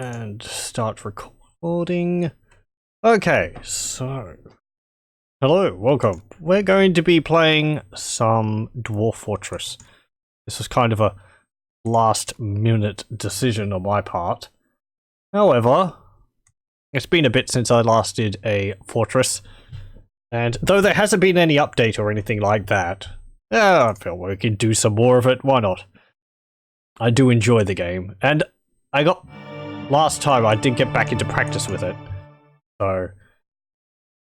And start recording. Okay, so hello, welcome. We're going to be playing some Dwarf Fortress. This was kind of a last minute decision on my part. However, it's been a bit since I last did a Fortress, and though there hasn't been any update or anything like that, I feel we can do some more of it, why not? I do enjoy the game, and last time I did get back into practice with it, so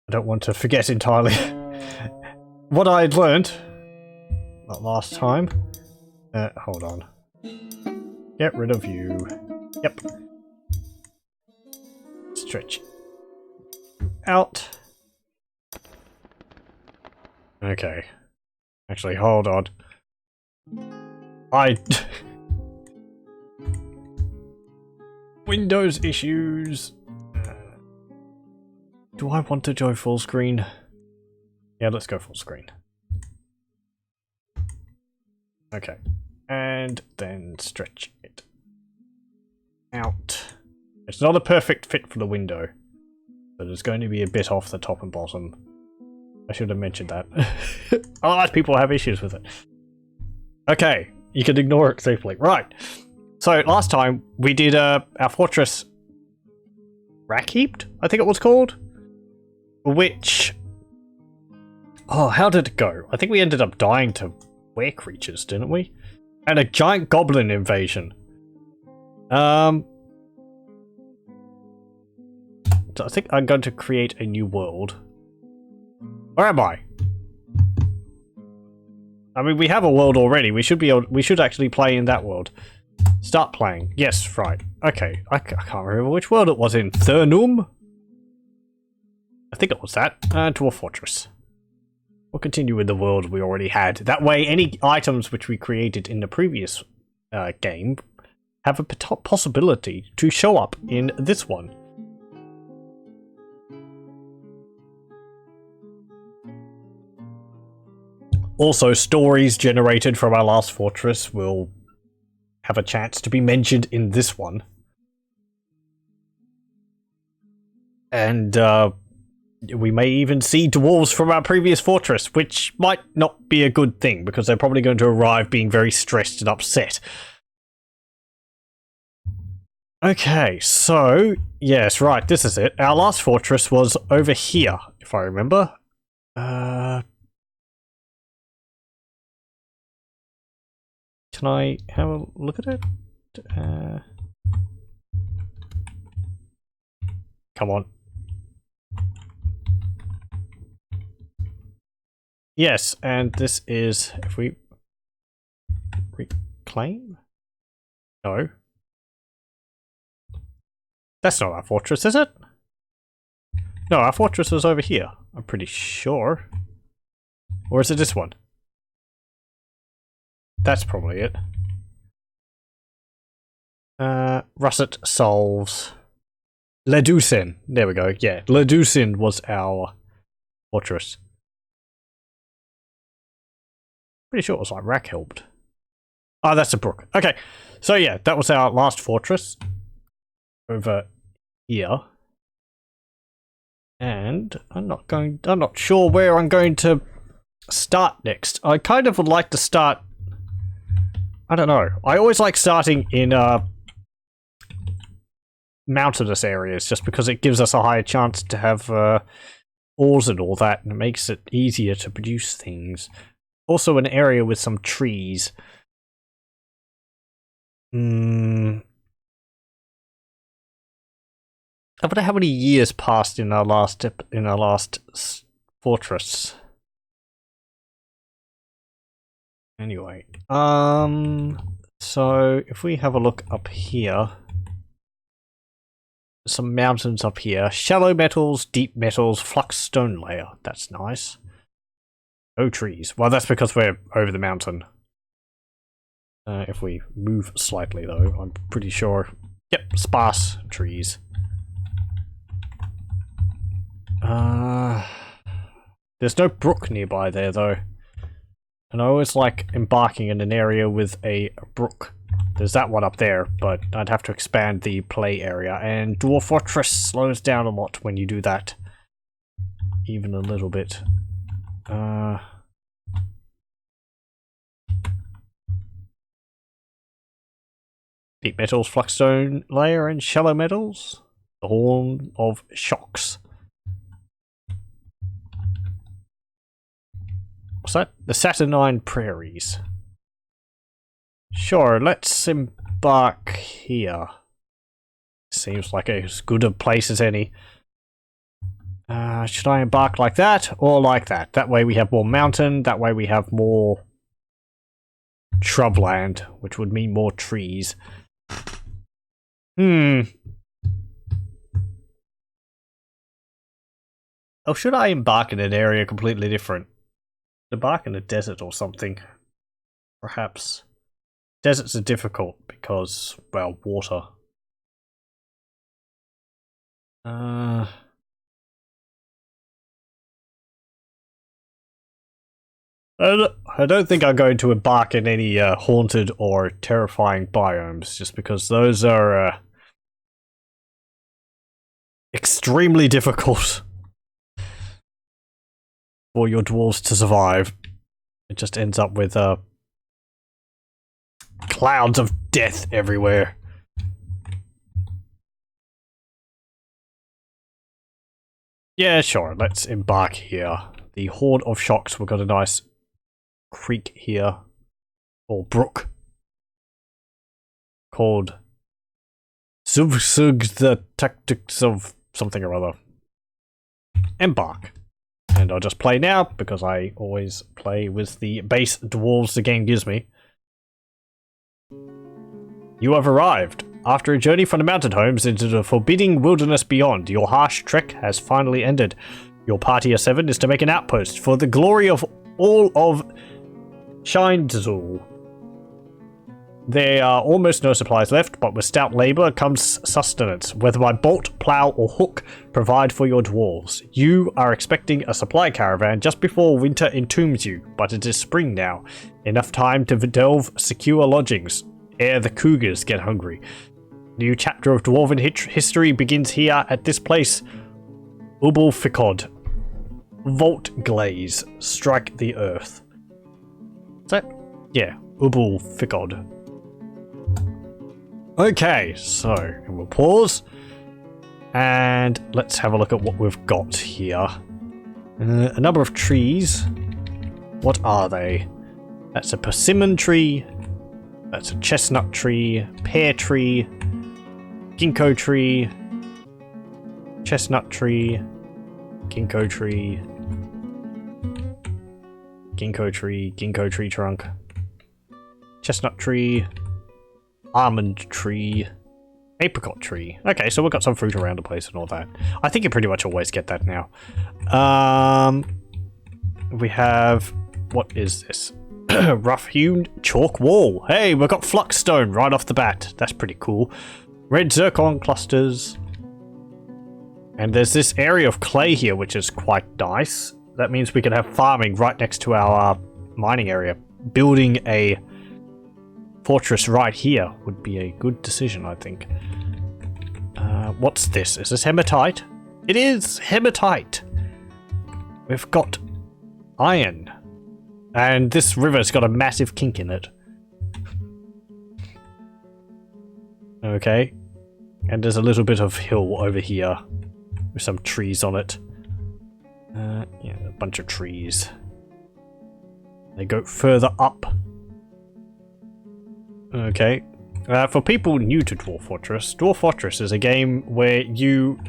I don't want to forget entirely what I had learned last time. Hold on. Get rid of you. Yep. Stretch out. Okay. Actually, hold on. Windows issues. Do I want to go full screen? Yeah, let's go full screen. Okay. And then stretch it out. It's not a perfect fit for the window, but it's going to be a bit off the top and bottom. I should have mentioned that. A lot of people have issues with it. Okay, you can ignore it safely. Right. So last time we did our fortress Rackheaped, I think it was called, which, oh, how did it go? I think we ended up dying to were creatures, didn't we? And a giant goblin invasion. So I think I'm going to create a new world. Where am I? I mean, we have a world already. We should actually play in that world. Start playing. Yes, right. Okay, I can't remember which world it was in. Thurnum? I think it was that. Dwarf Fortress. We'll continue with the world we already had. That way, any items which we created in the previous game have a possibility to show up in this one. Also, stories generated from our last fortress will have a chance to be mentioned in this one. And we may even see dwarves from our previous fortress, which might not be a good thing, because they're probably going to arrive being very stressed and upset. Okay, so, yes, right, this is it. Our last fortress was over here, if I remember. Can I have a look at it? Come on. Yes, and this is, if we reclaim? No. That's not our fortress, is it? No, our fortress was over here, I'm pretty sure. Or is it this one? That's probably it. Russet solves. Ledusin. There we go. Yeah, Ledusin was our fortress. Pretty sure it was like Rackhelbed. Oh, that's a brook. Okay, so yeah, that was our last fortress over here. And I'm not sure where I'm going to start next. I kind of would like to start, I don't know. I always like starting in mountainous areas, just because it gives us a higher chance to have ores and all that, and it makes it easier to produce things. Also an area with some trees. I wonder how many years passed in our last fortress. Anyway, so if we have a look up here, some mountains up here, shallow metals, deep metals, flux stone layer. That's nice. No trees. Well, that's because we're over the mountain. If we move slightly, though, I'm pretty sure. Yep, sparse trees. There's no brook nearby there, though. And I always like embarking in an area with a brook There's that one up there, but I'd have to expand the play area, and Dwarf Fortress slows down a lot when you do that. Even a little bit. Deep metals, fluxstone layer, and shallow metals. The Horn of Shocks. What's that? The Saturnine Prairies. Sure, let's embark here. Seems like as good a place as any. Should I embark like that or like that? That way we have more mountain, that way we have more shrubland, which would mean more trees. Or should I embark in an area completely different? Embark in a desert or something. Perhaps. Deserts are difficult because, well, water. I don't think I'm going to embark in any haunted or terrifying biomes, just because those are extremely difficult for your dwarves to survive. It just ends up with clouds of death everywhere. Yeah, sure, let's embark here. The Horn of Shocks, we've got a nice creek here, or brook, called Subsug the Tactics of something or other. Embark. And I'll just play now, because I always play with the base dwarves the game gives me. You have arrived. After a journey from the mountain homes into the forbidding wilderness beyond, your harsh trek has finally ended. Your party of 7 is to make an outpost for the glory of all of Shindzul. There are almost no supplies left, but with stout labor comes sustenance, whether by bolt, plow, or hook, provide for your dwarves. You are expecting a supply caravan just before winter entombs you, but it is spring now. Enough time to delve secure lodgings, ere the cougars get hungry. New chapter of dwarven history begins here at this place. Ubbulfikod. Vaultglaze. Strike the earth. Is that? Yeah, Ubbulfikod. Okay, so we'll pause. And let's have a look at what we've got here. A number of trees. What are they? That's a persimmon tree. That's a chestnut tree. Pear tree. Ginkgo tree. Chestnut tree. Ginkgo tree. Ginkgo tree. Ginkgo tree trunk. Chestnut tree. Almond tree. Apricot tree. Okay, so we've got some fruit around the place and all that. I think you pretty much always get that now. We have... what is this? Rough-hewn chalk wall. Hey, we've got fluxstone right off the bat. That's pretty cool. Red zircon clusters. And there's this area of clay here, which is quite nice. That means we can have farming right next to our mining area. Building a fortress right here would be a good decision, I think. What's this? Is this hematite? It is hematite! We've got iron. And this river's got a massive kink in it. Okay. And there's a little bit of hill over here. With some trees on it. Yeah, a bunch of trees. They go further up. Okay. For people new to Dwarf Fortress is a game where you...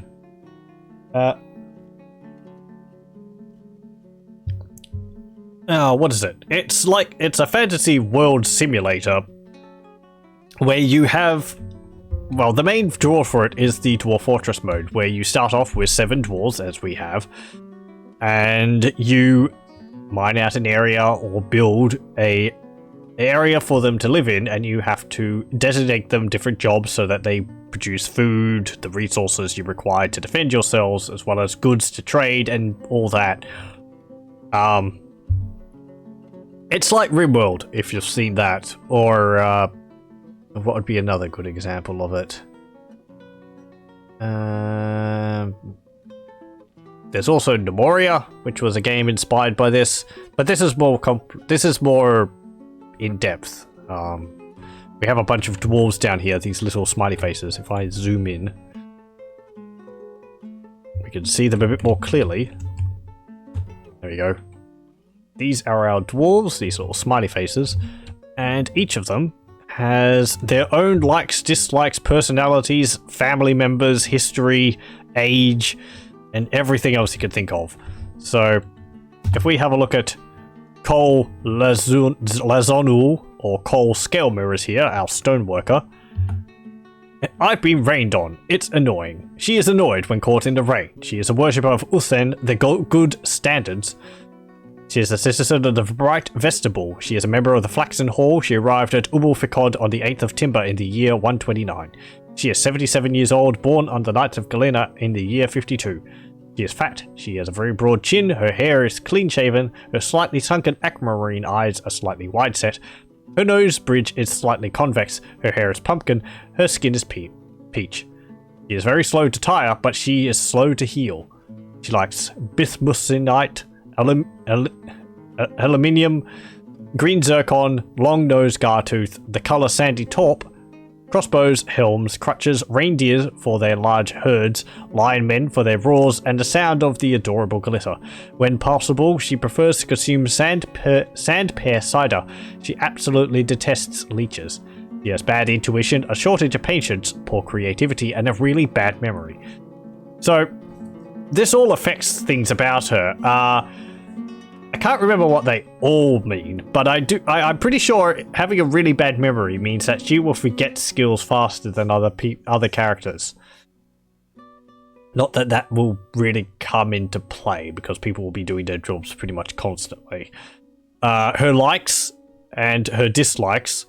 what is it? It's a fantasy world simulator where you have... well, the main draw for it is the Dwarf Fortress mode, where you start off with 7 dwarves, as we have, and you mine out an area or build a area for them to live in, and you have to designate them different jobs so that they produce food, the resources you require to defend yourselves, as well as goods to trade and all that. It's like RimWorld, if you've seen that, or What would be another good example of it? There's also Nemoria, which was a game inspired by this, but this is more in depth. We have a bunch of dwarves down here, these little smiley faces. If I zoom in, we can see them a bit more clearly. There we go. These are our dwarves, these little smiley faces, and each of them has their own likes, dislikes, personalities, family members, history, age, and everything else you could think of. So, if we have a look at Cole Lazonu, or Cole Scale Mirrors here, our stoneworker, I've been rained on. It's annoying. She is annoyed when caught in the rain. She is a worshipper of Uthen, the good standards. She is a citizen of the Bright Vestibule. She is a member of the Flaxen Hall. She arrived at Ubbulfikod on the 8th of Timber in the year 129. She is 77 years old, born on the Knights of Galena in the year 52. She is fat. She has a very broad chin. Her hair is clean-shaven. Her slightly sunken aquamarine eyes are slightly wide-set. Her nose bridge is slightly convex. Her hair is pumpkin. Her skin is peach. She is very slow to tire, but she is slow to heal. She likes bismuthite, aluminium, green zircon, long-nosed gartooth, the colour sandy taupe, crossbows, helms, crutches, reindeers for their large herds, lion men for their roars, and the sound of the adorable glitter. When possible, she prefers to consume sand pear cider. She absolutely detests leeches. She has bad intuition, a shortage of patience, poor creativity, and a really bad memory. So, this all affects things about her. I can't remember what they all mean, but I'm pretty sure having a really bad memory means that she will forget skills faster than other characters. Not that that will really come into play, because people will be doing their jobs pretty much constantly. Her likes and her dislikes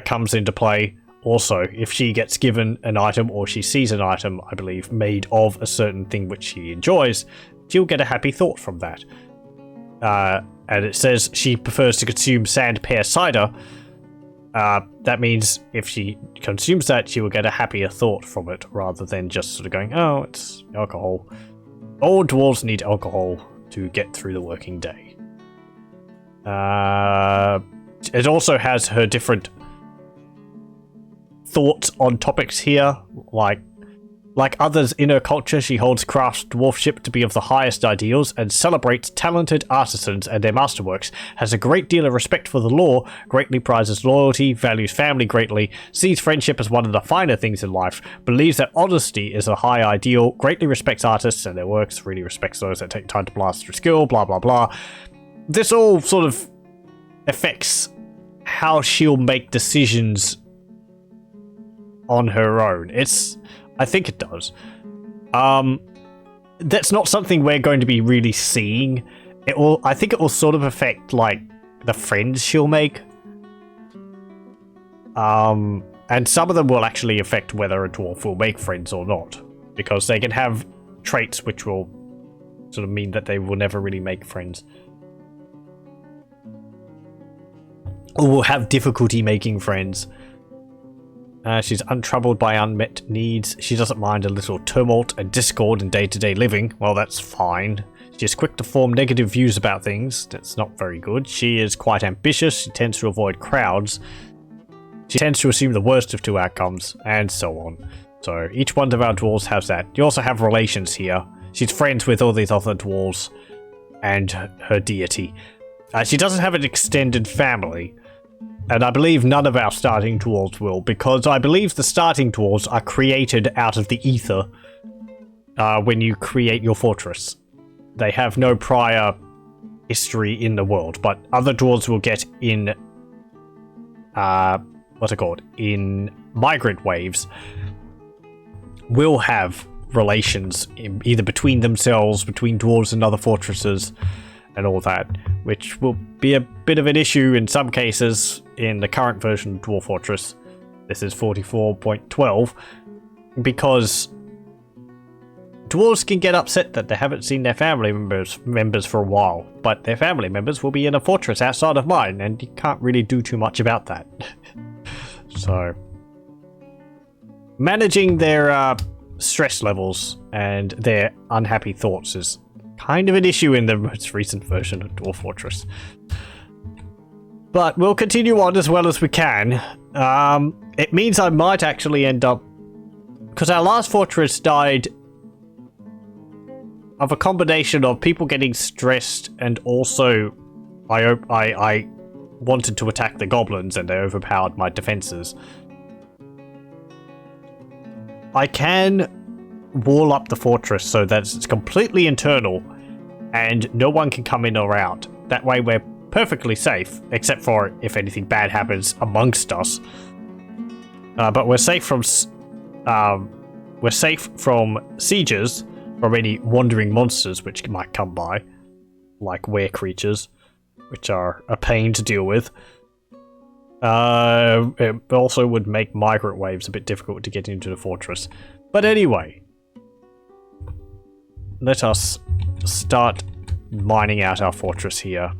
comes into play also. If she gets given an item, or she sees an item, I believe, made of a certain thing which she enjoys, she'll get a happy thought from that. And it says she prefers to consume sand pear cider. That means if she consumes that, she will get a happier thought from it, rather than just sort of going, oh, it's alcohol. All dwarves need alcohol to get through the working day. It also has her different thoughts on topics here, like others in her culture, she holds craft dwarfship to be of the highest ideals and celebrates talented artisans and their masterworks, has a great deal of respect for the law, greatly prizes loyalty, values family greatly, sees friendship as one of the finer things in life, believes that honesty is a high ideal, greatly respects artists and their works, really respects those that take time to blast through skill, blah blah blah. This all sort of affects how she'll make decisions on her own. I think it does. That's not something we're going to be really seeing. I think it will sort of affect, like, the friends she'll make. And some of them will actually affect whether a dwarf will make friends or not. Because they can have traits which will sort of mean that they will never really make friends. Or will have difficulty making friends. She's untroubled by unmet needs. She doesn't mind a little tumult and discord in day-to-day living. Well, that's fine. She's quick to form negative views about things. That's not very good. She is quite ambitious. She tends to avoid crowds. She tends to assume the worst of two outcomes, and so on. So each one of our dwarves has that. You also have relations here. She's friends with all these other dwarves and her deity. She doesn't have an extended family. And I believe none of our starting dwarves will, because I believe the starting dwarves are created out of the ether when you create your fortress. They have no prior history in the world, but other dwarves will get in, in migrant waves, will have relations either between themselves, between dwarves and other fortresses, and all that, which will be a bit of an issue in some cases in the current version of Dwarf Fortress. This is 44.12, because dwarves can get upset that they haven't seen their family members for a while, but their family members will be in a fortress outside of mine, and you can't really do too much about that. So, managing their stress levels and their unhappy thoughts is kind of an issue in the most recent version of Dwarf Fortress. But we'll continue on as well as we can. It means I might actually end up... Because our last fortress died of a combination of people getting stressed and also I wanted to attack the goblins and they overpowered my defenses. I can wall up the fortress so that it's completely internal and no one can come in or out. That way we're perfectly safe, except for if anything bad happens amongst us. But we're safe from sieges, from any wandering monsters which might come by, like were creatures, which are a pain to deal with. It also would make migrant waves a bit difficult to get into the fortress. But anyway, let us start mining out our fortress here.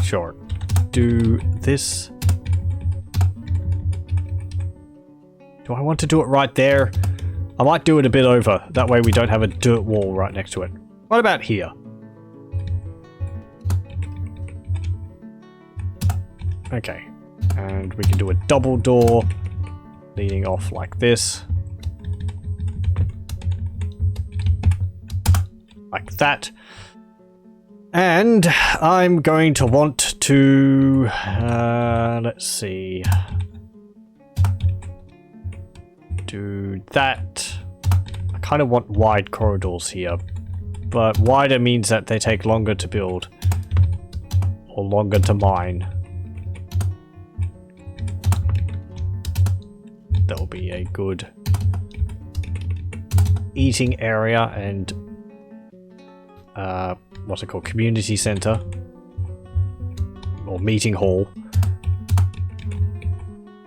Sure. Do this. Do I want to do it right there? I might do it a bit over. That way we don't have a dirt wall right next to it. What about here? Okay. And we can do a double door leading off like this. Like that. And I'm going to want to... let's see... do that. I kind of want wide corridors here, but wider means that they take longer to build or longer to mine. That'll be a good eating area and what's it called? Community center or meeting hall.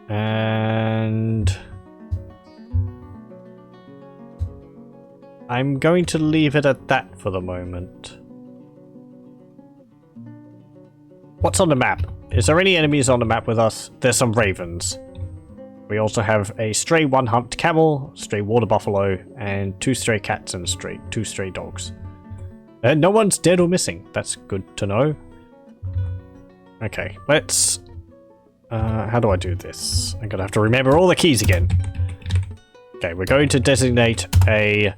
And I'm going to leave it at that for the moment. What's on the map? Is there any enemies on the map with us? There's some ravens. We also have a stray one-humped camel, stray water buffalo, and 2 stray cats and 2 stray dogs. And no one's dead or missing. That's good to know. Okay, let's... how do I do this? I'm gonna have to remember all the keys again. Okay, we're going to designate a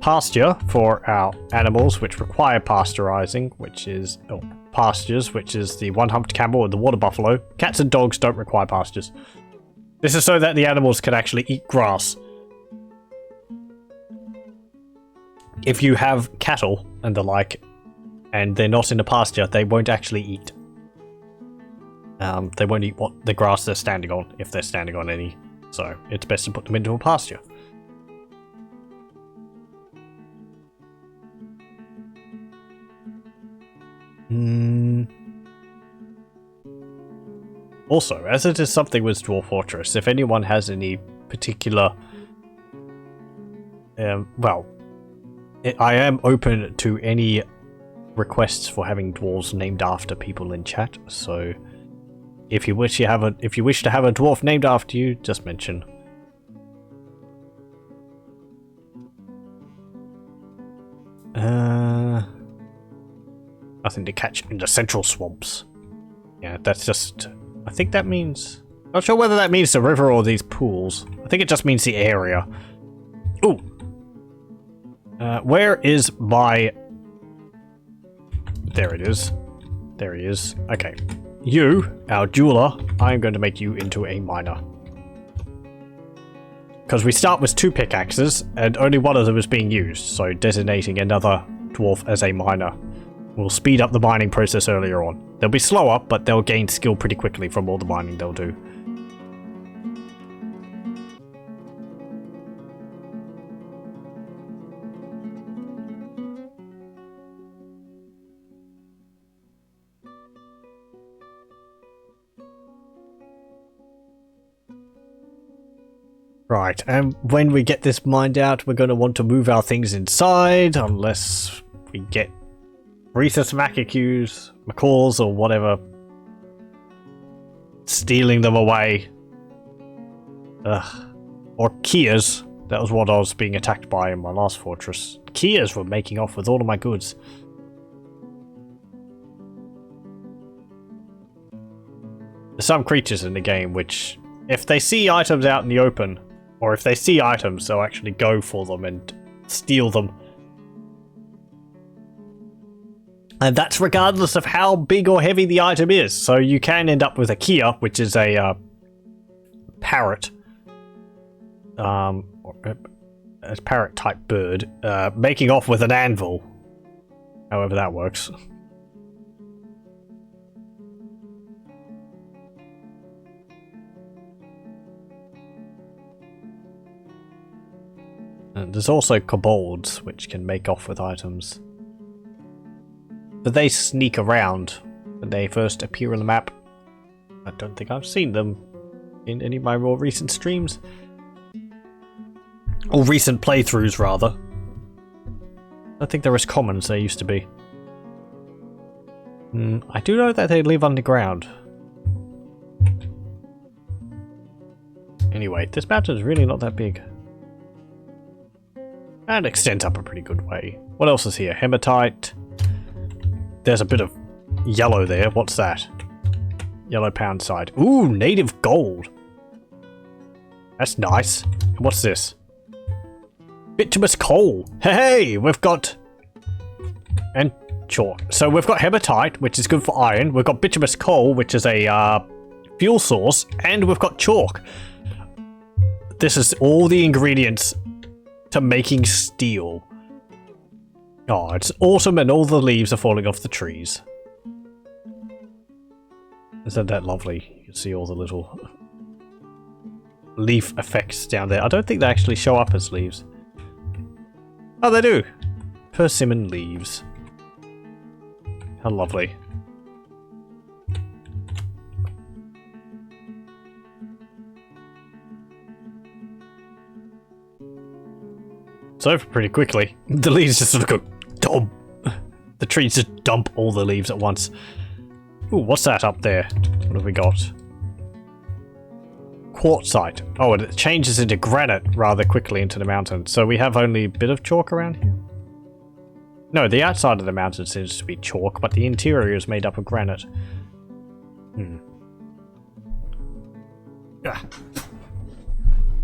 pasture for our animals which require pasteurizing, which is pastures, which is the one-humped camel and the water buffalo. Cats and dogs don't require pastures. This is so that the animals can actually eat grass. If you have cattle and the like, and they're not in a pasture, they won't actually eat. They won't eat what the grass they're standing on, if they're standing on any. So it's best to put them into a pasture. Also, as it is something with Dwarf Fortress, if anyone has any particular... I am open to any requests for having dwarves named after people in chat, so if you wish to have a dwarf named after you, just mention. Nothing to catch in the central swamps. Yeah, that's just... I think that means... Not sure whether that means the river or these pools. I think it just means the area. Ooh! Where is my... There it is. There he is. Okay. You, our jeweler, I'm going to make you into a miner. Because we start with 2 pickaxes, and only one of them is being used, so designating another dwarf as a miner will speed up the mining process earlier on. They'll be slower, but they'll gain skill pretty quickly from all the mining they'll do. Right, and when we get this mined out, we're going to want to move our things inside, unless we get Rhesus Macaques, macaws, or whatever. Stealing them away. Ugh. Or Kias. That was what I was being attacked by in my last fortress. Kias were making off with all of my goods. There's some creatures in the game which, if they see items out in the open, or if they see items, they'll actually go for them and steal them. And that's regardless of how big or heavy the item is. So you can end up with a Kia, which is a parrot. A parrot type bird, making off with an anvil. However that works. And there's also kobolds, which can make off with items. But they sneak around when they first appear on the map. I don't think I've seen them in any of my more recent streams. Or recent playthroughs, rather. I think they're as common as they used to be. I do know that they live underground. Anyway, this mountain's really not that big. And extends up a pretty good way. What else is here? Hematite. There's a bit of yellow there. What's that? Yellow pound side. Ooh, native gold. That's nice. And what's this? Bituminous coal. Hey, we've got... And chalk. So we've got hematite, which is good for iron. We've got bituminous coal, which is a fuel source. And we've got chalk. This is all the ingredients to making steel. Oh, it's autumn and all the leaves are falling off the trees. Isn't that lovely? You can see all the little leaf effects down there. I don't think they actually show up as leaves. Oh, they do! Persimmon leaves. How lovely. It's over pretty quickly. The leaves just sort of go dump. The trees just dump all the leaves at once. Ooh, what's that up there? What have we got? Quartzite. Oh, and it changes into granite rather quickly into the mountain. So we have only a bit of chalk around here? No, the outside of the mountain seems to be chalk, but the interior is made up of granite.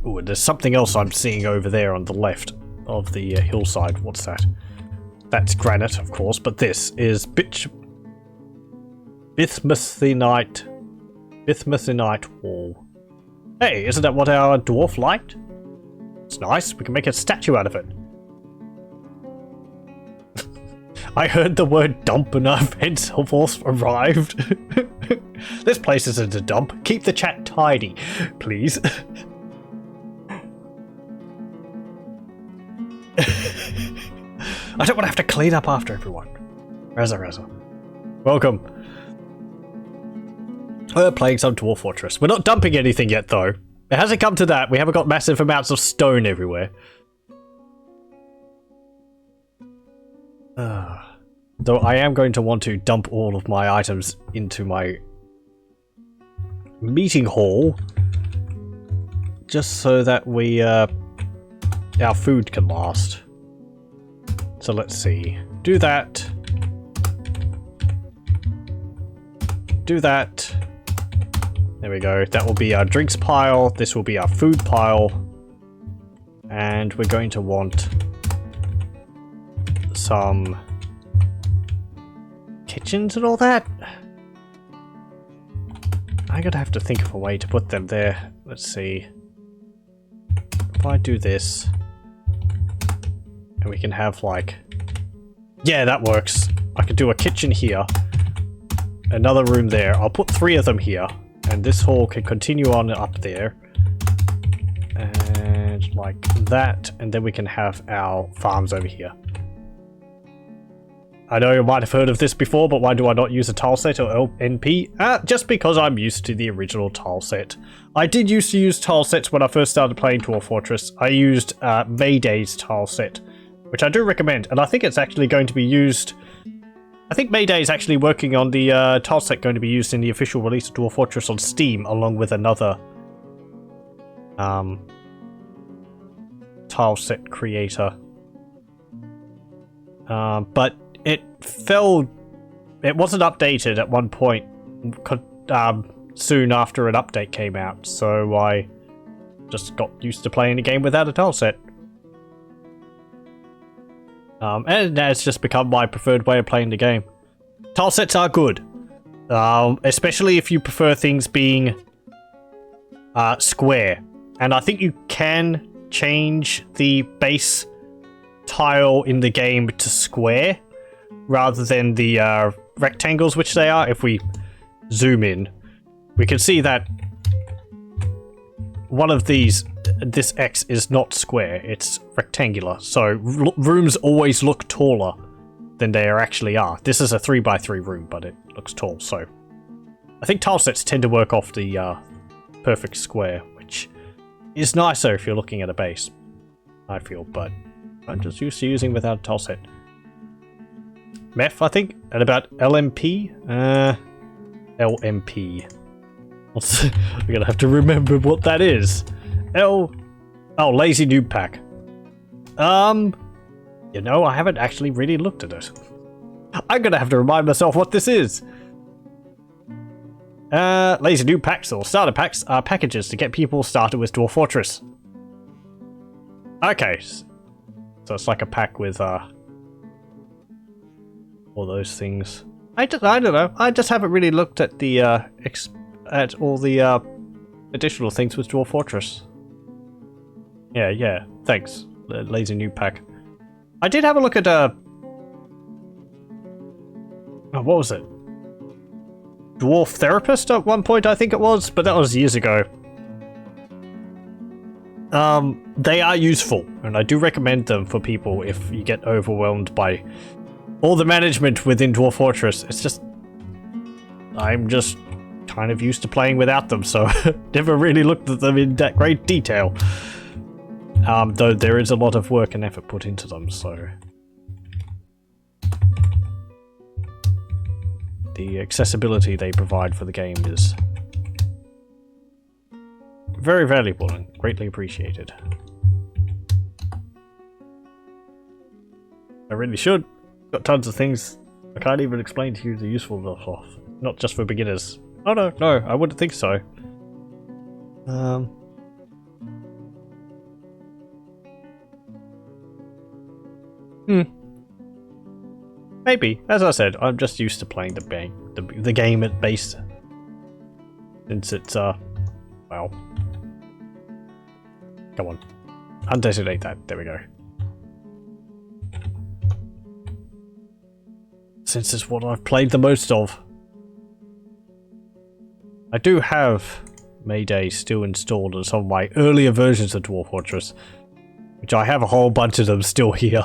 Ooh, and there's something else I'm seeing over there on the left of the hillside. What's that? That's granite, of course, but this is bismuthinite wall. Hey, isn't that what our dwarf liked? It's nice. We can make a statue out of it. I heard the word dump and our fence force arrived. This place isn't a dump. Keep the chat tidy, please. I don't want to have to clean up after everyone. Reza. Welcome. We're playing some Dwarf Fortress. We're not dumping anything yet, though. It hasn't come to that. We haven't got massive amounts of stone everywhere. Though I am going to want to dump all of my items into my meeting hall. Just so that we, our food can last. So let's see. Do that. Do that. There we go. That will be our drinks pile. This will be our food pile. And we're going to want some kitchens and all that. I'm gonna have to think of a way to put them there. Let's see. If I do this, and we can have like... Yeah, that works. I could do a kitchen here. Another room there. I'll put 3 of them here. And this hall can continue on up there. And like that. And then we can have our farms over here. I know you might have heard of this before, but why do I not use a tile set or NP? Just because I'm used to the original tile set. I did used to use tile sets when I first started playing Dwarf Fortress. I used Mayday's tile set, which I do recommend. And I think it's actually going to be used I think Mayday is actually working on the tile set going to be used in the official release of Dwarf Fortress on Steam, along with another tile set creator. But it wasn't updated at one point soon after an update came out, so I just got used to playing the game without a tile set. And that's just become my preferred way of playing the game. Tile sets are good, especially if you prefer things being square. And I think you can change the base tile in the game to square rather than the rectangles, which they are. If we zoom in, we can see that one of these, this X, is not square, it's rectangular. So rooms always look taller than they actually are. This is a 3x3 room, but it looks tall, so I think tile sets tend to work off the perfect square, which is nicer if you're looking at a base, I feel, but I'm just used to using without a tile set. Meth, I think, and about LMP? LMP. I'm gonna have to remember what that is. Oh, Lazy Noob Pack. You know, I haven't actually really looked at it. I'm gonna have to remind myself what this is. Lazy Noob Packs, or starter packs, are packages to get people started with Dwarf Fortress. Okay, so it's like a pack with all those things. I don't know. I just haven't really looked at the at all the additional things with Dwarf Fortress. Yeah. Thanks, Lazy Noob Pack. I did have a look at what was it? Dwarf Therapist at one point, I think it was, but that was years ago. They are useful, and I do recommend them for people if you get overwhelmed by all the management within Dwarf Fortress. It's just, I'm just kind of used to playing without them, so never really looked at them in that great detail. Though there is a lot of work and effort put into them, so the accessibility they provide for the game is very valuable and greatly appreciated. I really should. Got tons of things I can't even explain to you the usefulness of. Not just for beginners. Oh no, I wouldn't think so. Maybe. As I said, I'm just used to playing the game at base. Since it's, well... Come on. Undesignate that. There we go. Since it's what I've played the most of. I do have Mayday still installed on some of my earlier versions of Dwarf Fortress, which I have a whole bunch of them still here.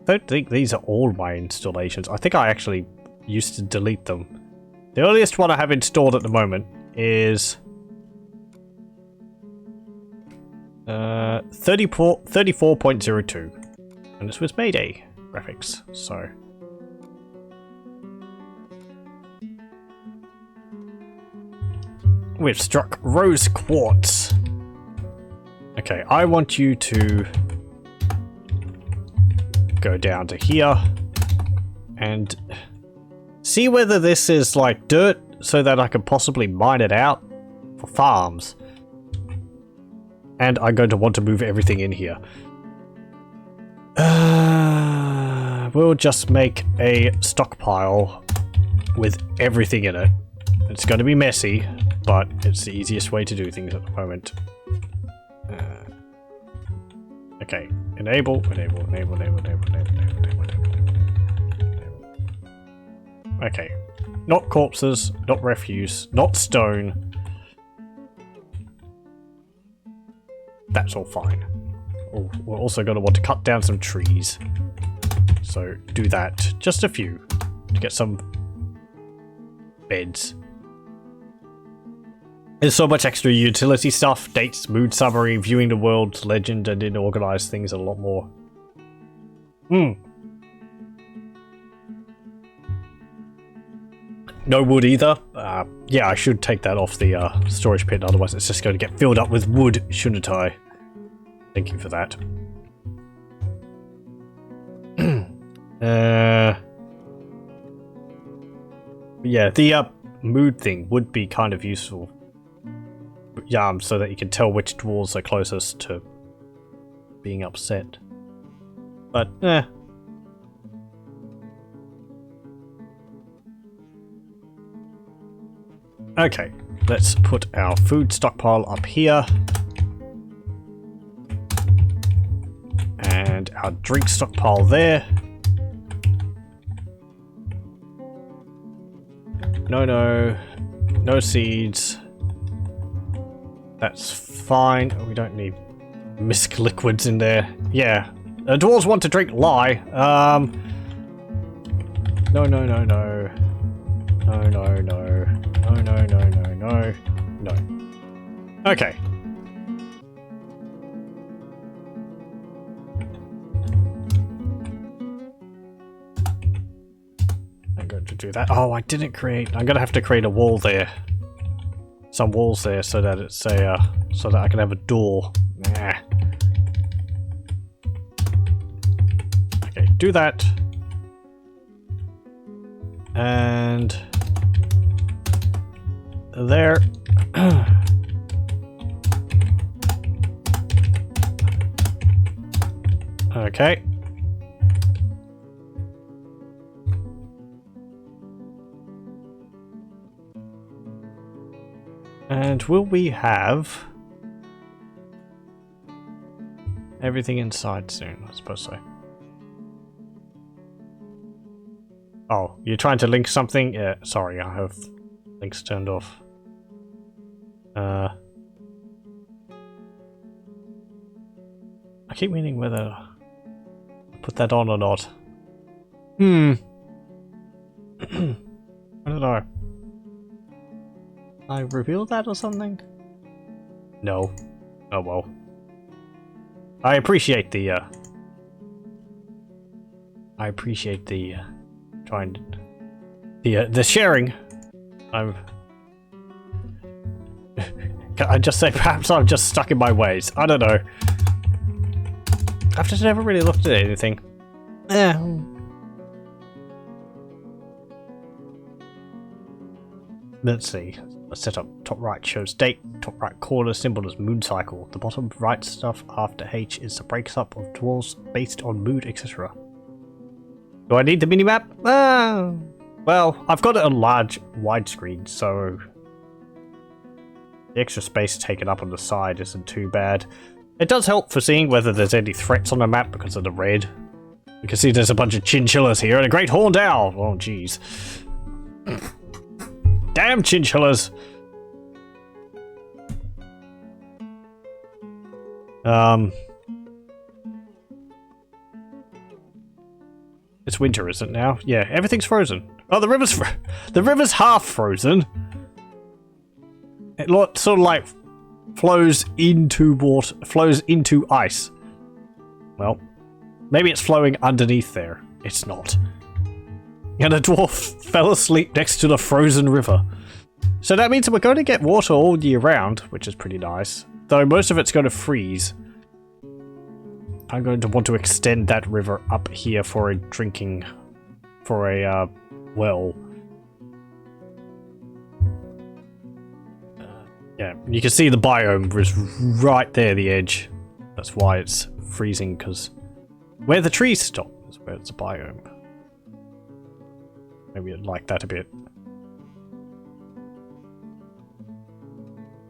Don't think these are all my installations. I think I actually used to delete them. The earliest one I have installed at the moment is 34.02, and this was Mayday graphics, so we've struck rose quartz. Okay, I want you to go down to here and see whether this is like dirt so that I can possibly mine it out for farms. And I'm going to want to move everything in here. We'll just make a stockpile with everything in it. It's going to be messy, but it's the easiest way to do things at the moment. Okay, enable. Okay, not corpses, not refuse, not stone. That's all fine. Oh, we're also going to want to cut down some trees. So do that. Just a few. To get some beds. There's so much extra utility stuff. Dates, mood summary, viewing the world, legend, and inorganized things a lot more. Hmm. No wood either. Yeah, I should take that off the storage pit, otherwise it's just going to get filled up with wood, shouldn't I? Thank you for that. Yeah, the mood thing would be kind of useful. Yeah, so that you can tell which dwarves are closest to being upset. But, Okay, let's put our food stockpile up here. And our drink stockpile there. No seeds. That's fine. We don't need misc liquids in there. Yeah, dwarves want to drink lye. No. Okay. I'm going to do that. Oh, I didn't create. I'm gonna have to create a wall there. Some walls there so that it's a so that I can have a door. Nah. Okay, do that. And there. Okay. And will we have everything inside soon? I suppose so. Oh, you're trying to link something? Yeah, sorry, I have links turned off. I keep meaning whether to put that on or not. I don't know. I revealed that or something? No. Oh well. I appreciate the trying to, the sharing. Can I just say perhaps I'm just stuck in my ways? I don't know. I've just never really looked at anything. Let's see. Let's set up top right shows date, top right corner symbol is moon cycle. The bottom right stuff after H is the breaks up of dwarves based on mood, etc. Do I need the minimap? Well, I've got it on large widescreen, so the extra space taken up on the side isn't too bad. It does help for seeing whether there's any threats on the map because of the red. You can see there's a bunch of chinchillas here and a great horned owl. Oh, jeez. Damn chinchillas! It's winter, isn't it now? Yeah, everything's frozen. Oh, the river's half frozen. It sort of like flows into water, flows into ice. Well, maybe it's flowing underneath there. It's not. And a dwarf fell asleep next to the frozen river. So that means we're going to get water all year round, which is pretty nice. Though most of it's going to freeze. I'm going to want to extend that river up here for a drinking... for a, well... yeah, you can see the biome is right there, the edge. That's why it's freezing, because where the trees stop is where it's a biome. Maybe I'd like that a bit.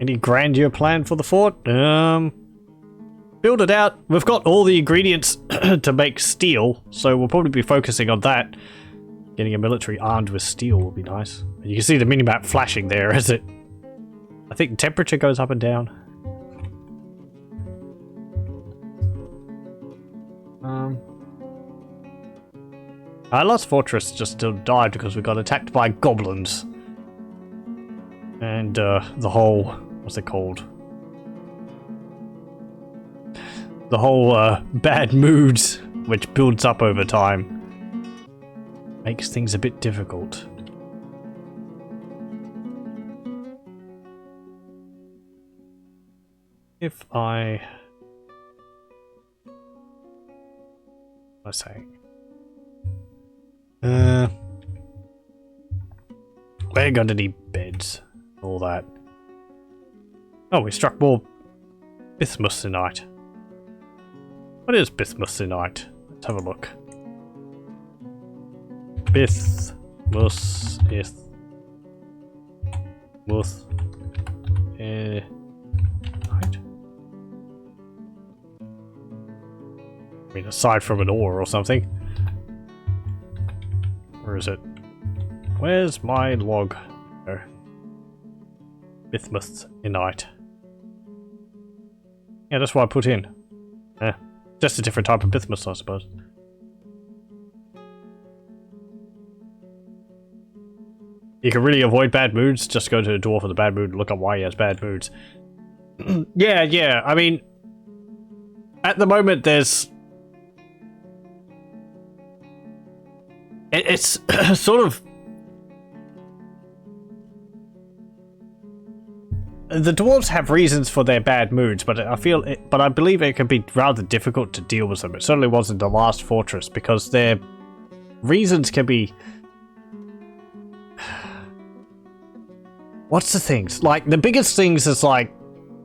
Any grandeur plan for the fort? Build it out. We've got all the ingredients to make steel, so we'll probably be focusing on that. Getting a military armed with steel would be nice. You can see the minimap flashing there as it... I think temperature goes up and down. Our last fortress just still died because we got attacked by goblins. And the whole... what's it called? The whole bad moods which builds up over time. Makes things a bit difficult. If I... What's I saying? We're gonna need beds. All that. Oh, we struck more bismuthinite. What is bismuthinite? Let's have a look. Bismuthinite. I mean, aside from an ore or something. Where is it? Where's my log? Oh. Bismuthinite. Yeah, that's what I put in. Just a different type of bismuth, I suppose. You can really avoid bad moods, just go to the dwarf with a bad mood and look up why he has bad moods. Yeah, I mean... At the moment, there's... It's sort of... The dwarves have reasons for their bad moods, but I believe it can be rather difficult to deal with them. It certainly was in the last fortress, because their reasons can be... What's the things? Like, the biggest things is like,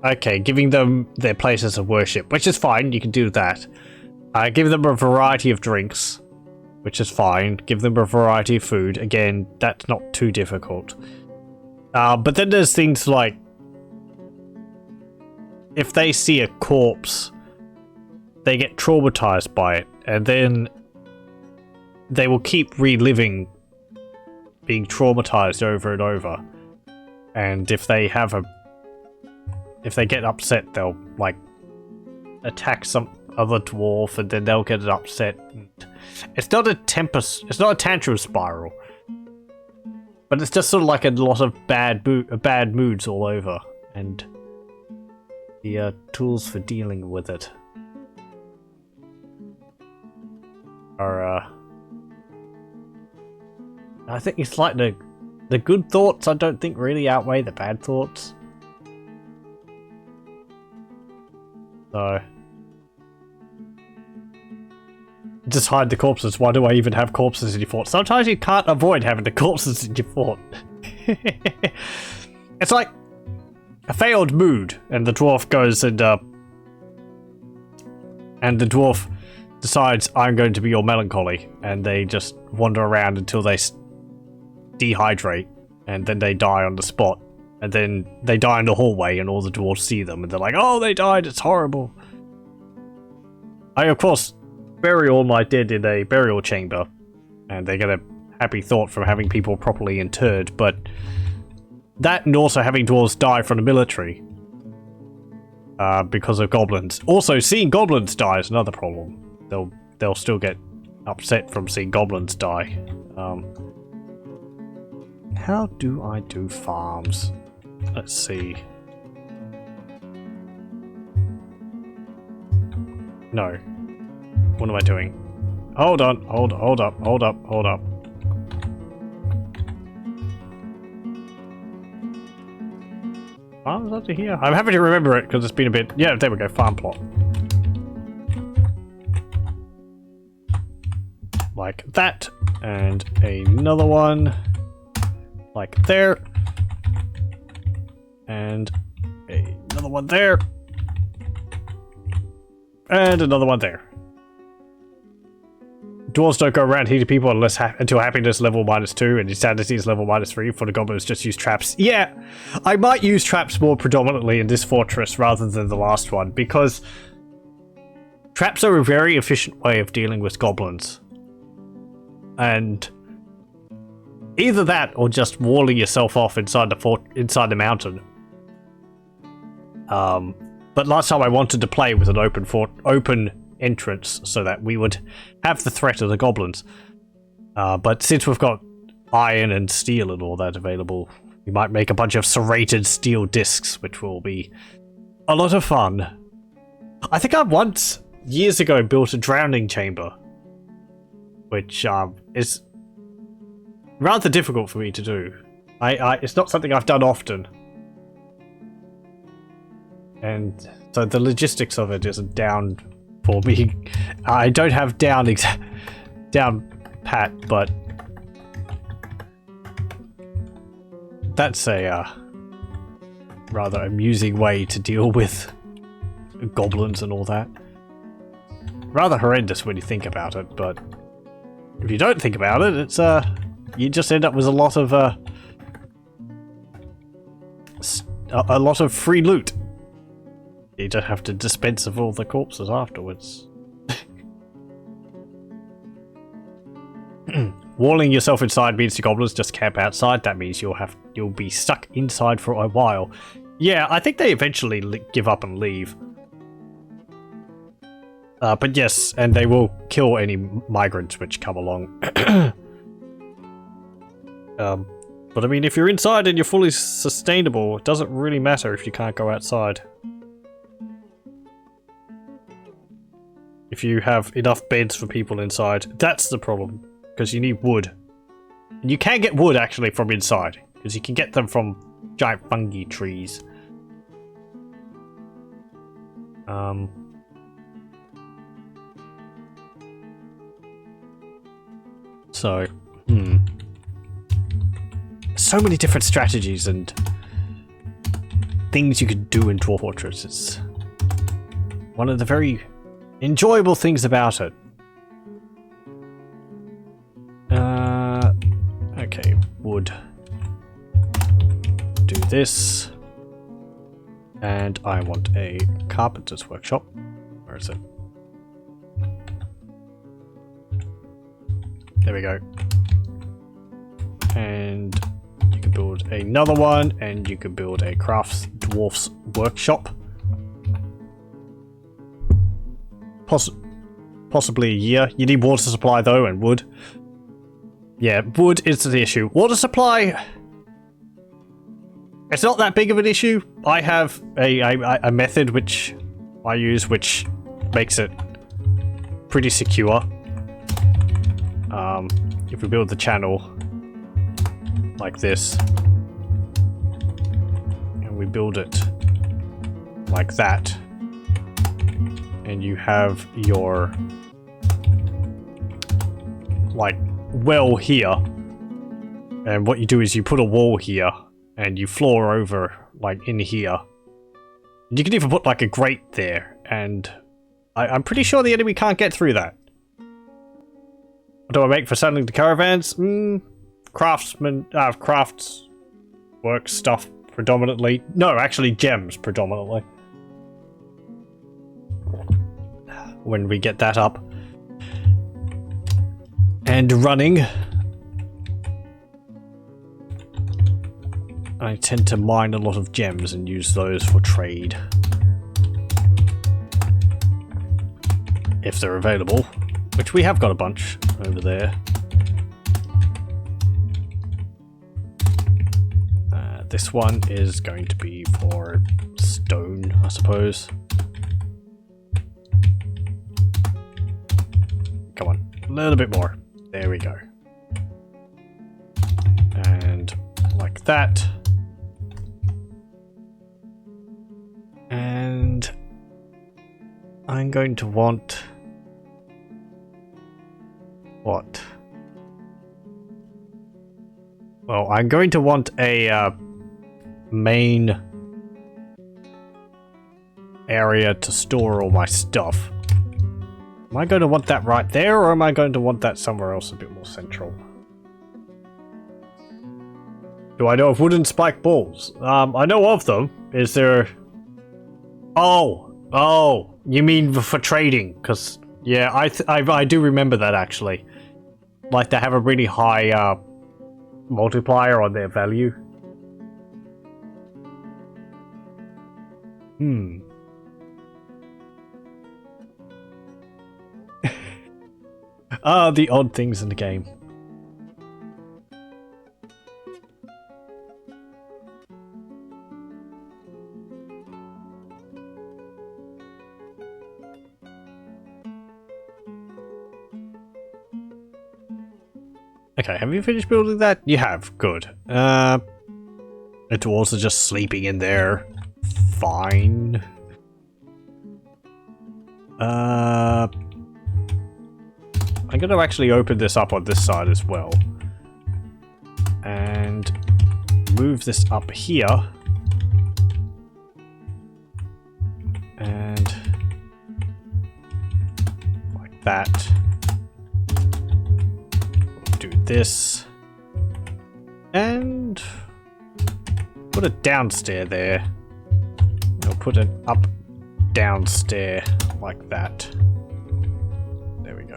okay, giving them their places of worship, which is fine, you can do that. Give them a variety of drinks, which is fine. Give them a variety of food, again, that's not too difficult. But then there's things like, if they see a corpse, they get traumatized by it, and then they will keep reliving being traumatized over and over. And if they get upset, they'll like attack some other dwarf, and then they'll get upset. It's not a tantrum spiral, but it's just sort of like a lot of bad moods all over, and the tools for dealing with it are I think it's like the good thoughts I don't think really outweigh the bad thoughts. So just hide the corpses. Why do I even have corpses in your fort? Sometimes you can't avoid having the corpses in your fort. It's like a failed mood, and the dwarf goes and the dwarf decides, I'm going to be your melancholy, and they just wander around until they dehydrate, and then they die on the spot, and then they die in the hallway, and all the dwarves see them, and they're like, oh, they died, it's horrible. I, of course, bury all my dead in a burial chamber, and they get a happy thought from having people properly interred, but that, and also having dwarves die from the military because of goblins. Also, seeing goblins die is another problem. They'll still get upset from seeing goblins die. How do I do farms? Let's see. No. What am I doing? Hold on. Hold up. Farms up to here? I'm happy to remember it because it's been a bit... Yeah, there we go. Farm plot. Like that. And another one. Like there. And another one there. And another one there. Dwarves don't go around hitting people until happiness level -2 and insanity is level -3. For the goblins, just use traps. Yeah, I might use traps more predominantly in this fortress rather than the last one, because traps are a very efficient way of dealing with goblins. And either that or just walling yourself off inside the mountain. But last time I wanted to play with an open entrance so that we would have the threat of the goblins. But since we've got iron and steel and all that available, we might make a bunch of serrated steel discs, which will be a lot of fun. I think I once years ago built a drowning chamber, which is rather difficult for me to do. It's not something I've done often, and so the logistics of it isn't down for me. I don't have down pat, but that's a rather amusing way to deal with goblins and all that. Rather horrendous when you think about it, but if you don't think about it, it's you just end up with a lot of free loot. You don't have to dispense of all the corpses afterwards. Walling yourself inside means the goblins just camp outside. That means you'll be stuck inside for a while. Yeah, I think they eventually give up and leave. But yes, and they will kill any migrants which come along. But I mean, if you're inside and you're fully sustainable, it doesn't really matter if you can't go outside. If you have enough beds for people inside, that's the problem. Because you need wood. And you can get wood, actually, from inside. Because you can get them from giant fungi trees. So, so many different strategies and things you could do in Dwarf Fortress. It's one of the very enjoyable things about it. Okay, wood. Do this. And I want a carpenter's workshop. Where is it? There we go. And you can build another one, and you can build a dwarf's workshop. Possibly a year. You need water supply though, and wood. Yeah, wood is the issue. Water supply, it's not that big of an issue. I have a method which I use which makes it pretty secure. If we build the channel like this, and we build it like that, and you have your like well here, and what you do is you put a wall here and you floor over like in here. You can even put like a grate there, and I'm pretty sure the enemy can't get through that. What do I make for settling the caravans? Crafts work stuff predominantly. No, actually gems predominantly. When we get that up and running, I tend to mine a lot of gems and use those for trade. If they're available, which we have got a bunch over there. This one is going to be for stone, I suppose. Come on, a little bit more. There we go. And like that. And I'm going to want... what? Well, I'm going to want a main area to store all my stuff. Am I going to want that right there, or am I going to want that somewhere else a bit more central? Do I know of wooden spike balls? I know of them. Is there... Oh, you mean for trading? Because, yeah, I do remember that, actually. Like, they have a really high multiplier on their value. The odd things in the game. Okay, have you finished building that? You have. Good. The dwarves are just sleeping in there. Fine. I'm gonna actually open this up on this side as well. And move this up here. And like that. We'll do this. And put a downstair there. We'll put an up downstair like that. There we go.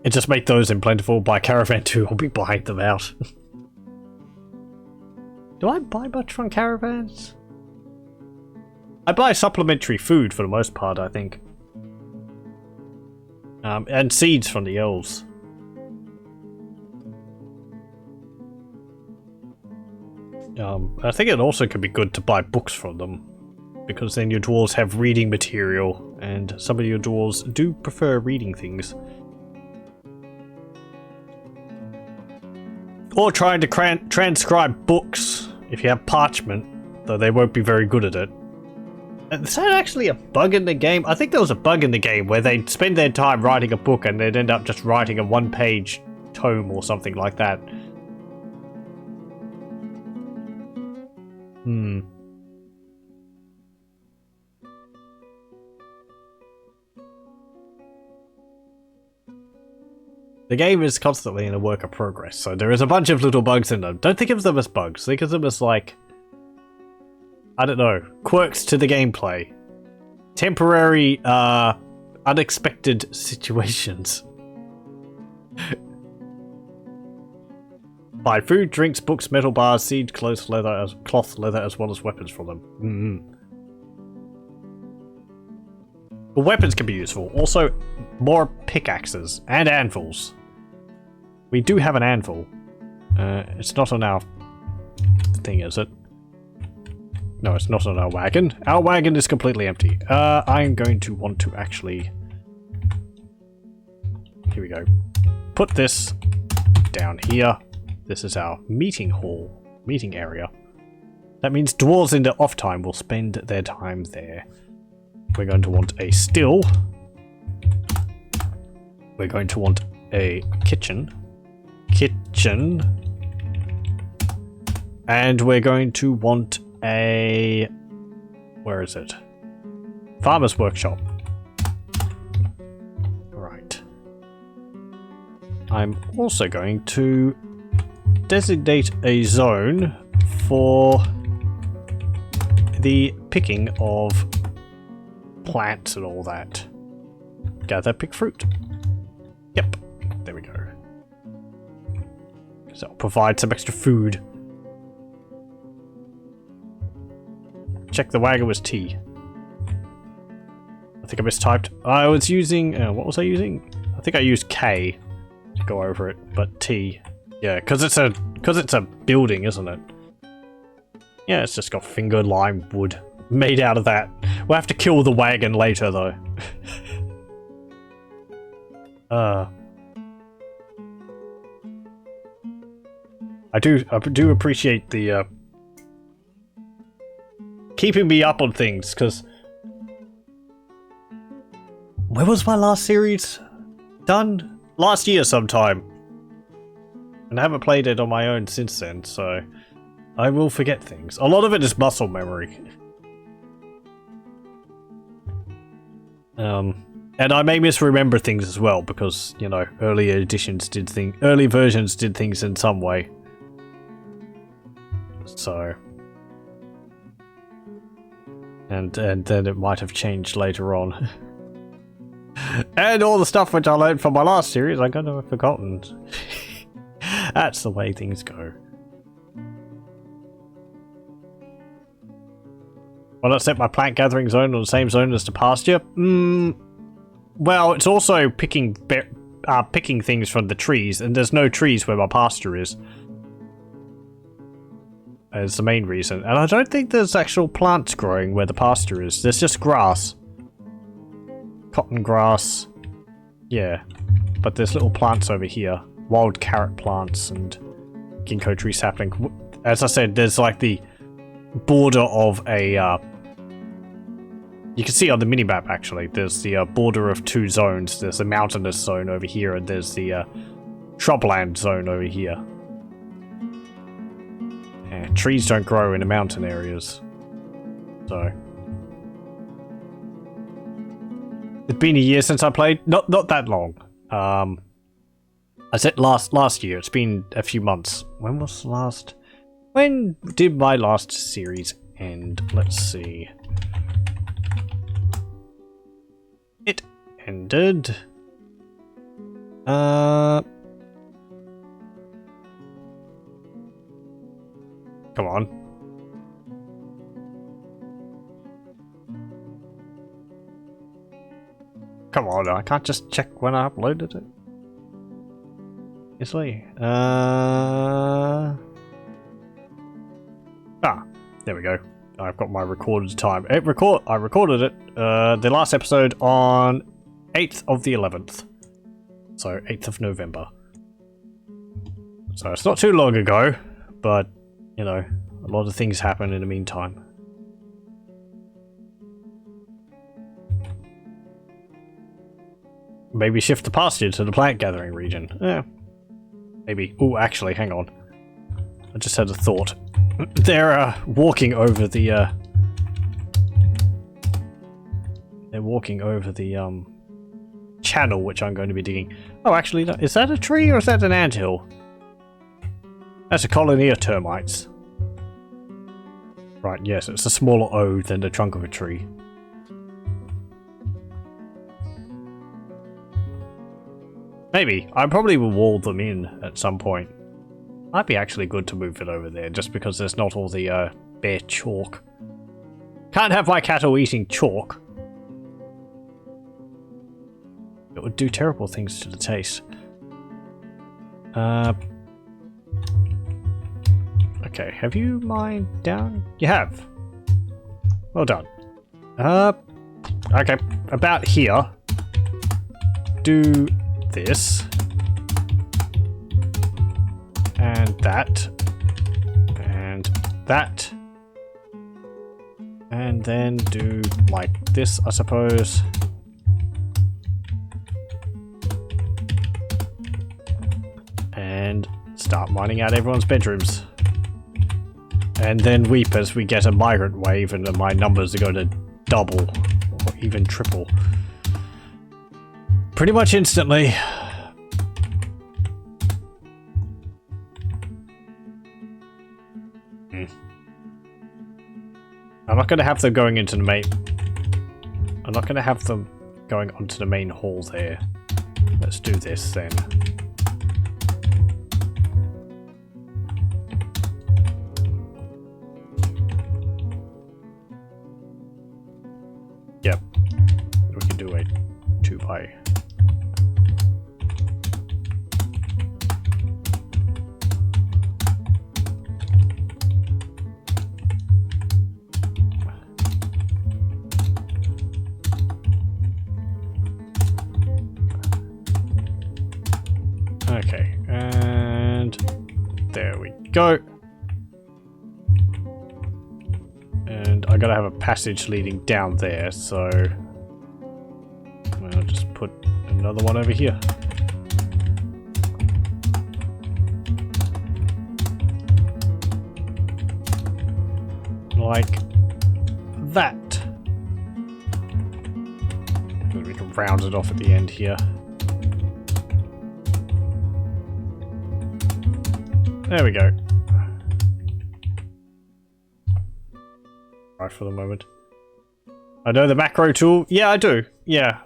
And just make those in plentiful. By Caravan 2, I'll be buying them out. Do I buy much from caravans? I buy supplementary food for the most part, I think. And seeds from the elves. I think it also could be good to buy books from them, because then your dwarves have reading material, and some of your dwarves do prefer reading things. Or trying to transcribe books if you have parchment, though they won't be very good at it. Is that actually a bug in the game? I think there was a bug in the game where they'd spend their time writing a book and they'd end up just writing a one-page tome or something like that. The game is constantly in a work of progress, so there is a bunch of little bugs in them. Don't think of them as bugs, think of them as like, I don't know, quirks to the gameplay. Temporary, unexpected situations. Buy food, drinks, books, metal bars, seed, cloth, leather, as well as weapons for them. Well, weapons can be useful. Also, more pickaxes and anvils. We do have an anvil. It's not on our thing, is it? No, it's not on our wagon. Our wagon is completely empty. I'm going to want to actually... Here we go. Put this down here. This is our meeting hall, meeting area. That means dwarves in their off time will spend their time there. We're going to want a still. We're going to want a kitchen. And we're going to want a... Where is it? Farmer's Workshop. Right. I'm also going to designate a zone for the picking of plants and all that. Gather, pick fruit. Yep, there we go. So I'll provide some extra food. Check the wagon was T. I think I mistyped. I was using, what was I using? I think I used K to go over it, but T. Yeah, because it's a building, isn't it? Yeah, it's just got finger lime wood made out of that. We'll have to kill the wagon later, though. I do appreciate the keeping me up on things, because when was my last series done? Last year sometime. And I haven't played it on my own since then, so I will forget things. A lot of it is muscle memory. And I may misremember things as well, because, you know, early versions did things in some way. So... And then it might have changed later on. And all the stuff which I learned from my last series, I'm gonna have forgotten. That's the way things go. Will I set my plant gathering zone on the same zone as the pasture? Well, it's also picking things from the trees, and there's no trees where my pasture is. Is the main reason. And I don't think there's actual plants growing where the pasture is. There's just grass. Cotton grass. Yeah, but there's little plants over here. Wild carrot plants and ginkgo tree sapling. As I said, there's like the border of a... you can see on the minimap, actually, there's the border of two zones. There's the mountainous zone over here, and there's the shrubland zone over here. Yeah, trees don't grow in the mountain areas. So... it's been a year since I played. Not that long. I said last year. It's been a few months. When was the last... when did my last series end? Let's see. It ended... come on. Come on, I can't just check when I uploaded it. Easily. There we go. I've got my recorded time. I recorded it, the last episode on 8th of the 11th. So, 8th of November. So, it's not too long ago, but, you know, a lot of things happen in the meantime. Maybe shift the pasture to the plant gathering region. Yeah. Maybe. Oh, actually, hang on. I just had a thought. They're walking over the they're walking over the channel which I'm going to be digging. Oh, actually, is that a tree or is that an anthill? That's a colony of termites. Right, yes, it's a smaller O than the trunk of a tree. Maybe. I probably will wall them in at some point. Might be actually good to move it over there, just because there's not all the bare chalk. Can't have my cattle eating chalk. It would do terrible things to the taste. Okay, have you mined down? You have. Well done. Okay, about here. Do this. And that. And that. And then do like this, I suppose. And start mining out everyone's bedrooms. And then weep as we get a migrant wave and my numbers are going to double or even triple. Pretty much instantly. I'm not going to have them going into the main... I'm not going to have them going onto the main hall there. Let's do this then. Yep. We can do a 2x. Okay, and there we go. And I gotta have a passage leading down there, so I'll just put another one over here. Like that. Then we can round it off at the end here. There we go. Right for the moment. I know the macro tool. Yeah, I do. Yeah,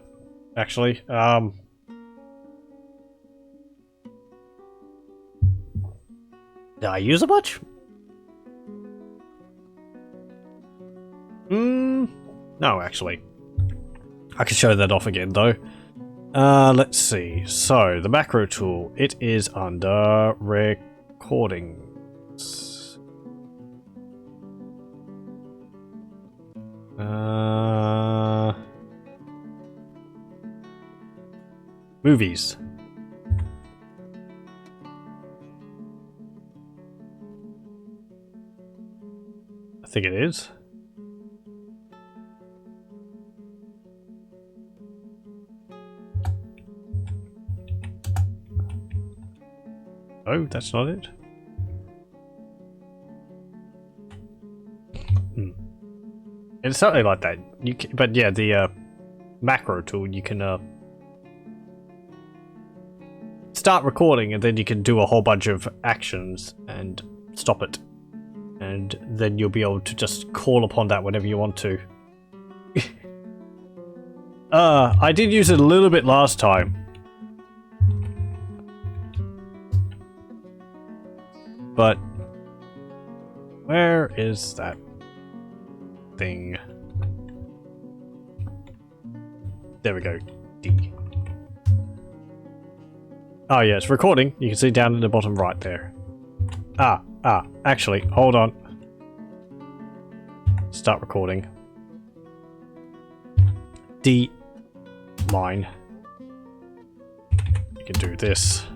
actually. Did I use it much? No, actually. I can show that off again, though. Let's see. So, the macro tool. It is under recordings. Movies. I think it is. Oh, that's not it. It's something like that. You can, but yeah, the macro tool, you can start recording and then you can do a whole bunch of actions and stop it. And then you'll be able to just call upon that whenever you want to. I did use it a little bit last time. But where is that thing? There we go. D. Oh yeah, it's recording. You can see down in the bottom right there. Actually, hold on. Start recording. D line. You can do this.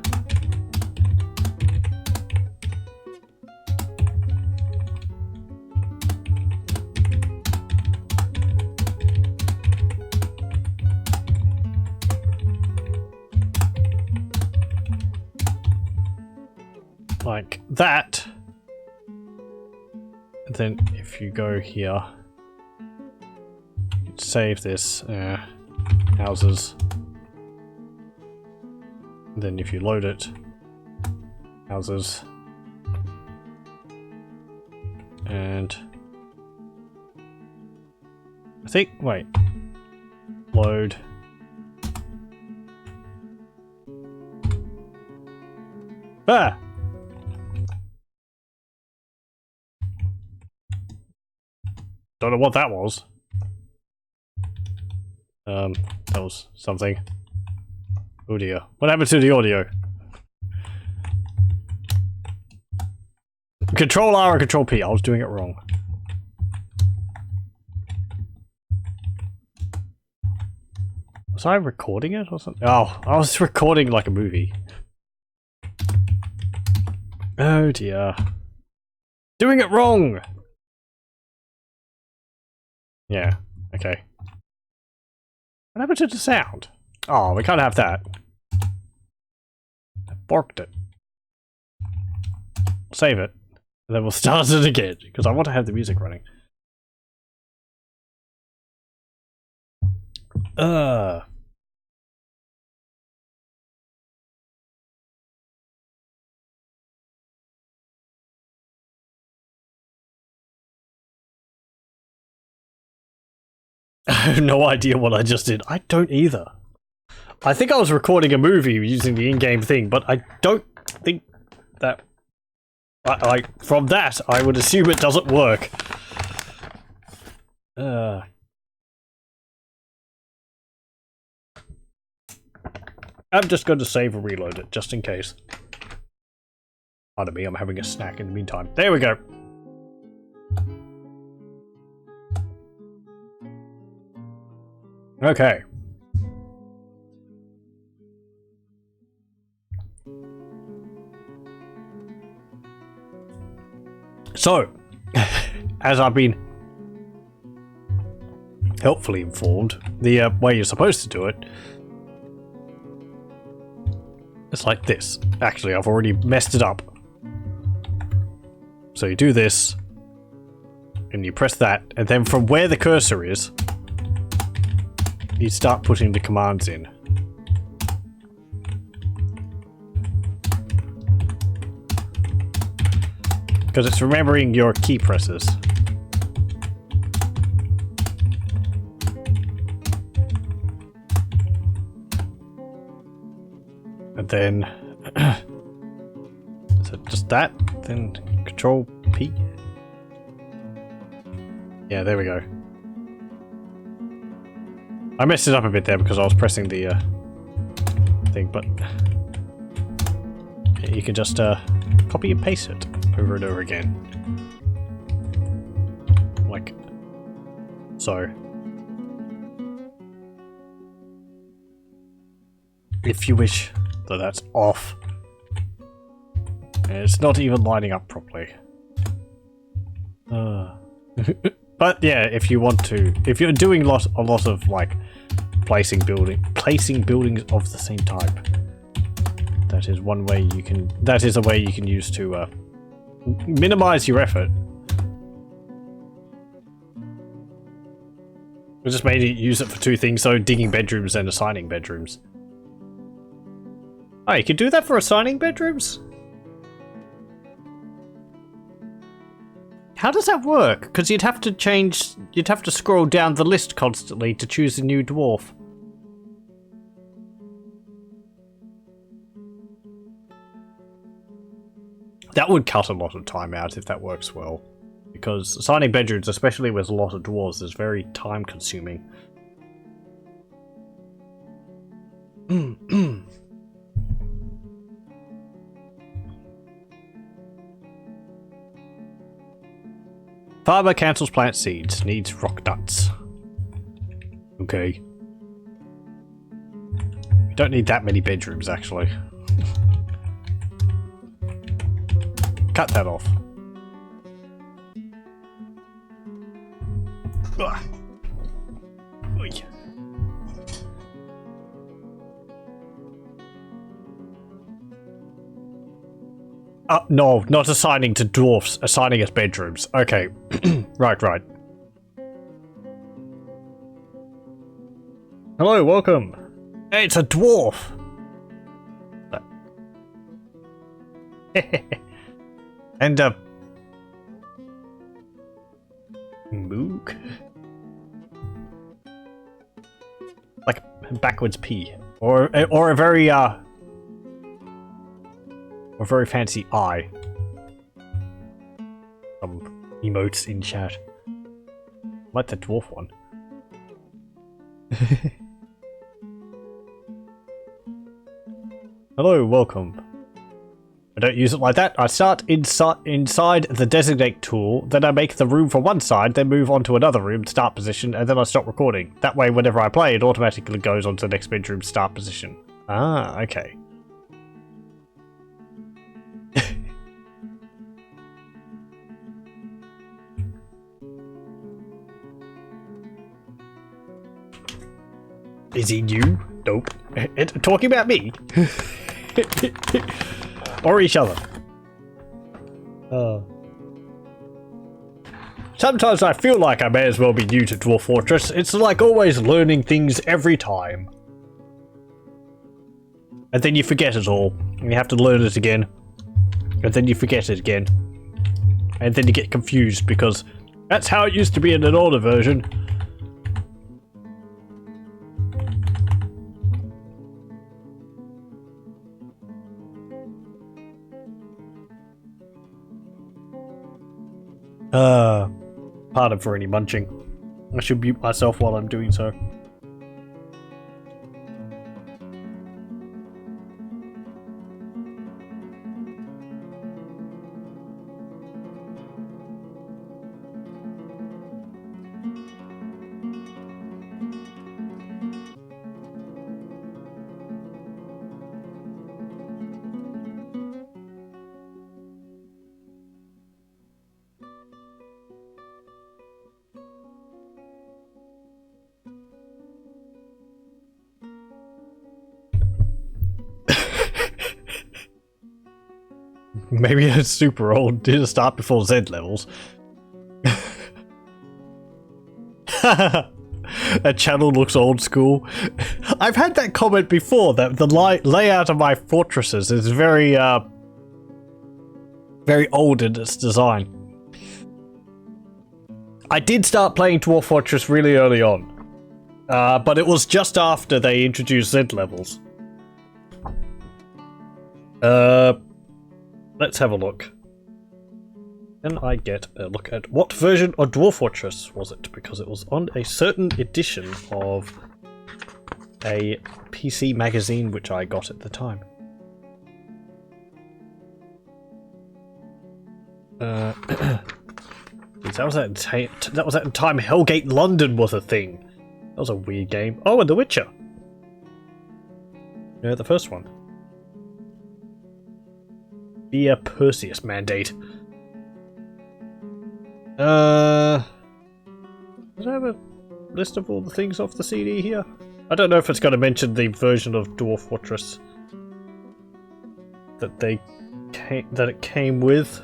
Like that. And then if you go here, save this, houses. And then if you load it, houses. And I think, wait, load. Ah! Don't know what that was. That was something. Oh dear. What happened to the audio? Control R and Control P. I was doing it wrong. Was I recording it or something? Oh, I was recording like a movie. Oh dear. Doing it wrong! Yeah, okay. What happened to the sound? Oh, we can't have that. I borked it. Save it. And then we'll start it again, because I want to have the music running. I have no idea what I just did. I don't either. I think I was recording a movie using the in-game thing, but I don't think that... from that, I would assume it doesn't work. I'm just going to save and reload it, just in case. Pardon me, I'm having a snack in the meantime. There we go. Okay. So, as I've been helpfully informed, the way you're supposed to do it, it's like this. Actually, I've already messed it up. So you do this, and you press that, and then from where the cursor is, you start putting the commands in. Because it's remembering your key presses. And then... so just that, then Control P. Yeah, there we go. I messed it up a bit there because I was pressing the thing, but you can just copy and paste it over and over again. Like so. if you wish. So that's off. And it's not even lining up properly. But yeah, if you want to, if you're doing a lot of like placing buildings of the same type, that is one way you can. That is a way you can use to minimize your effort. We just made it use it for two things: so digging bedrooms and assigning bedrooms. Oh, you can do that for assigning bedrooms? How does that work? Because you'd have to scroll down the list constantly to choose a new dwarf. That would cut a lot of time out if that works well. Because assigning bedrooms, especially with a lot of dwarves, is very time consuming. Farmer cancels plant seeds, needs rock nuts. Okay. We don't need that many bedrooms, actually. Cut that off. Ugh. Oy. No, not assigning to dwarfs, assigning as bedrooms. Okay. Right. Hello, welcome. Hey, it's a dwarf. And Moog. Like backwards P. Or a very or very fancy I. Some emotes in chat. Like the dwarf one. Hello, welcome. I don't use it like that. I start inside the designate tool, then I make the room for one side, then move on to another room, start position, and then I stop recording. That way, whenever I play, it automatically goes on to the next bedroom start position. Ah, okay. Is he new? Nope. Talking about me? Or each other. Sometimes I feel like I may as well be new to Dwarf Fortress. It's like always learning things every time. And then you forget it all. And you have to learn it again. And then you forget it again. And then you get confused because that's how it used to be in an older version. Pardon for any munching. I should mute myself while I'm doing so. Maybe it's super old. Didn't start before Z levels. That channel looks old school. I've had that comment before that the layout of my fortresses is very old in its design. I did start playing Dwarf Fortress really early on, but it was just after they introduced Z levels. Let's have a look. Can I get a look at what version of Dwarf Fortress was it? Because it was on a certain edition of a PC magazine which I got at the time. That was at the time Hellgate London was a thing. That was a weird game. Oh, and The Witcher. The first one. Via Perseus mandate. Does it have a list of all the things off the CD here? I don't know if it's going to mention the version of Dwarf Fortress that it came with.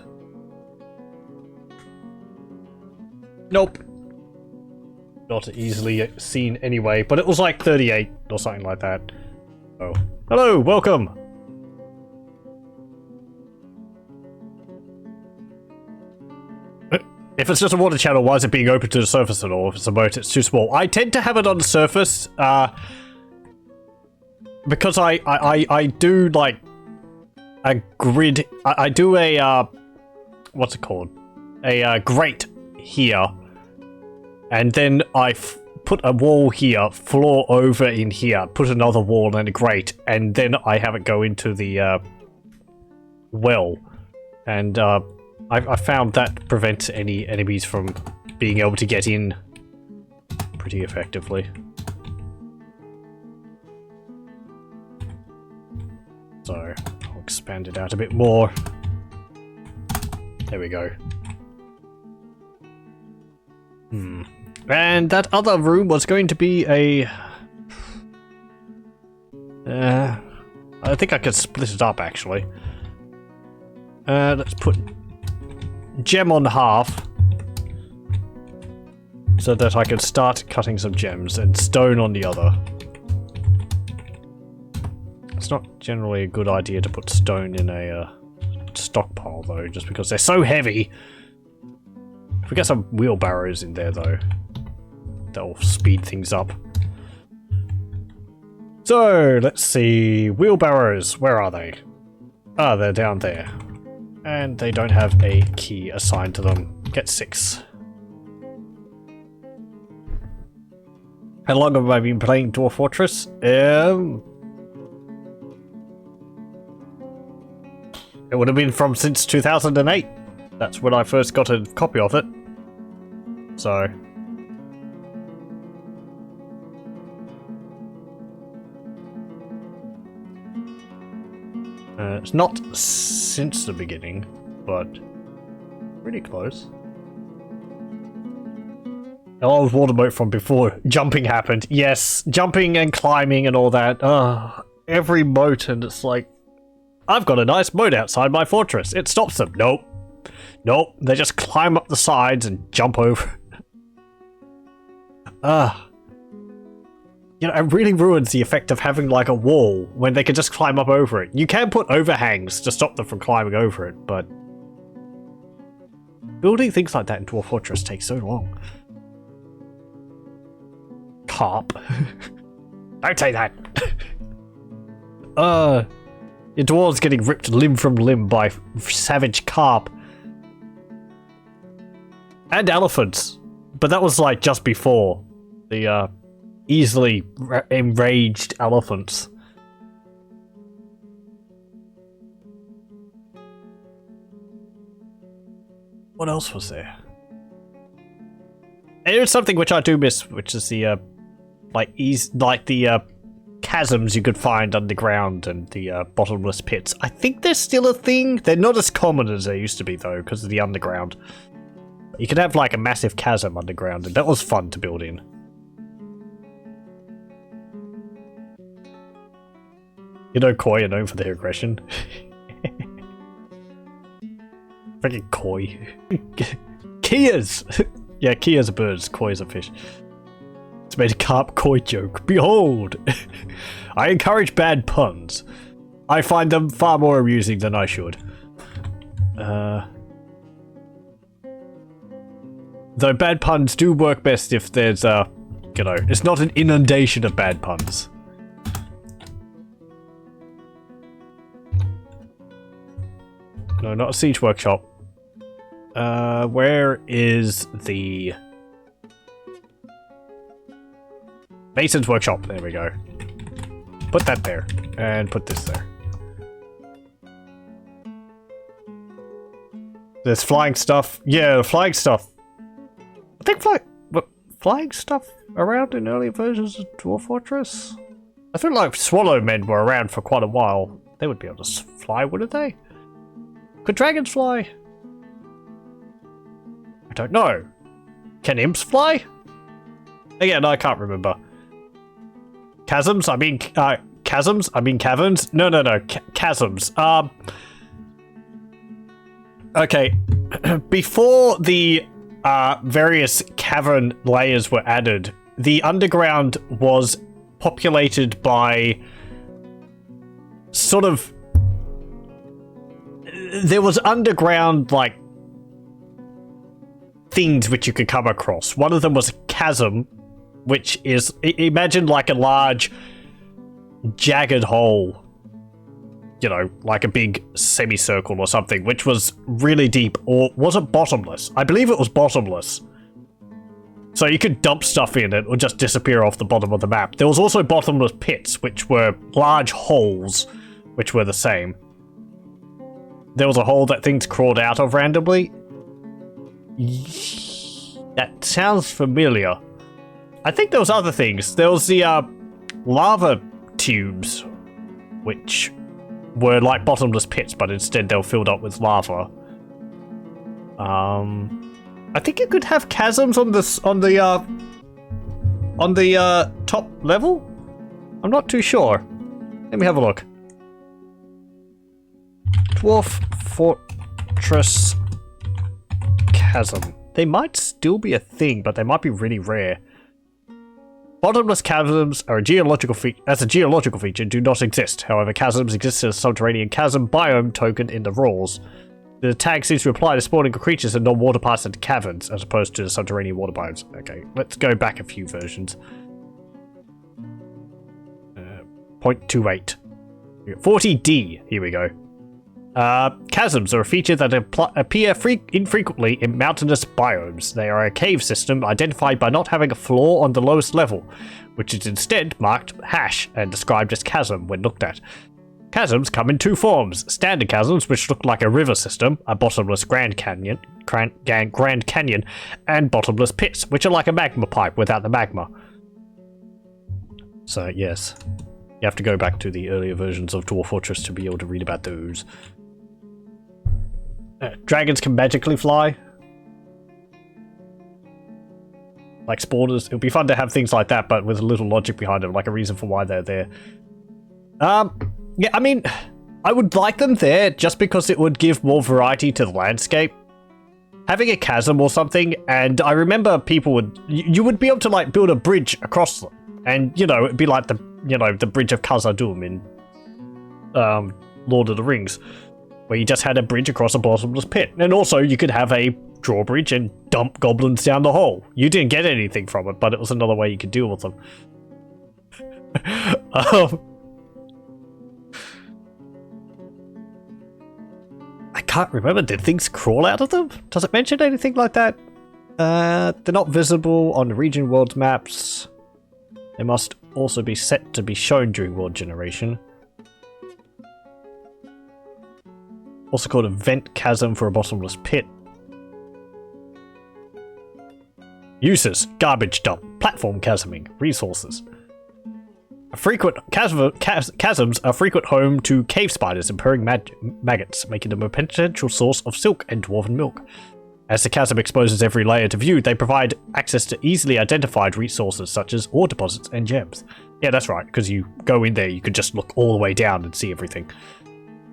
Nope. Not easily seen anyway, but it was like 38 or something like that. Oh. Hello, welcome! If it's just a water channel, why is it being open to the surface at all? If it's a boat, it's too small. I tend to have it on the surface, because I do like a grid. I do a what's it called? A grate here, and then I put a wall here, floor over in here, put another wall and a grate, and then I have it go into the well, and I found that prevents any enemies from being able to get in pretty effectively. So, I'll expand it out a bit more. There we go. And that other room was going to be a... I think I could split it up, actually. Let's put gem on half, so that I can start cutting some gems, and stone on the other. It's not generally a good idea to put stone in a stockpile, though, just because they're so heavy. If we get some wheelbarrows in there, though, that'll speed things up. So, let's see. Wheelbarrows, where are they? Ah, they're down there. And they don't have a key assigned to them. Get 6. How long have I been playing Dwarf Fortress? It would have been from since 2008. That's when I first got a copy of it. So... it's not since the beginning, but pretty close. I was water boat from before jumping happened. Yes, jumping and climbing and all that. Every moat, and it's like, I've got a nice moat outside my fortress. It stops them. Nope. Nope. They just climb up the sides and jump over. You know, it really ruins the effect of having like a wall when they can just climb up over it. You can put overhangs to stop them from climbing over it, but building things like that in Dwarf Fortress takes so long. Carp. Don't say that. Your dwarves getting ripped limb from limb by savage carp. And elephants. But that was like just before the easily enraged elephants. What else was there? There's something which I do miss, which is the chasms you could find underground and the bottomless pits. I think they're still a thing. They're not as common as they used to be though, because of the underground. You could have like a massive chasm underground, and that was fun to build in. You know, koi are known for their aggression. Freaking koi. Kias! Yeah, kias are birds, koi's are fish. It's made a carp koi joke. Behold! I encourage bad puns. I find them far more amusing than I should. Though bad puns do work best if there's you know, it's not an inundation of bad puns. No, not a siege workshop. Where is the Mason's workshop? There we go. Put that there, and put this there. There's flying stuff. Yeah, flying stuff. I think flying stuff around in early versions of Dwarf Fortress. I feel like swallow men were around for quite a while. They would be able to fly, wouldn't they? Could dragons fly? I don't know. Can imps fly? Again, I can't remember. Chasms? I mean, chasms? I mean caverns? No. Chasms. Okay. Before the various cavern layers were added, the underground was populated by sort of... There was underground, like, things which you could come across. One of them was a chasm, which is... Imagine like a large, jagged hole. You know, like a big semicircle or something, which was really deep. Or was it bottomless? I believe it was bottomless. So you could dump stuff in it or just disappear off the bottom of the map. There was also bottomless pits, which were large holes, which were the same. There was a hole that things crawled out of randomly. That sounds familiar. I think there was other things. There was the lava tubes, which were like bottomless pits, but instead they were filled up with lava. I think you could have chasms on the top level. I'm not too sure. Let me have a look. Dwarf Fortress Chasm. They might still be a thing, but they might be really rare. Bottomless chasms are a geological feature do not exist. However, chasms exist as a subterranean chasm biome token in the rules. The tag seems to apply to spawning creatures in non-water parts and caverns, as opposed to the subterranean water biomes. Okay, let's go back a few versions. 0.28. 40D, here we go. Chasms are a feature that appear infrequently in mountainous biomes. They are a cave system identified by not having a floor on the lowest level, which is instead marked hash and described as chasm when looked at. Chasms come in two forms: standard chasms, which look like a river system, a bottomless Grand Canyon, and bottomless pits, which are like a magma pipe without the magma. So yes, you have to go back to the earlier versions of Dwarf Fortress to be able to read about those. Dragons can magically fly. Like spawners. It would be fun to have things like that, but with a little logic behind them, like a reason for why they're there. Yeah, I mean, I would like them there just because it would give more variety to the landscape. Having a chasm or something, and I remember people would... You would be able to, like, build a bridge across them. And, you know, it'd be like the, you know, the Bridge of Khazad-dûm in Lord of the Rings, where you just had a bridge across a bottomless pit. And also, you could have a drawbridge and dump goblins down the hole. You didn't get anything from it, but it was another way you could deal with them. I can't remember. Did things crawl out of them? Does it mention anything like that? They're not visible on the region world maps. They must also be set to be shown during world generation. Also called a vent chasm for a bottomless pit. Uses: garbage dump, platform chasming, resources. Chasms are frequent home to cave spiders and purring maggots, making them a potential source of silk and dwarven milk. As the chasm exposes every layer to view, they provide access to easily identified resources such as ore deposits and gems. Yeah, that's right, because you go in there, you can just look all the way down and see everything.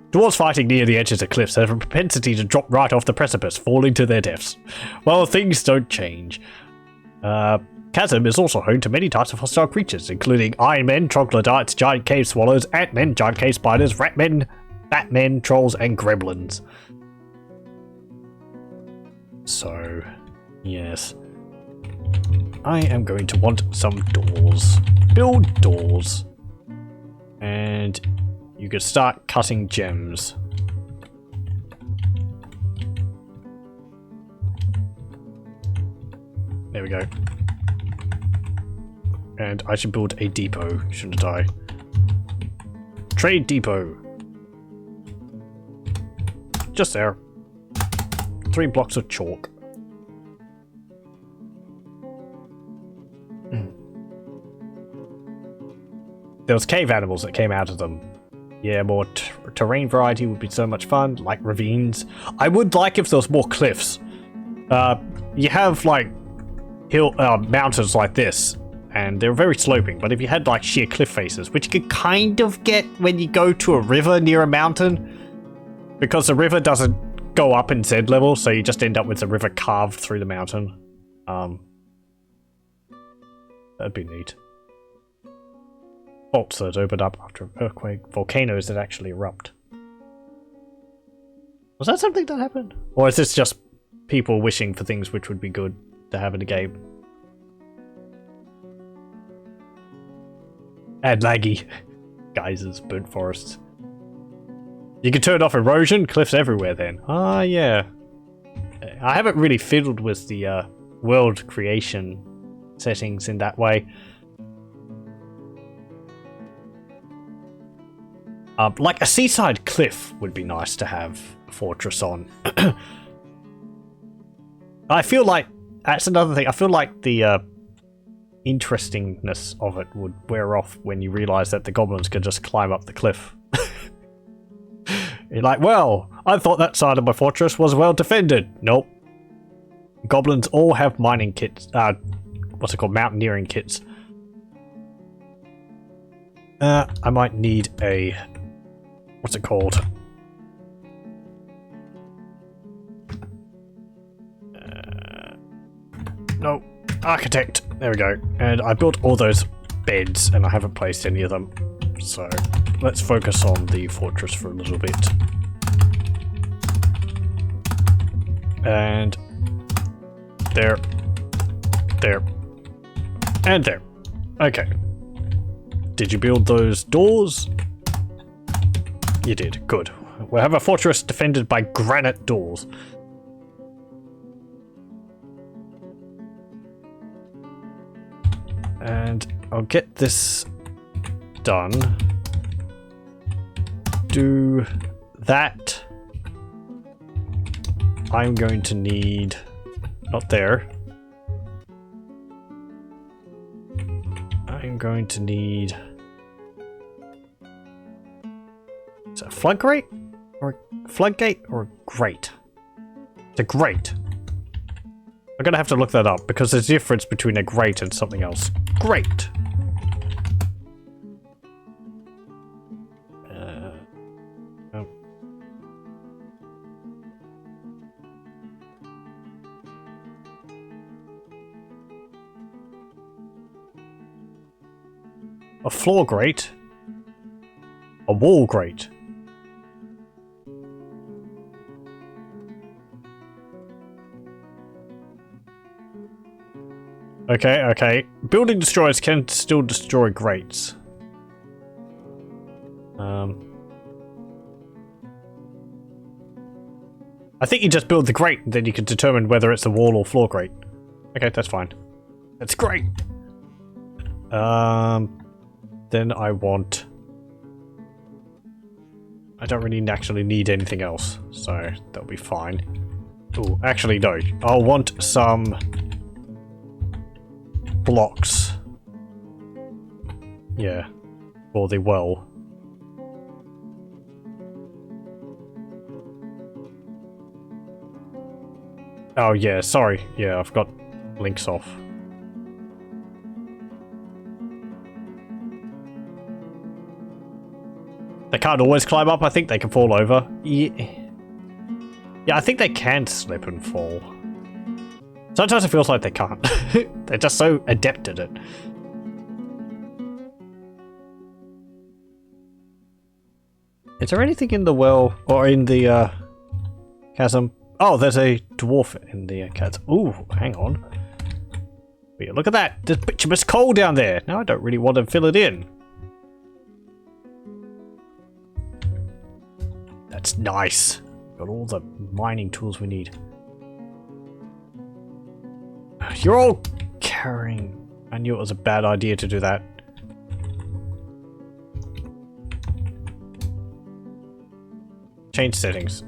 Dwarves fighting near the edges of cliffs have a propensity to drop right off the precipice, falling to their deaths. Well, things don't change. Chasm is also home to many types of hostile creatures, including Iron Men, troglodytes, giant cave swallows, ant-men, giant cave spiders, rat-men, bat-men, trolls, and gremlins. So, yes. I am going to want some doors. Build doors. And you could start cutting gems. There we go. And I should build a depot, shouldn't I? Trade depot. Just there. 3 blocks of chalk. there was cave animals that came out of them. Yeah, more terrain variety would be so much fun, like ravines. I would like if there was more cliffs. You have like mountains like this, and they're very sloping, but if you had like sheer cliff faces, which you could kind of get when you go to a river near a mountain, because the river doesn't go up in Z level, so you just end up with the river carved through the mountain. That'd be neat. Vaults that opened up after an earthquake. Volcanoes that actually erupt. Was that something that happened? Or is this just people wishing for things which would be good to have in the game? And laggy. Geysers, burnt forests. You can turn off erosion, cliffs everywhere then. Ah, yeah. I haven't really fiddled with the world creation settings in that way. Like a seaside cliff would be nice to have a fortress on. I feel like that's another thing. I feel like the interestingness of it would wear off when you realize that the goblins can just climb up the cliff. You're like, well, I thought that side of my fortress was well defended. Nope. Goblins all have mining kits. What's it called? Mountaineering kits. I might need a... What's it called? No. Architect. There we go. And I built all those beds and I haven't placed any of them. So let's focus on the fortress for a little bit. And there. There. And there. Okay. Did you build those doors? You did. Good. We'll have a fortress defended by granite doors. And I'll get this done. Do that. I'm going to need... Not there. I'm going to need... Is it a floodgate? Or a floodgate or a grate? It's a grate. I'm gonna have to look that up because there's a difference between a grate and something else. Grate. Oh. A floor grate. A wall grate. Okay, okay. Building destroyers can still destroy grates. I think you just build the grate, and then you can determine whether it's a wall or floor grate. Okay, that's fine. That's great. Then I want... I don't really actually need anything else, so that'll be fine. Oh, actually no. I'll want some... blocks. Yeah. For the well. Oh yeah, sorry. Yeah, I've got links off. They can't always climb up, I think they can fall over. Yeah, I think they can slip and fall. Sometimes it feels like they can't. They're just so adept at it. Is there anything in the well or in the chasm? Oh, there's a dwarf in the chasm. Ooh, hang on. Yeah, look at that. There's bituminous coal down there. Now I don't really want to fill it in. That's nice. Got all the mining tools we need. You're all carrying... I knew it was a bad idea to do that. Change settings.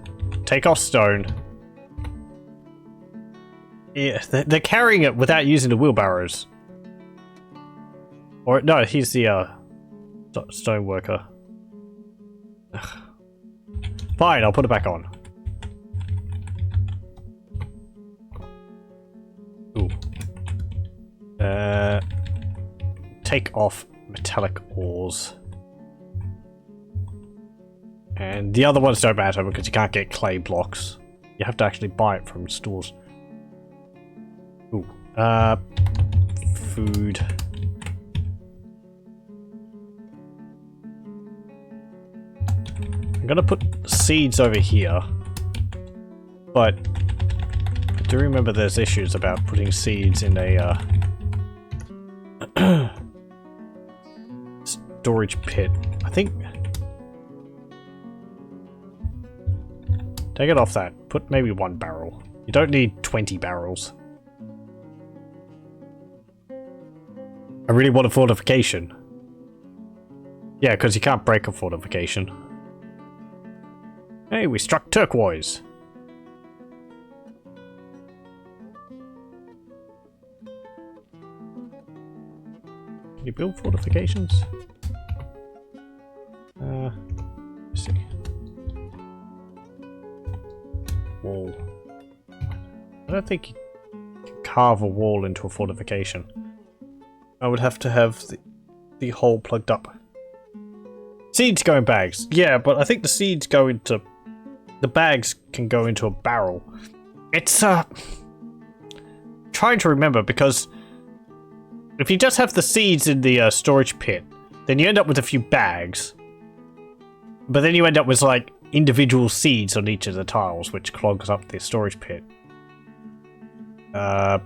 Take off stone. Yeah, they're carrying it without using the wheelbarrows. Or, no, here's the, Stoneworker. Ugh. Fine, I'll put it back on. Ooh. Take off metallic ores. And the other ones don't matter because you can't get clay blocks. You have to actually buy it from stores. Ooh. Food. I'm gonna put seeds over here. But I do remember there's issues about putting seeds in a storage pit. I think... Take it off that. Put maybe 1 barrel. You don't need 20 barrels. I really want a fortification. Yeah, because you can't break a fortification. Hey, we struck turquoise. Can you build fortifications? Let's see. Wall. I don't think you can carve a wall into a fortification. I would have to have the hole plugged up. Seeds go in bags. Yeah, but I think the seeds go into... The bags can go into a barrel. It's, trying to remember, because if you just have the seeds in the storage pit, then you end up with a few bags. But then you end up with, like, individual seeds on each of the tiles, which clogs up the storage pit. But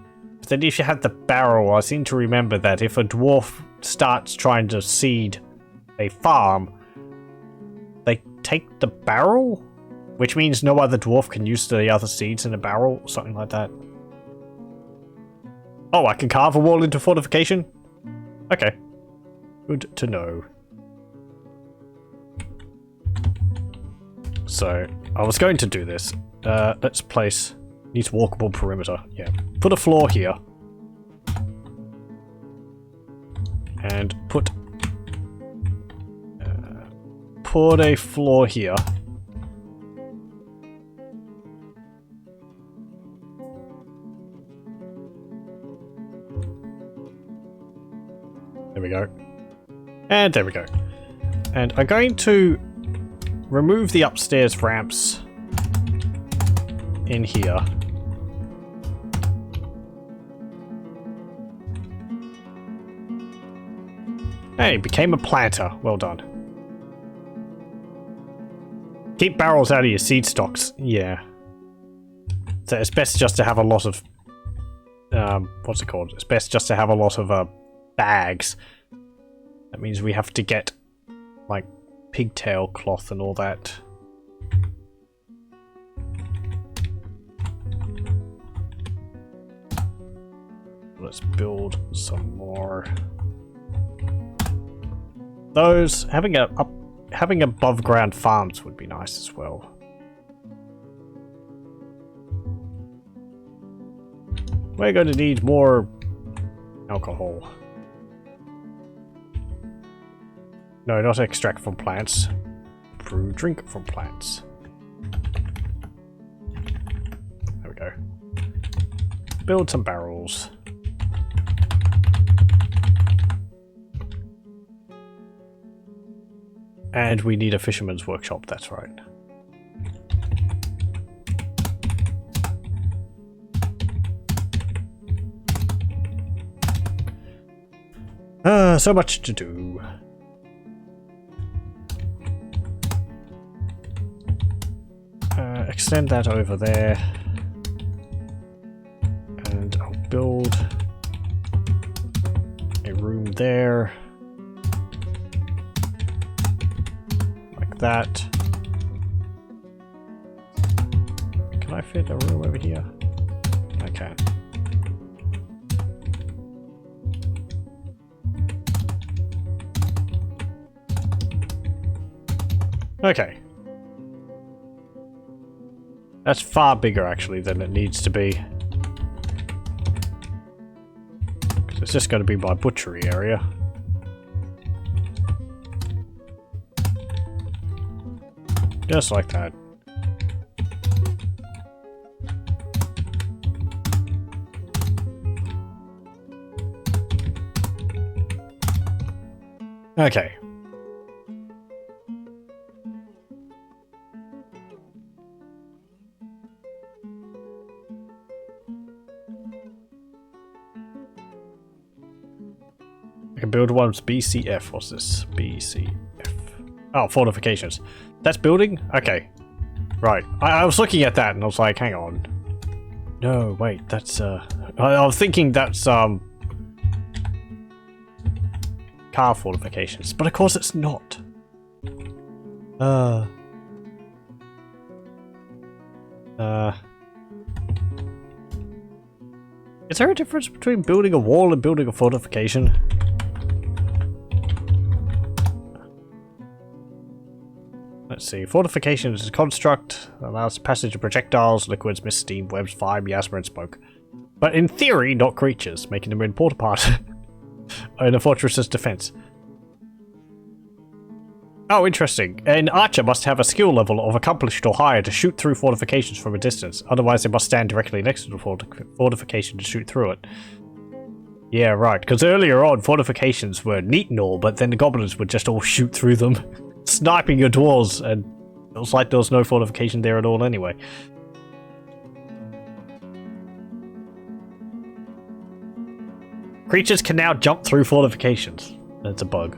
then if you have the barrel, I seem to remember that if a dwarf starts trying to seed a farm, they take the barrel? Which means no other dwarf can use the other seeds in a barrel, or something like that. Oh, I can carve a wall into fortification? Okay. Good to know. So, I was going to do this. Let's place... Needs walkable perimeter. Yeah. Put a floor here. And put... put a floor here. There we go. And there we go. And I'm going to remove the upstairs ramps in here. Hey, became a planter. Well done. Keep barrels out of your seed stocks. Yeah. So it's best just to have a lot of... what's it called? It's best just to have a lot of bags. That means we have to get, like, pigtail cloth and all that. Let's build some more. Those having above ground farms would be nice as well. We're going to need more alcohol. No, not extract from plants. Brew drink from plants. There we go. Build some barrels. And we need a fisherman's workshop, that's right. So much to do. Extend that over there. And I'll build a room there. Like that. Can I fit a room over here? I can. Okay. That's far bigger, actually, than it needs to be. Because it's just going to be my butchery area. Just like that. Okay. I can build one's BCF. What's this? BCF. Oh, fortifications. That's building? Okay. Right. I was looking at that and I was like, hang on. No, wait, that's I was thinking that's Carve fortifications, but of course it's not. Is there a difference between building a wall and building a fortification? Let's see. Fortification is a construct that allows the passage of projectiles, liquids, mist, steam, webs, fire, miasma, and smoke. But in theory, not creatures, making them an important part in a fortress's defense. Oh, interesting. An archer must have a skill level of accomplished or higher to shoot through fortifications from a distance. Otherwise, they must stand directly next to the fortification to shoot through it. Yeah, right. Because earlier on, fortifications were neat and all, but then the goblins would just all shoot through them, sniping your dwarves, and it was like there was no fortification there at all anyway. Creatures can now jump through fortifications. That's a bug.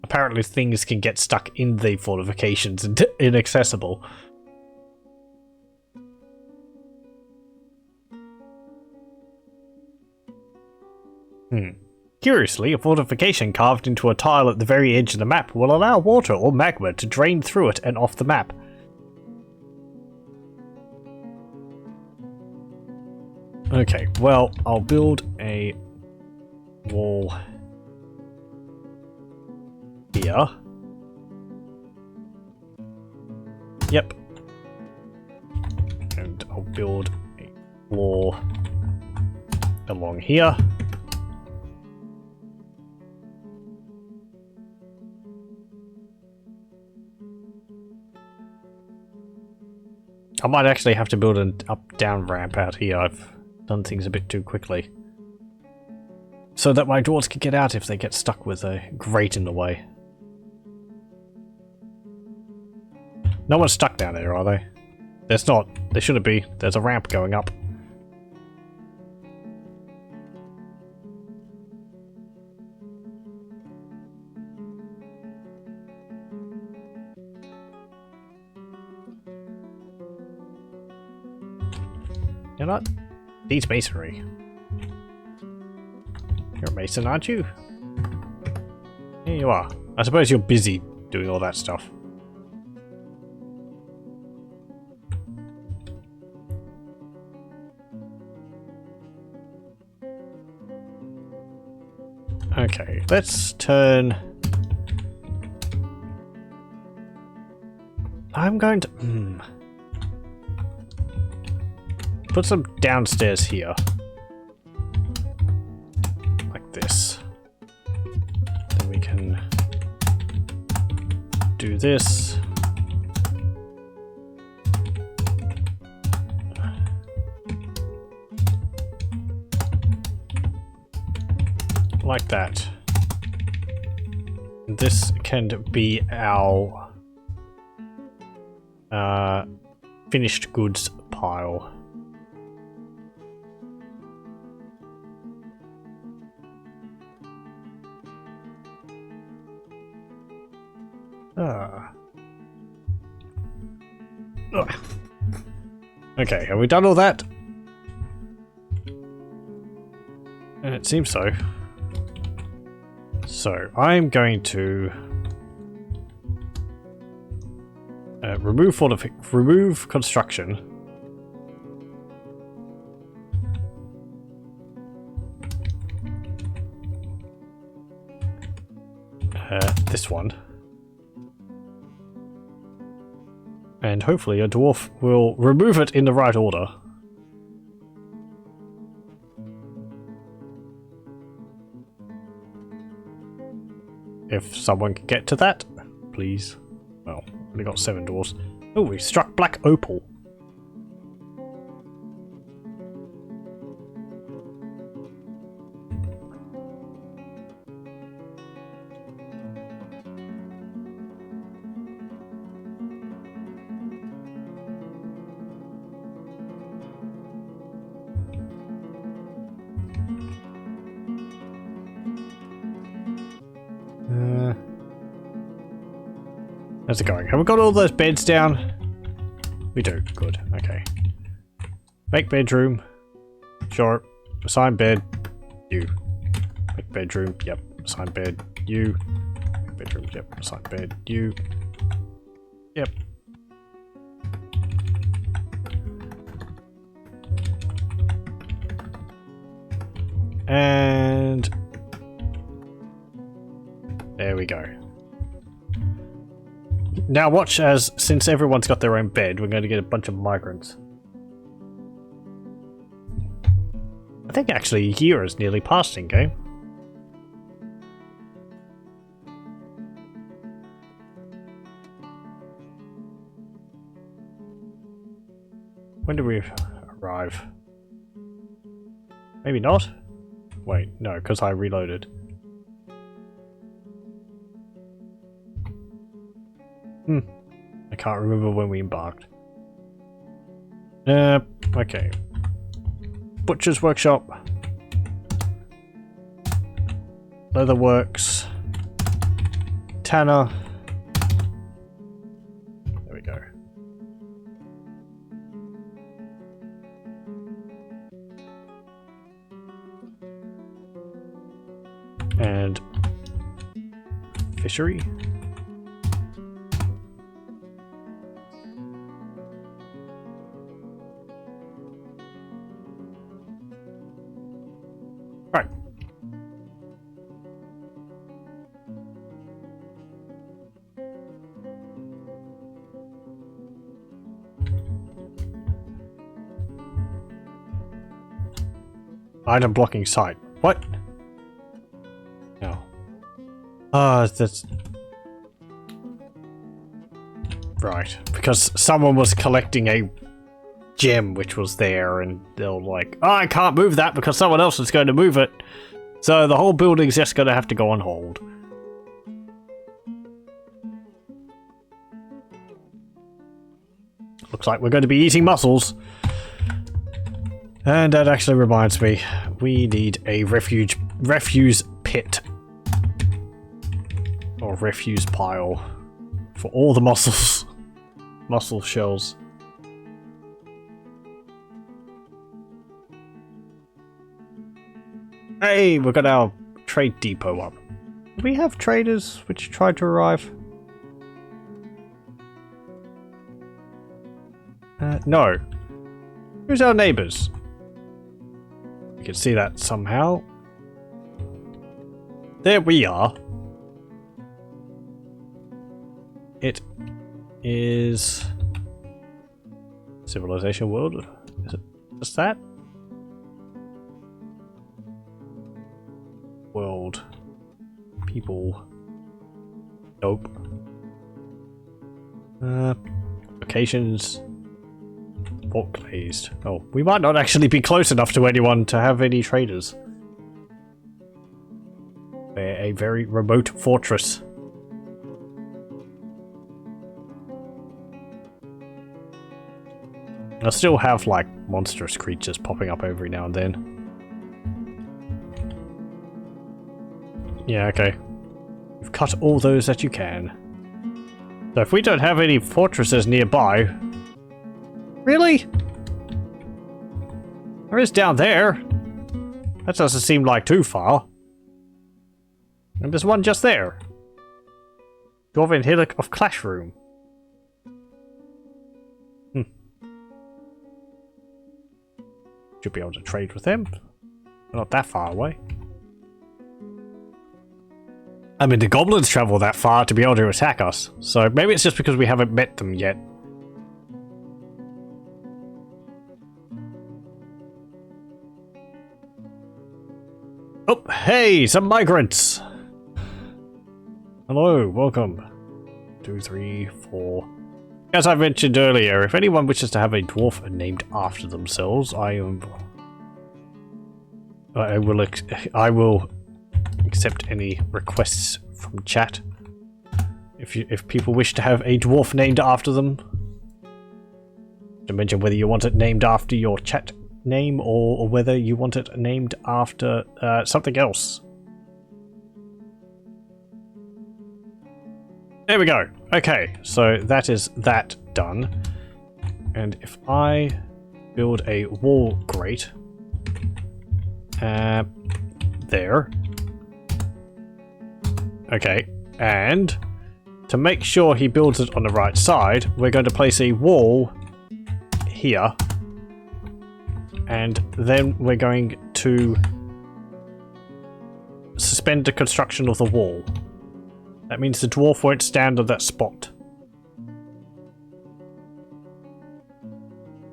Apparently things can get stuck in the fortifications and inaccessible. Curiously, a fortification carved into a tile at the very edge of the map will allow water or magma to drain through it and off the map. Okay, well, I'll build a wall here. Yep. And I'll build a wall along here. I might actually have to build an up-down ramp out here. I've done things a bit too quickly. So that my dwarves can get out if they get stuck with a grate in the way. No one's stuck down there, are they? There's not. There shouldn't be. There's a ramp going up. You're not. Needs masonry. You're a mason, aren't you? Here you are. I suppose you're busy doing all that stuff. Okay, let's turn... I'm going to... Put some downstairs here. Like this. Then we can do this. Like that. This can be our finished goods pile. Okay, have we done all that? It seems so. So, I'm going to remove construction. This one. And hopefully a dwarf will remove it in the right order. If someone can get to that, please. Well, we got 7 dwarves. Oh, we struck black opal. How's it going? Have we got all those beds down? We do. Good. Okay. Make bedroom. Sure. Assign bed. You. Make bedroom. Yep. Assign bed. You. Make bedroom. Yep. Assign bed. You. Yep. And there we go. Now watch as, since everyone's got their own bed, we're going to get a bunch of migrants. I think actually a year is nearly past in game. When do we arrive? Maybe not? Wait, no, because I reloaded. I can't remember when we embarked. Okay. Butcher's Workshop. Leatherworks. Tanner. There we go. And fishery. Right. Item blocking site. What? No. That's right. Because someone was collecting a gem which was there, and they're like, oh, I can't move that because someone else is going to move it. So the whole building's just going to have to go on hold. Looks like we're going to be eating mussels. And that actually reminds me, we need a refuse pit. Or refuse pile. For all the mussels. Mussel shells. Hey, we've got our trade depot up. Do we have traders which tried to arrive? No. Who's our neighbours? We can see that somehow. There we are. It is Civilization World. Is it just that? World. People. Nope. Locations. Vaultglaze. Oh, we might not actually be close enough to anyone to have any traders. They're a very remote fortress. I still have, like, monstrous creatures popping up every now and then. Yeah, okay. You've cut all those that you can. So if we don't have any fortresses nearby... Really? There is down there. That doesn't seem like too far. And there's one just there. Dwarven Hillock of Clashroom. Should be able to trade with them. They're not that far away. I mean, the goblins travel that far to be able to attack us, so maybe it's just because we haven't met them yet. Oh, hey, some migrants! Hello, welcome. 2, 3, 4. As I mentioned earlier, if anyone wishes to have a dwarf named after themselves, I will accept any requests from chat. If people wish to have a dwarf named after them, to mention whether you want it named after your chat name or whether you want it named after something else. There we go. Okay, so that is that done. And if I build a wall grate there. Okay, and to make sure he builds it on the right side, we're going to place a wall here. And then we're going to suspend the construction of the wall. That means the dwarf won't stand on that spot.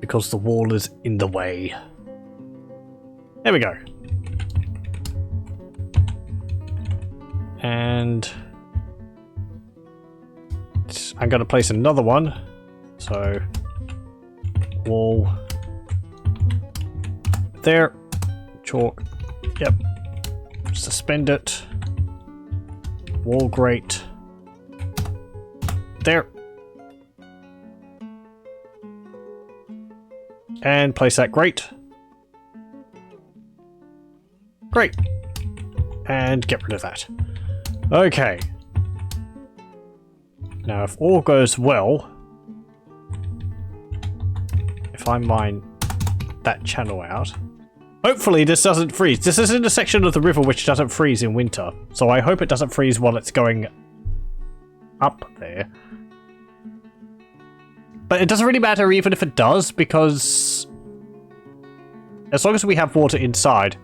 Because the wall is in the way. There we go. And I'm going to place another one. So, wall there. Chalk. Yep. Suspend it. Wall grate. There. And place that grate. Great. And get rid of that. Okay. Now if all goes well, if I mine that channel out, hopefully this doesn't freeze. This is in a section of the river which doesn't freeze in winter, so I hope it doesn't freeze while it's going up there. But it doesn't really matter even if it does, because as long as we have water inside,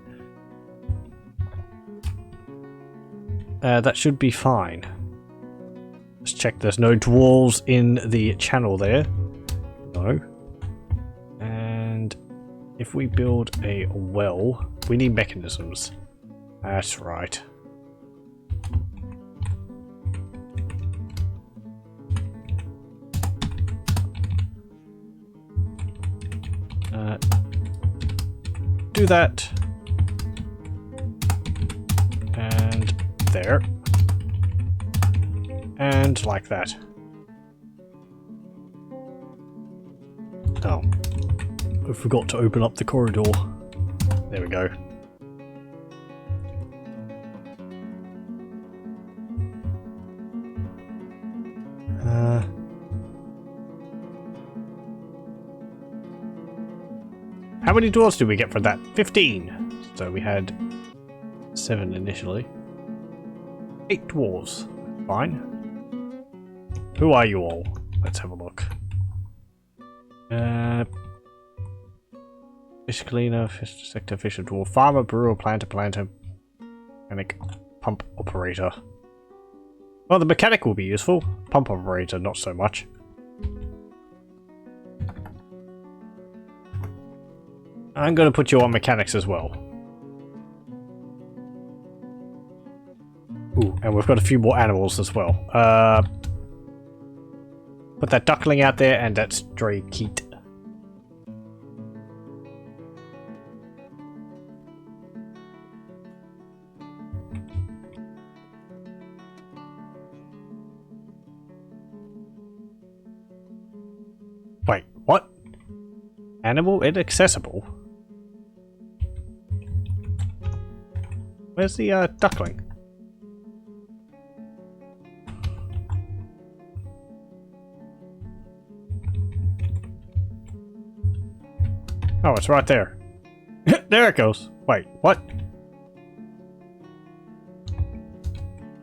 that should be fine. Let's check there's no dwarves in the channel there. No. And if we build a well, we need mechanisms. That's right. Do that. And there. And like that. Oh. I forgot to open up the corridor. There we go. How many dwarves did we get for that? 15. So we had 7 initially. 8 dwarves. Fine. Who are you all? Let's have a look. Fish cleaner, fish sector, fisher, dwarf, farmer, brewer, planter, mechanic, pump operator. Well, the mechanic will be useful. Pump operator, not so much. I'm going to put you on mechanics as well. Ooh, and we've got a few more animals as well. Put that duckling out there and that stray keet. Wait, what? Animal inaccessible? Where's the duckling? Oh, it's right there. There it goes. Wait, what?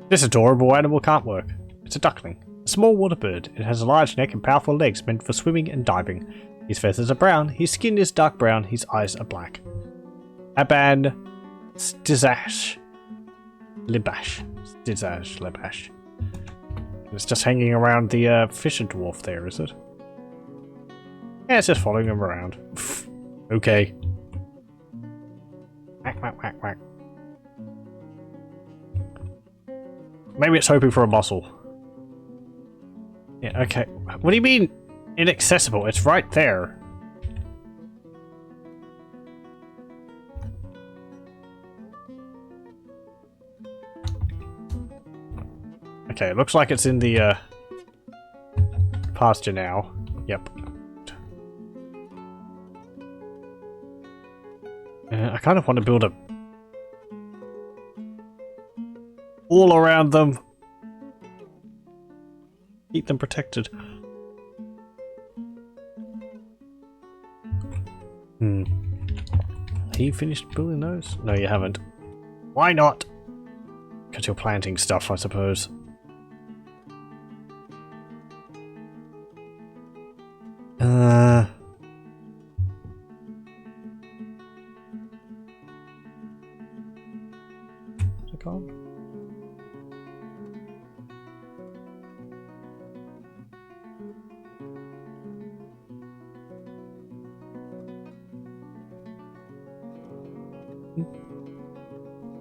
This adorable animal can't work. It's a duckling. A small water bird. It has a large neck and powerful legs meant for swimming and diving. His feathers are brown, his skin is dark brown, his eyes are black. Aban Stizash Libash. Stizash Libash. It's just hanging around the fisher dwarf there, is it? Yeah, it's just following him around. Okay. Whack, whack, whack, whack. Maybe it's hoping for a muscle. Yeah, okay. What do you mean inaccessible? It's right there. Okay, it looks like it's in the pasture now. Yep. I kind of want to build a all around them. Keep them protected. Have you finished building those? No, you haven't. Why not? Because you're planting stuff, I suppose. Is it gone?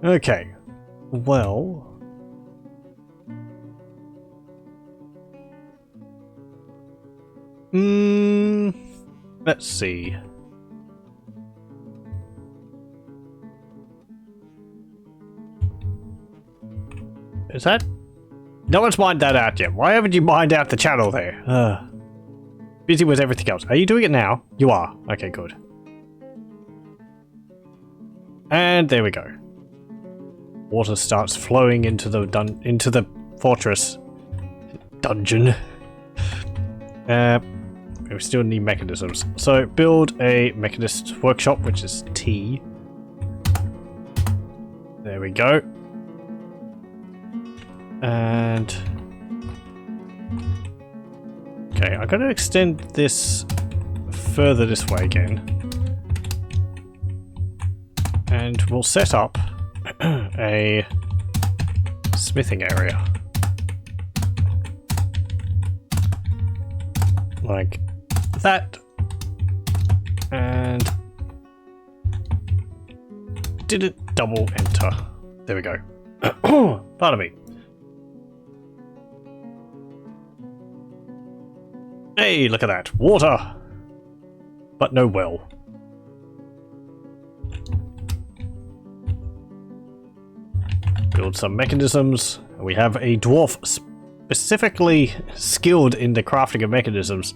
Okay. Well. Let's see. Is that? No one's mined that out yet. Why haven't you mined out the channel there? Busy with everything else. Are you doing it now? You are. Okay, good. And there we go. Water starts flowing into the fortress dungeon. We still need mechanisms. So build a Mechanist Workshop, which is T. There we go. And okay, I'm going to extend this further this way again. And we'll set up a smithing area. Like that. And didn't double enter. There we go. Pardon me. Hey, look at that. Water! But no well. Build some mechanisms. We have a dwarf specifically skilled in the crafting of mechanisms.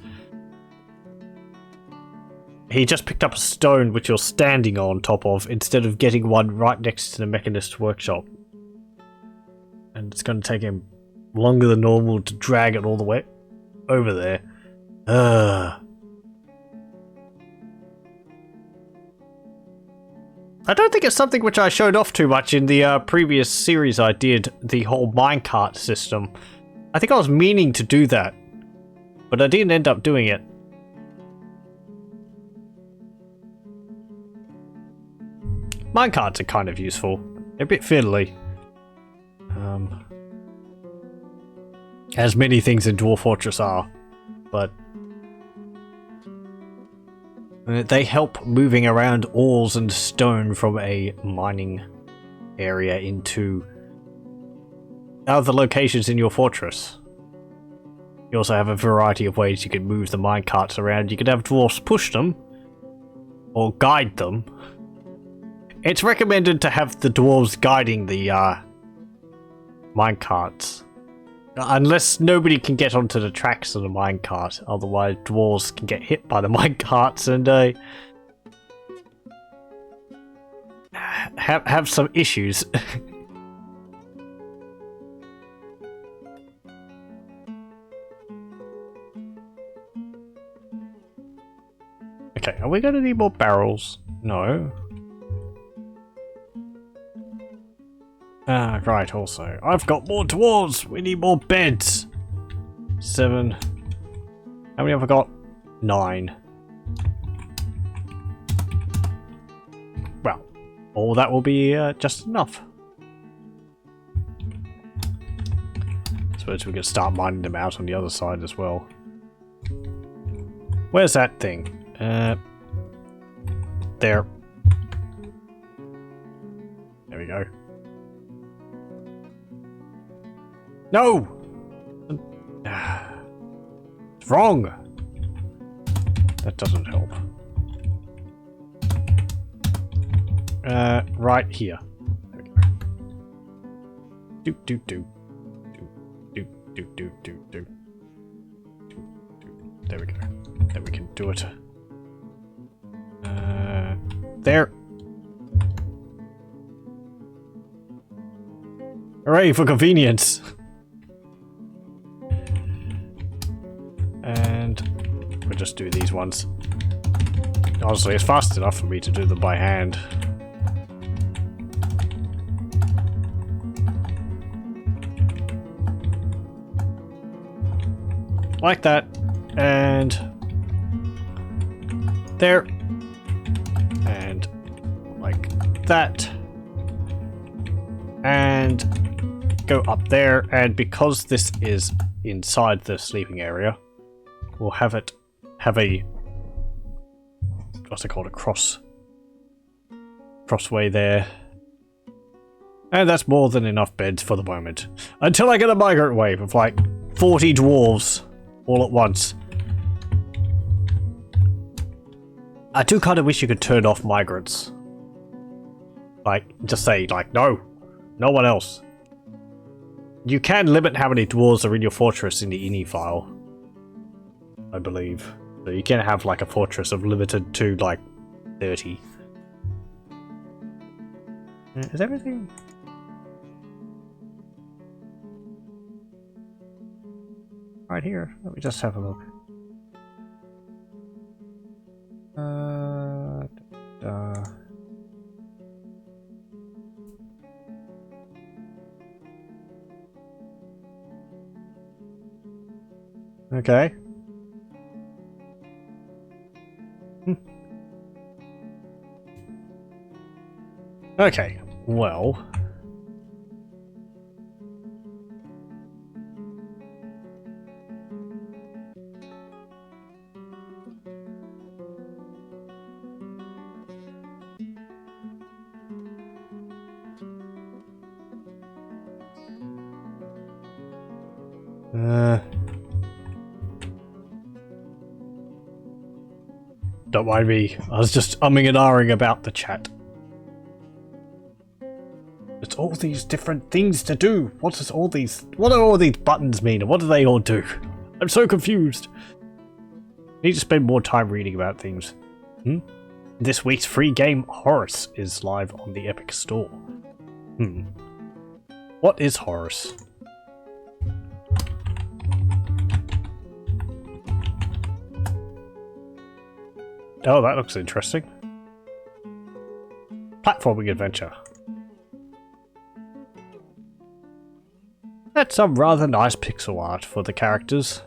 He just picked up a stone which you're standing on top of instead of getting one right next to the Mechanist Workshop. And it's going to take him longer than normal to drag it all the way over there. I don't think it's something which I showed off too much in the previous series I did, the whole minecart system. I think I was meaning to do that, but I didn't end up doing it. Minecarts are kind of useful. They're a bit fiddly. As many things in Dwarf Fortress are, but they help moving around ores and stone from a mining area into other locations in your fortress. You also have a variety of ways you can move the minecarts around. You could have dwarfs push them, or guide them. It's recommended to have the dwarves guiding the minecarts. Unless nobody can get onto the tracks of the minecart, otherwise dwarves can get hit by the minecarts and have some issues. Okay, are we going to need more barrels? No. Ah, right, also. I've got more dwarves! We need more beds! 7. How many have I got? 9. Well, all that will be just enough. I suppose we can start mining them out on the other side as well. Where's that thing? There. There we go. No! It's wrong! That doesn't help. Right here. There we go. Do. There we go. Then we can do it. There. Hooray for convenience! And we'll just do these ones. Honestly, it's fast enough for me to do them by hand. Like that. And there. And like that. And go up there. And because this is inside the sleeping area, we'll have it have a, what's it called, a crossway there. And that's more than enough beds for the moment. Until I get a migrant wave of like 40 dwarves all at once. I do kind of wish you could turn off migrants. Like, just say, like, no one else. You can limit how many dwarves are in your fortress in the ini file, I believe. So you can have like a fortress of limited to like 30. Is everything? Right here. Let me just have a look. Okay. Okay, well. Don't mind me, I was just umming and ahhing about the chat. It's all these different things to do. What do all these buttons mean, and what do they all do? I'm so confused. I need to spend more time reading about things. This week's free game, Horus, is live on the Epic Store. What is Horus? Oh, that looks interesting. Platforming adventure. That's some rather nice pixel art for the characters.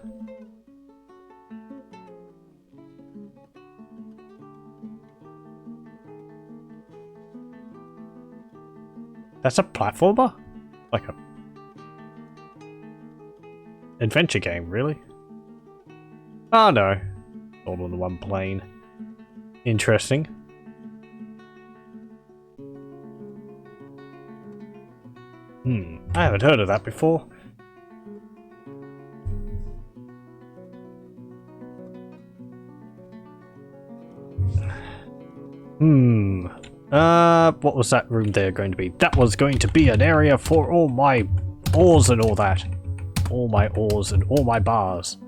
That's a platformer? Like a adventure game, really? Oh no. All on the one plane. Interesting. I haven't heard of that before. What was that room there going to be? That was going to be an area for all my ores and all that. All my ores and all my bars.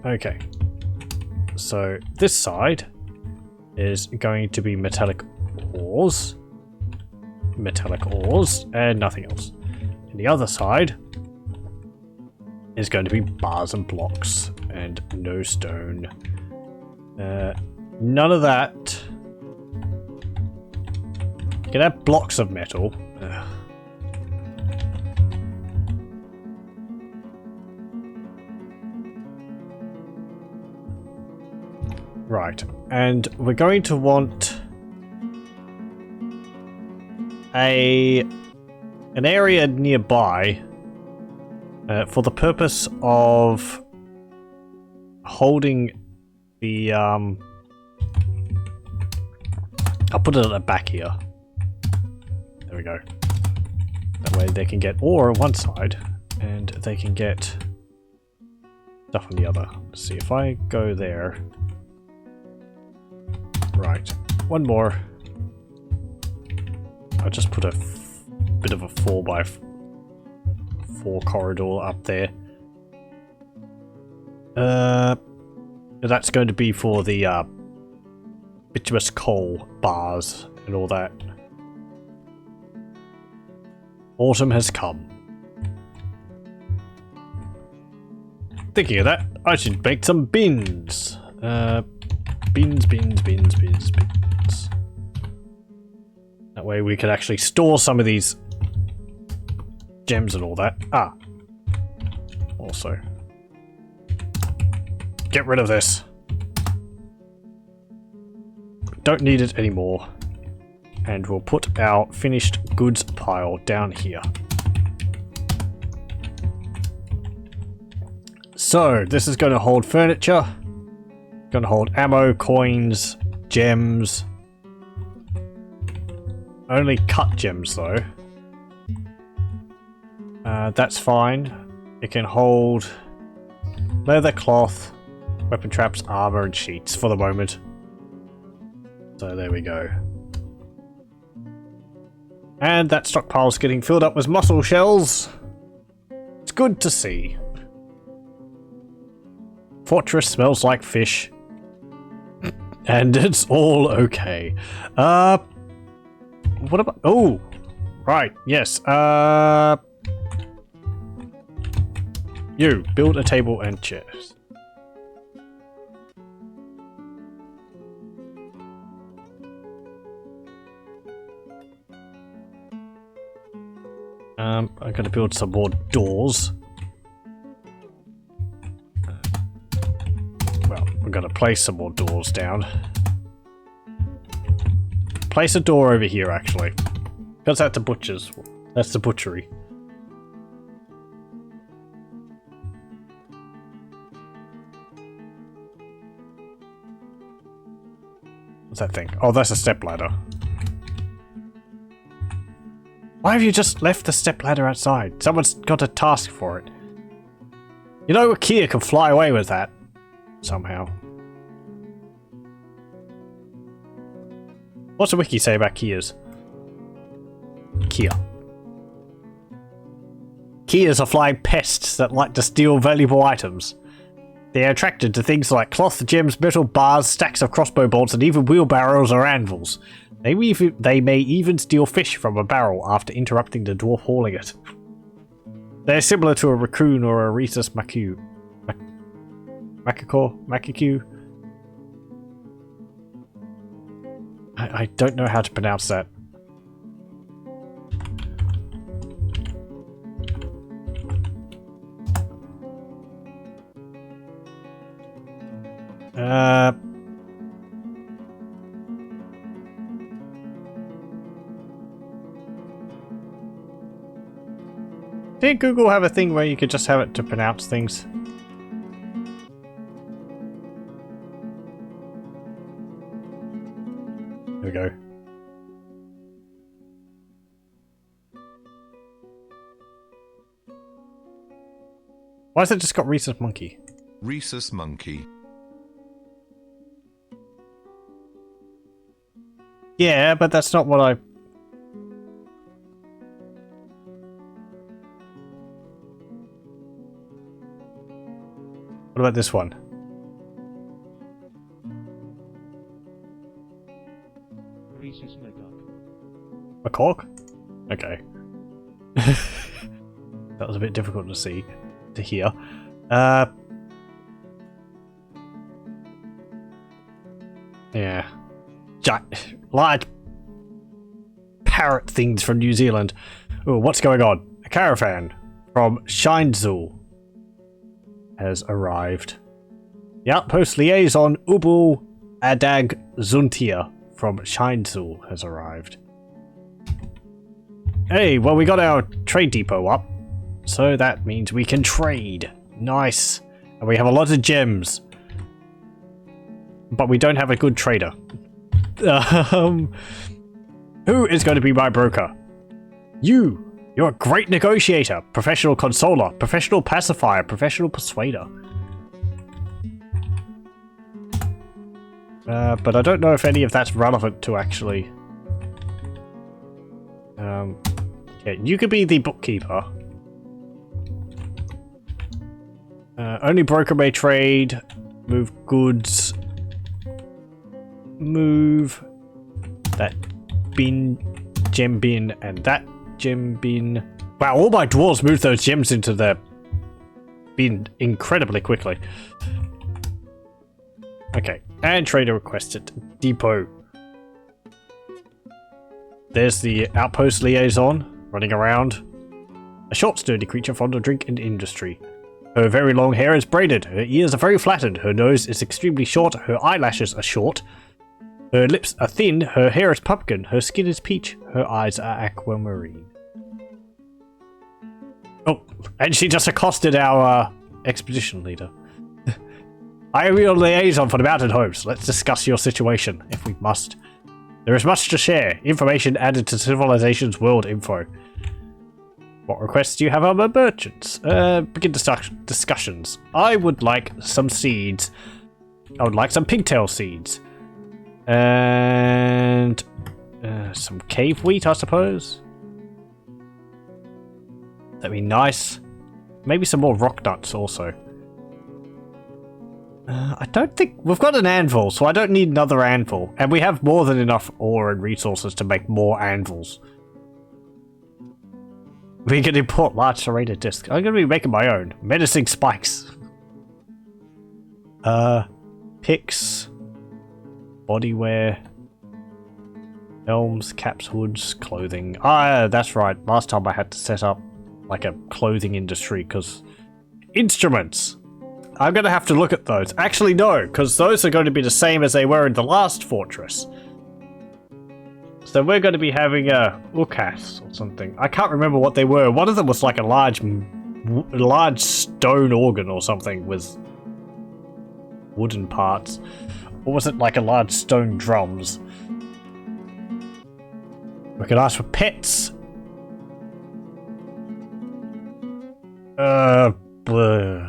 Okay. So this side is going to be metallic ores, and nothing else. And the other side is going to be bars and blocks, and no stone. None of that. You can have blocks of metal. Right, and we're going to want an area nearby for the purpose of holding the I'll put it at the back here. There we go. That way they can get ore on one side, and they can get stuff on the other. Let's see, if I go there... Right, one more. I'll just put a bit of a 4x4 corridor up there. That's going to be for the bituminous coal bars and all that. Autumn has come. Thinking of that, I should make some bins. Bins. That way we can actually store some of these gems and all that. Ah. Also. Get rid of this. Don't need it anymore. And we'll put our finished goods pile down here. So, this is going to hold furniture. Going to hold ammo, coins, gems. Only cut gems though. That's fine. It can hold leather, cloth, weapon traps, armor, and sheets for the moment. So there we go. And that stockpile's getting filled up with mussel shells. It's good to see. Fortress smells like fish. And it's all okay. What about... Oh! Right, yes. You, build a table and chairs. I'm gonna build some more doors. Well, we're gonna place some more doors down. Place a door over here, actually. Because that's the butcher's. That's the butchery. What's that thing? Oh, that's a stepladder. Why have you just left the stepladder outside? Someone's got a task for it. You know, a Kia can fly away with that. Somehow. What's the wiki say about Kias? Kia. Kias are flying pests that like to steal valuable items. They are attracted to things like cloth, gems, metal bars, stacks of crossbow bolts, and even wheelbarrows or anvils. They may even steal fish from a barrel after interrupting the dwarf hauling it. They're similar to a raccoon or a rhesus macaque. Macaque? I don't know how to pronounce that. Did Google have a thing where you could just have it to pronounce things? There we go. Why has it just got Rhesus Monkey? Rhesus Monkey. Yeah, but that's not what I... What about this one? Rhesus Macaque. Macaque? Okay. That was a bit difficult to see, to hear. Yeah. Large parrot things from New Zealand. Oh, what's going on? A caravan from Shinezul has arrived. The outpost liaison Ubbulfikod from Shinezul has arrived. Hey, well, we got our trade depot up, so that means we can trade. Nice. And we have a lot of gems. But we don't have a good trader. Who is going to be my broker? You. You're a great negotiator, professional consoler, professional pacifier, professional persuader. But I don't know if any of that's relevant to actually... yeah, you could be the bookkeeper. Only broker may trade, move goods, move that gem bin, and that gem bin. Wow, all my dwarves move those gems into their bin incredibly quickly. Okay, and trader requested depot. There's the outpost liaison running around. A short, sturdy creature fond of drink and industry. Her very long hair is braided, her ears are very flattened, her nose is extremely short, her eyelashes are short, her lips are thin, her hair is pumpkin, her skin is peach, her eyes are aquamarine. Oh, and she just accosted our expedition leader. I am your liaison for the mountain homes. Let's discuss your situation, if we must. There is much to share. Information added to Civilization's world info. What requests do you have on my merchants? Begin discussions. I would like some seeds. I would like some pigtail seeds. And some cave wheat, I suppose. That'd be nice. Maybe some more rock nuts also. I don't think... We've got an anvil, so I don't need another anvil. And we have more than enough ore and resources to make more anvils. We can import large serrated discs. I'm going to be making my own. Menacing spikes. Picks. Bodywear. Helms, caps, hoods, clothing. Ah, that's right. Last time I had to set up like a clothing industry because... Instruments! I'm going to have to look at those. Actually, no, because those are going to be the same as they were in the last fortress. So we're going to be having a ukas or something. I can't remember what they were. One of them was like a large stone organ or something with wooden parts. Or was it like a large stone drums? We could ask for pets. Bleh.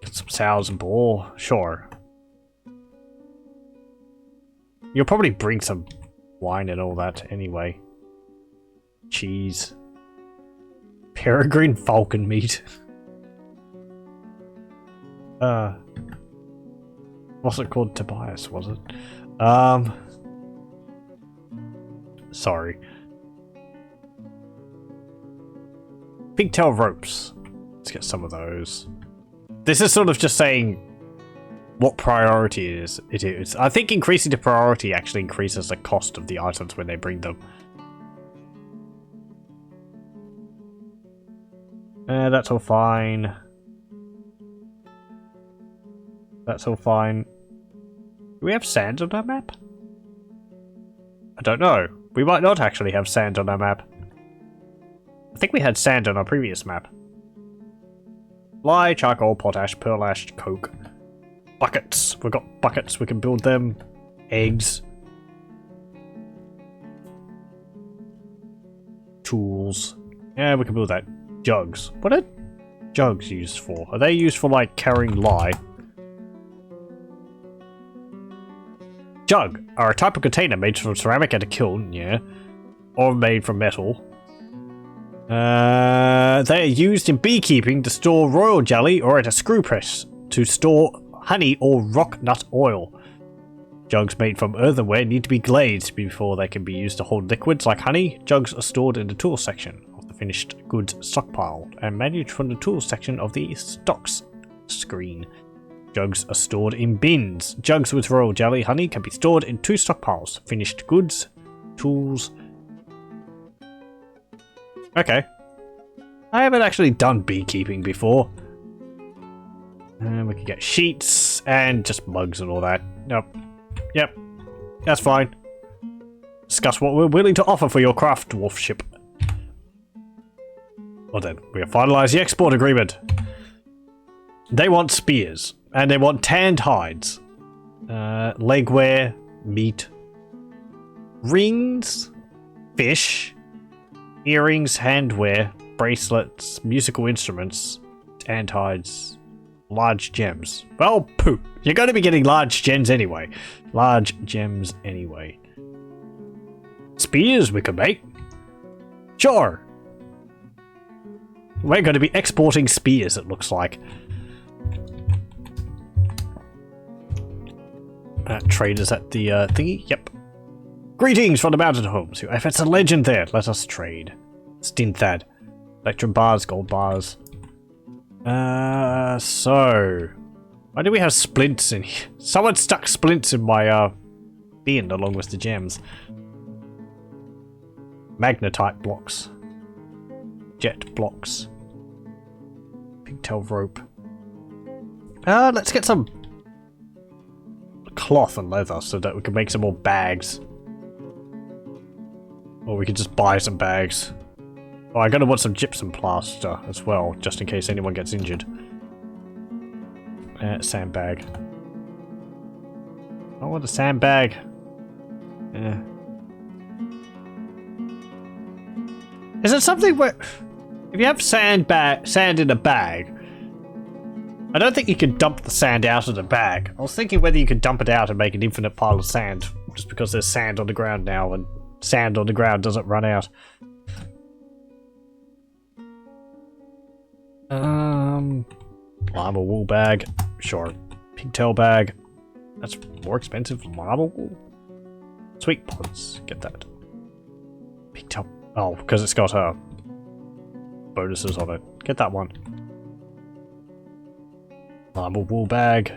Get some sows and boar. Sure. You'll probably bring some wine and all that anyway. Cheese. Peregrine falcon meat. What's it called? Tobias, was it? Sorry. Pigtail ropes. Let's get some of those. This is sort of just saying what priority it is. I think increasing the priority actually increases the cost of the items when they bring them. That's all fine. That's all fine. Do we have sand on our map? I don't know. We might not actually have sand on our map. I think we had sand on our previous map. Lye, charcoal, potash, pearl ash, coke. Buckets. We've got buckets. We can build them. Eggs. Tools. Yeah, we can build that. Jugs. What are jugs used for? Are they used for, like, carrying lye? Jug are a type of container made from ceramic at a kiln, yeah. Or made from metal. They are used in beekeeping to store royal jelly or at a screw press to store honey or rock nut oil. Jugs made from earthenware need to be glazed before they can be used to hold liquids like honey. Jugs are stored in the tools section of the finished goods stockpile and managed from the tools section of the stocks screen. Jugs are stored in bins. Jugs with royal jelly honey can be stored in 2 stockpiles. Finished goods, tools. Okay. I haven't actually done beekeeping before. And we can get sheets and just mugs and all that. Nope. Yep. That's fine. Discuss what we're willing to offer for your craft dwarf ship. Well then, we have finalized the export agreement. They want spears. And they want tanned hides. Legwear, meat. Rings. fish, earrings, handwear, bracelets, musical instruments, and hides, large gems. Well, poop. You're going to be getting large gems anyway. Large gems anyway. Spears we could make. Sure. We're going to be exporting spears, it looks like. Traders at the thingy? Yep. Greetings from the mountain homes. If it's a legend there, let us trade. Stinthad. Electrum bars, gold bars. So... Why do we have splints in here? Someone stuck splints in my, bin along with the gems. Magnetite blocks. Jet blocks. Pigtail rope. Let's get some cloth and leather so that we can make some more bags. Or we could just buy some bags. Oh, I'm gonna want some gypsum plaster as well, just in case anyone gets injured. Sandbag. I want a sandbag. Yeah. Is it something where... If you have sand in a bag... I don't think you can dump the sand out of the bag. I was thinking whether you could dump it out and make an infinite pile of sand. Just because there's sand on the ground now, and sand on the ground doesn't run out. Lava wool bag. Sure. Pigtail bag. That's more expensive than lava wool. Sweet pods. Get that. Pigtail. Oh, because it's got bonuses on it. Get that one. Lava wool bag.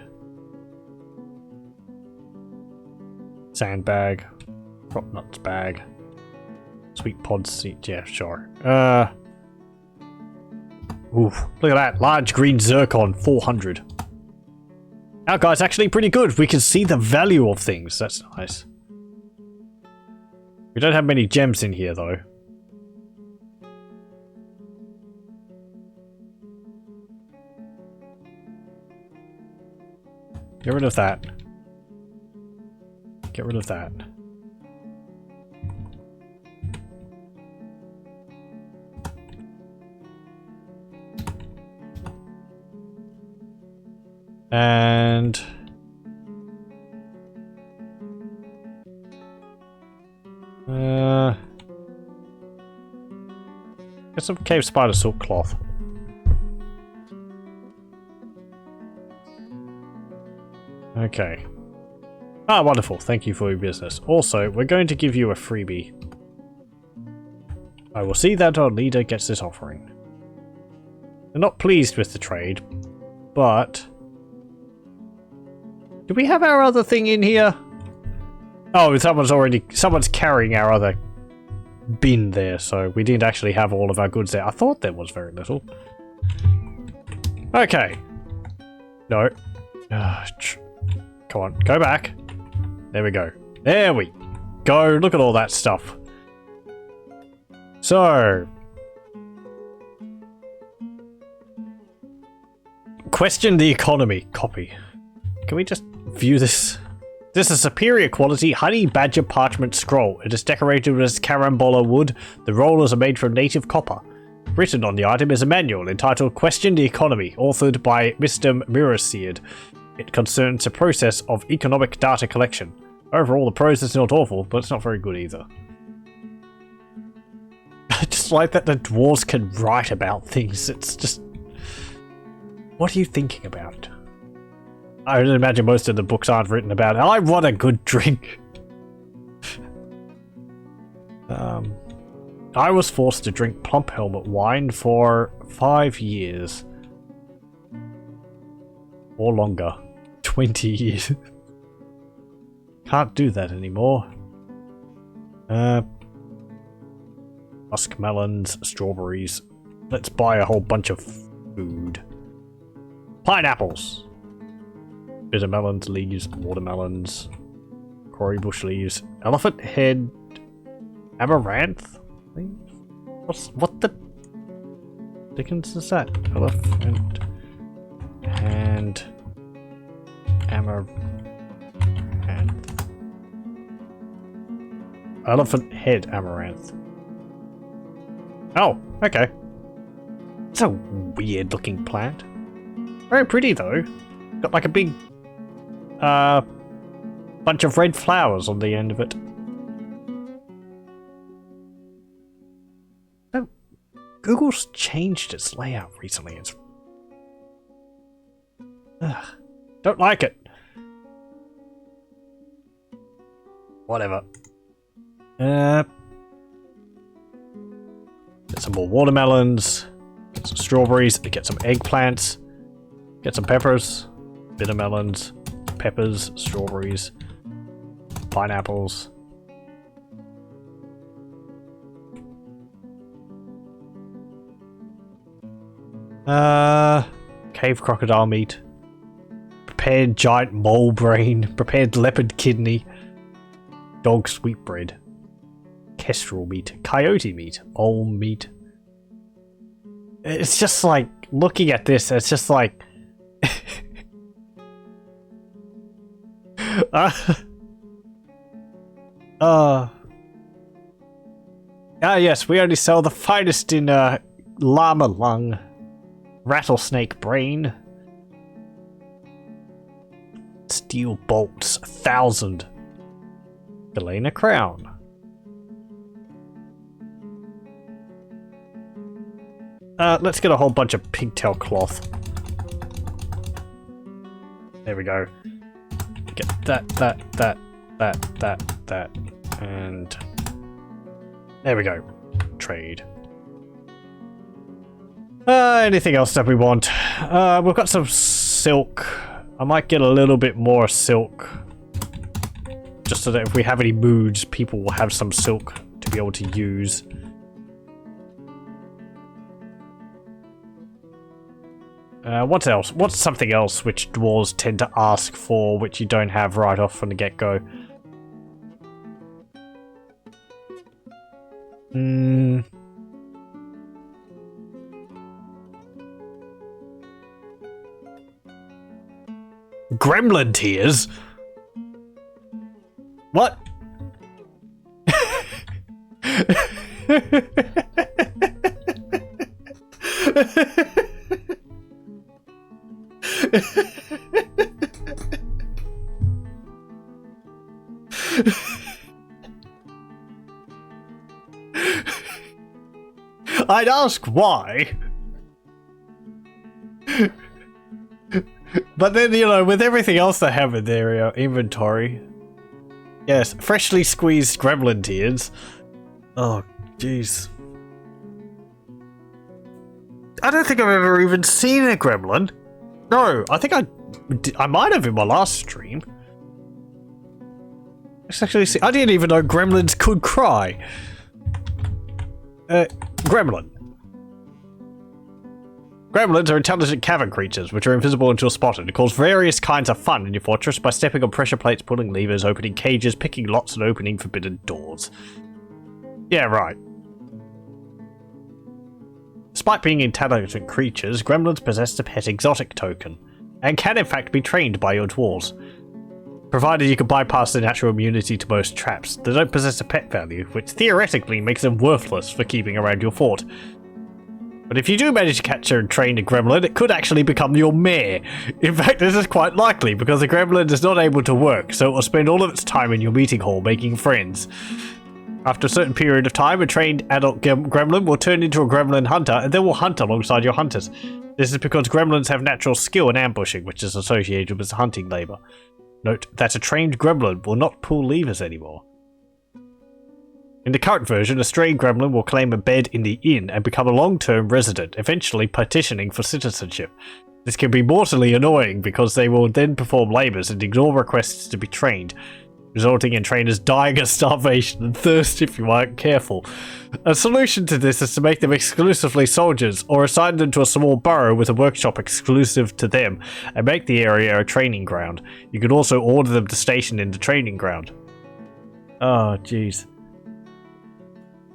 Sand bag. Crop nuts bag. Sweet pods seed. Yeah, sure. Oof, look at that. Large green zircon, 400. Our guy's actually pretty good. We can see the value of things. That's nice. We don't have many gems in here, though. Get rid of that. Get rid of that. And get some cave spider silk cloth. Okay. Ah, wonderful. Thank you for your business. Also, we're going to give you a freebie. I will see that our leader gets this offering. They're not pleased with the trade, but... Do we have our other thing in here? Oh, someone's carrying our other bin there, so we didn't actually have all of our goods there. I thought there was very little. Okay. No. Come on, go back. There we go. There we go. Look at all that stuff. So... Question the economy. Copy. Can we just view this? This is a superior quality honey badger parchment scroll. It is decorated with carambola wood. The rollers are made from native copper. Written on the item is a manual entitled Question the Economy, authored by Mr. Miraseed. It concerns the process of economic data collection. Overall, the prose is not awful, but it's not very good either. I just like that the dwarves can write about things. It's just... What are you thinking about? I would imagine most of the books aren't written about it. I want a good drink. I was forced to drink Plump Helmet wine for 5 years. Or longer. 20 years. Can't do that anymore. Muskmelons, strawberries. Let's buy a whole bunch of food. Pineapples. Bitter melons, leaves, watermelons, quarry bush leaves, elephant head, amaranth leaves? What the dickens is that? Elephant and amaranth. elephant head amaranth. Oh, okay. It's a weird looking plant. Very pretty though. Got like a big bunch of red flowers on the end of it. Oh, Google's changed its layout recently. It's don't like it. Whatever. Get some more watermelons. Get some strawberries. Get some eggplants. Get some peppers. Bitter melons. Peppers. Strawberries. Pineapples. Cave crocodile meat. Prepared giant mole brain. Prepared leopard kidney. Dog sweetbread. Kestrel meat. Coyote meat. Olm meat. It's just like, looking at this, it's just like... yes, we only sell the finest in llama lung. Rattlesnake brain. Steel bolts, 1,000. Galena crown. Let's get a whole bunch of pigtail cloth. There we go. Get that, and there we go. Trade. Anything else that we want? We've got some silk. I might get a little bit more silk. Just so that if we have any moods, people will have some silk to be able to use. What else? What's something else which dwarves tend to ask for, which you don't have right off from the get-go? Gremlin tears? What? I'd ask why. But then, you know, with everything else they have in their inventory. Yes, freshly squeezed gremlin tears. Oh, jeez. I don't think I've ever even seen a gremlin. No, I think I might have in my last stream. Let's actually see. I didn't even know gremlins could cry. Gremlin. Gremlins are intelligent cavern creatures, which are invisible until spotted. It cause various kinds of fun in your fortress by stepping on pressure plates, pulling levers, opening cages, picking locks, and opening forbidden doors. Yeah, right. Despite being intelligent creatures, gremlins possess a pet exotic token, and can in fact be trained by your dwarves. Provided you can bypass their natural immunity to most traps, they don't possess a pet value, which theoretically makes them worthless for keeping around your fort. But if you do manage to capture and train a gremlin, it could actually become your mare. In fact, this is quite likely, because the gremlin is not able to work, so it will spend all of its time in your meeting hall making friends. After a certain period of time, a trained adult gremlin will turn into a gremlin hunter, and then will hunt alongside your hunters. This is because gremlins have natural skill in ambushing, which is associated with hunting labor. Note that a trained gremlin will not pull levers anymore. In the current version, a stray gremlin will claim a bed in the inn and become a long-term resident, eventually petitioning for citizenship. This can be mortally annoying because they will then perform labors and ignore requests to be trained, resulting in trainers dying of starvation and thirst if you aren't careful. A solution to this is to make them exclusively soldiers, or assign them to a small borough with a workshop exclusive to them, and make the area a training ground. You can also order them to station in the training ground. Oh, jeez.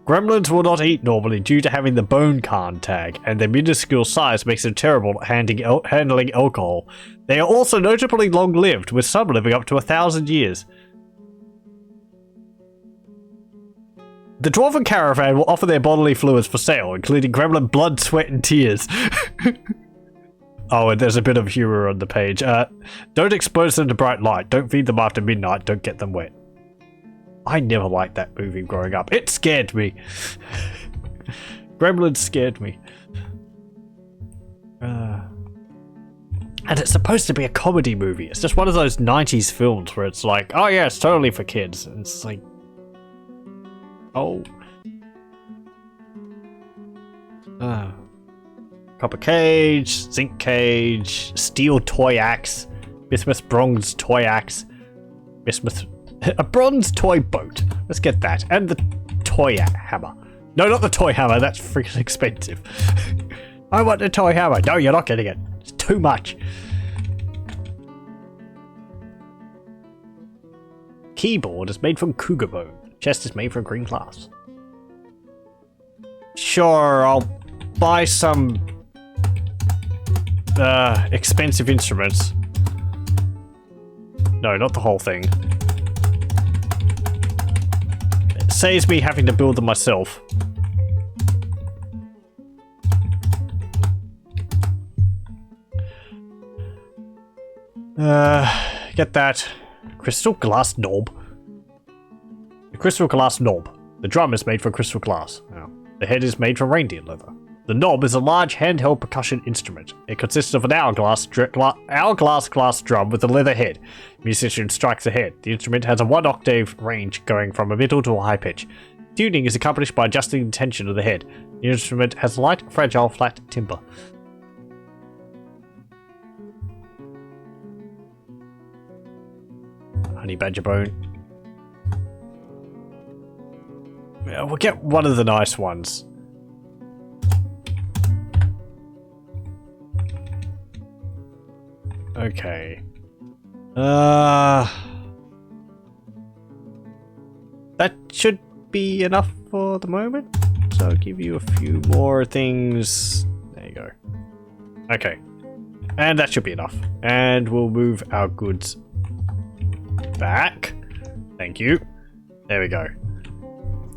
Gremlins will not eat normally due to having the bone Khan tag, and their minuscule size makes them terrible at handling alcohol. They are also notably long-lived, with some living up to 1,000 years. The Dwarven caravan will offer their bodily fluids for sale, including gremlin blood, sweat, and tears. Oh, and there's a bit of humor on the page. Don't expose them to bright light. Don't feed them after midnight. Don't get them wet. I never liked that movie growing up. It scared me. Gremlins scared me. And it's supposed to be a comedy movie. It's just one of those 90s films where it's like, oh yeah, it's totally for kids. And it's like, oh. Copper cage, zinc cage, steel toy axe, bismuth bronze toy axe, bismuth... a bronze toy boat. Let's get that. And the toy hammer. No, not the toy hammer. That's freaking expensive. I want the toy hammer. No, you're not getting it. It's too much. Keyboard is made from cougar bone. Chest is made from green glass. Sure, I'll buy some expensive instruments. No, not the whole thing. It saves me having to build them myself. Get that. Crystal glass knob. The crystal glass knob. The drum is made from crystal glass. Oh. The head is made from reindeer leather. The knob is a large handheld percussion instrument. It consists of an hourglass glass drum with a leather head. The musician strikes a head. The instrument has a 1-octave range going from a middle to a high pitch. Tuning is accomplished by adjusting the tension of the head. The instrument has light, fragile, flat timbre. Honey badger bone. Yeah, we'll get one of the nice ones. Okay. That should be enough for the moment. So I'll give you a few more things. There you go. Okay. And that should be enough. And we'll move our goods back. Thank you. There we go.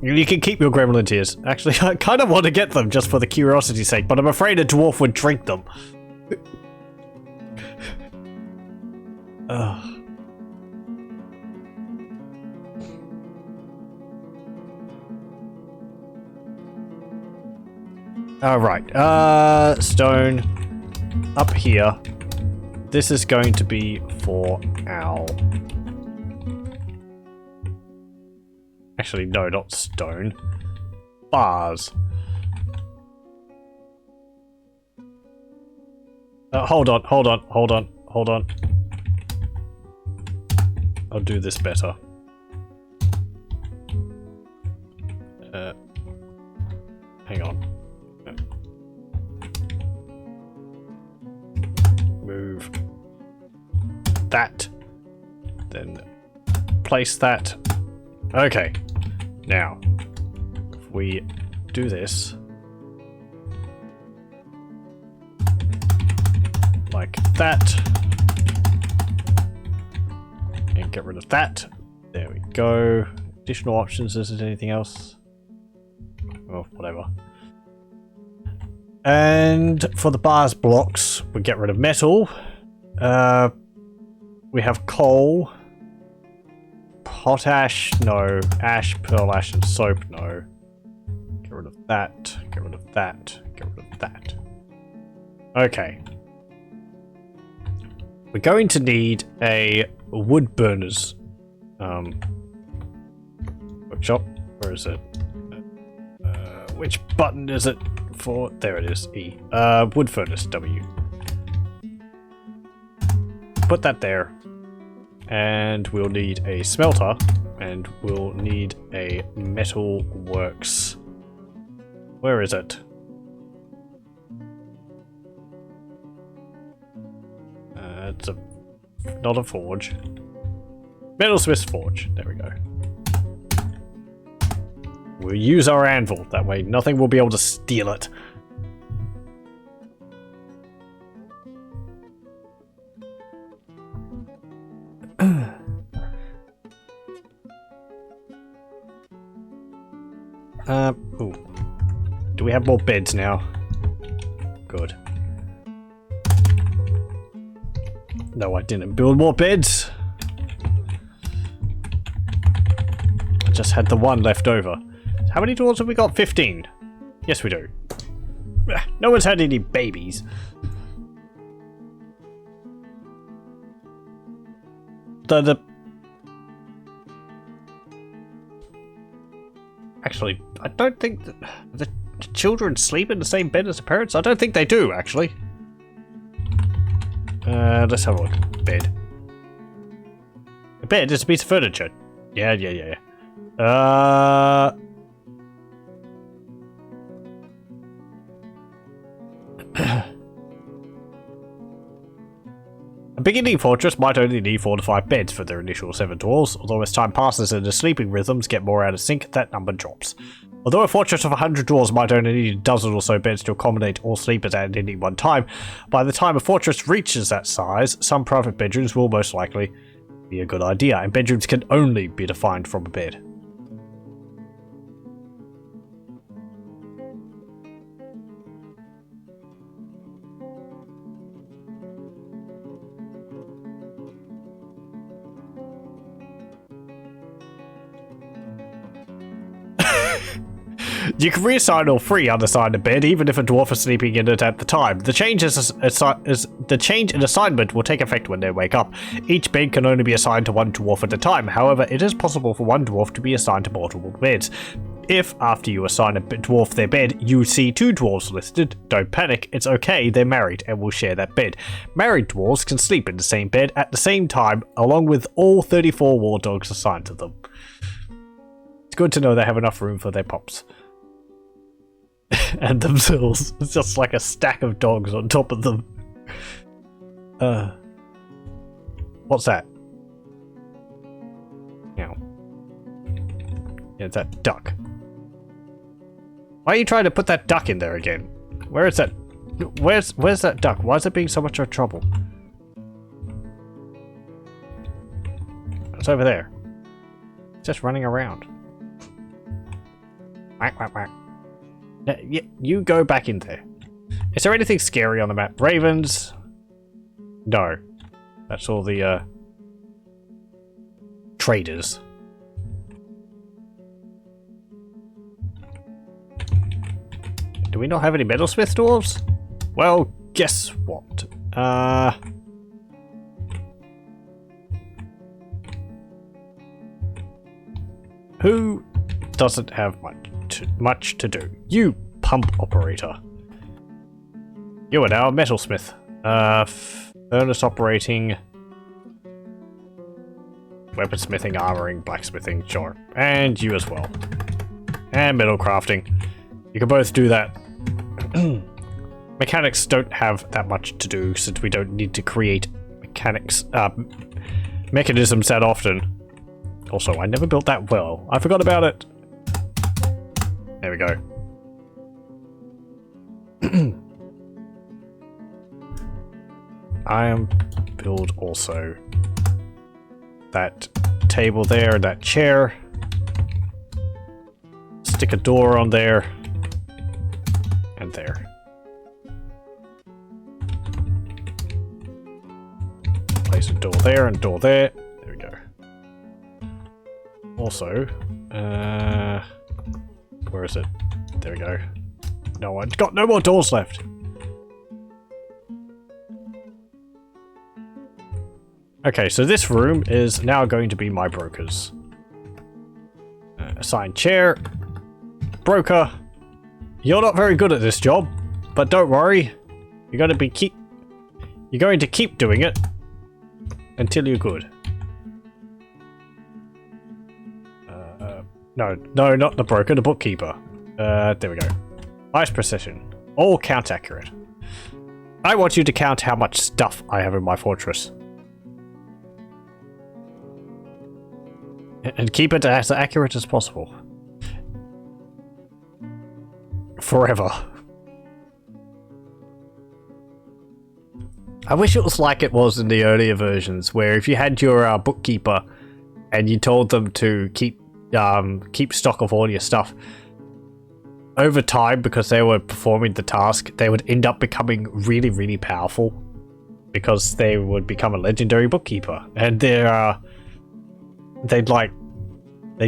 You can keep your gremlin tears. Actually, I kind of want to get them just for the curiosity's sake, but I'm afraid a dwarf would drink them. Alright, stone up here. This is going to be for our... Actually, no, not stone. Bars. Hold on. I'll do this better. Hang on. Move that. Then place that. Okay. Now, if we do this like that, and get rid of that. There we go. Additional options. Is there anything else? Oh, whatever. And for the bars blocks, we get rid of metal. We have coal. Potash, no. Ash, pearl ash, and soap, no. Get rid of that. Get rid of that. Get rid of that. Okay. We're going to need a wood burners workshop. Where is it? Which button is it for? There it is. E. Wood furnace. W. Put that there. And we'll need a smelter, and we'll need a metal works. Where is it? It's not a forge. Metalsmith forge. There we go. We'll use our anvil. That way nothing will be able to steal it. Ooh. Do we have more beds now? Good. No, I didn't build more beds. I just had the one left over. How many dwarves have we got? 15. Yes, we do. No one's had any babies. Actually, I don't think that the children sleep in the same bed as the parents. I don't think they do, actually. Let's have a look. Bed. A bed is a piece of furniture. Yeah. A beginning fortress might only need 4 to 5 beds for their initial 7 dwarves, although as time passes and the sleeping rhythms get more out of sync, that number drops. Although a fortress of 100 dwarves might only need a dozen or so beds to accommodate all sleepers at any one time, by the time a fortress reaches that size, some private bedrooms will most likely be a good idea, and bedrooms can only be defined from a bed. You can reassign or free unassigned a bed, even if a dwarf is sleeping in it at the time. The change in assignment will take effect when they wake up. Each bed can only be assigned to one dwarf at a time. However, it is possible for one dwarf to be assigned to multiple beds. If, after you assign a dwarf their bed, you see 2 dwarves listed, don't panic, it's okay, they're married and will share that bed. Married dwarves can sleep in the same bed at the same time, along with all 34 war dogs assigned to them. It's good to know they have enough room for their pups. And themselves. It's just like a stack of dogs on top of them. What's that? Now. Yeah, it's that duck. Why are you trying to put that duck in there again? Where is that? Where's that duck? Why is it being so much of trouble? It's over there. It's just running around. Whack, whack, whack. Yeah, you go back in there. Is there anything scary on the map? Ravens? No. That's all the, traders. Do we not have any Metalsmith Dwarves? Well, guess what? Who doesn't have much to do? You pump operator. You are now a metalsmith. Furnace operating, weaponsmithing, armoring, blacksmithing, sure. And you as well. And metal crafting. You can both do that. Mechanics don't have that much to do since we don't need to create mechanisms that often. Also, I never built that well. I forgot about it. There we go. I am build also that table there, that chair. Stick a door on there. And there. Place a door there and door there. There we go. Also, where is it? There we go. No, I've got no more doors left. Okay, so this room is now going to be my brokers. Assign chair. Broker. You're not very good at this job, but don't worry. You're going to keep doing it until you're good. No, not the broker, the bookkeeper. There we go. Nice precision. All count accurate. I want you to count how much stuff I have in my fortress. And keep it as accurate as possible. Forever. I wish it was like it was in the earlier versions, where if you had your bookkeeper and you told them to keep stock of all your stuff, over time, because they were performing the task, they would end up becoming really, really powerful. Because they would become a legendary bookkeeper. And they'd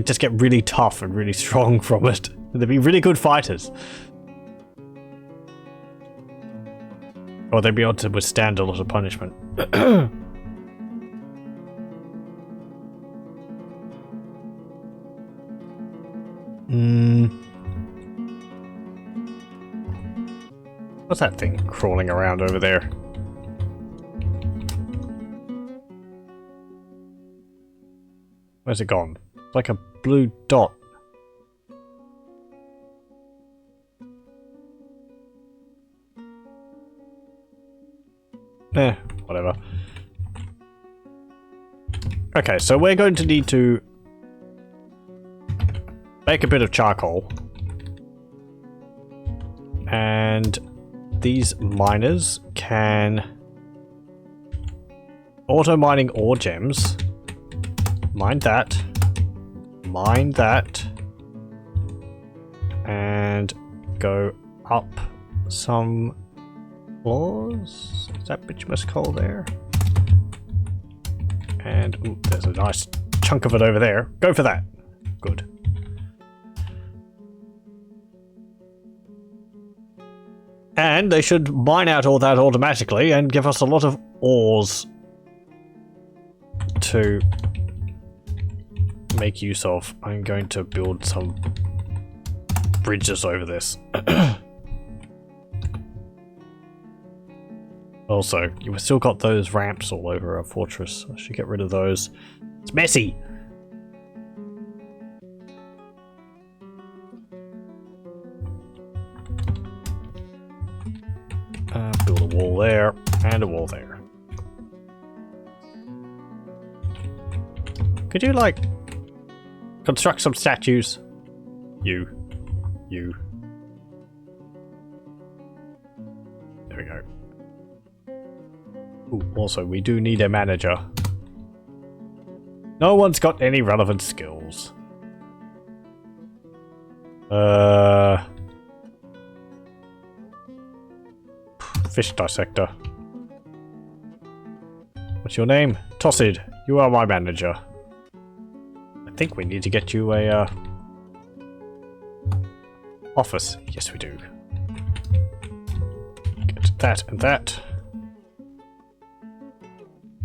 just get really tough and really strong from it. They'd be really good fighters. Or they'd be able to withstand a lot of punishment. What's that thing crawling around over there? Where's it gone? It's like a blue dot. Whatever. Okay, so we're going to need to make a bit of charcoal. And these miners can auto-mining ore gems. Mine that. Mine that. And go up some floors. Is that bituminous coal there? And ooh, there's a nice chunk of it over there. Go for that. Good. And they should mine out all that automatically and give us a lot of ores to make use of. I'm going to build some bridges over this. Also, you've still got those ramps all over our fortress. I should get rid of those. It's messy! Build a wall there, and a wall there. Could you, like, construct some statues? You. There we go. Ooh, also, we do need a manager. No one's got any relevant skills. Fish dissector. What's your name? Tossid. You are my manager. I think we need to get you a office. Yes, we do. Get that and that.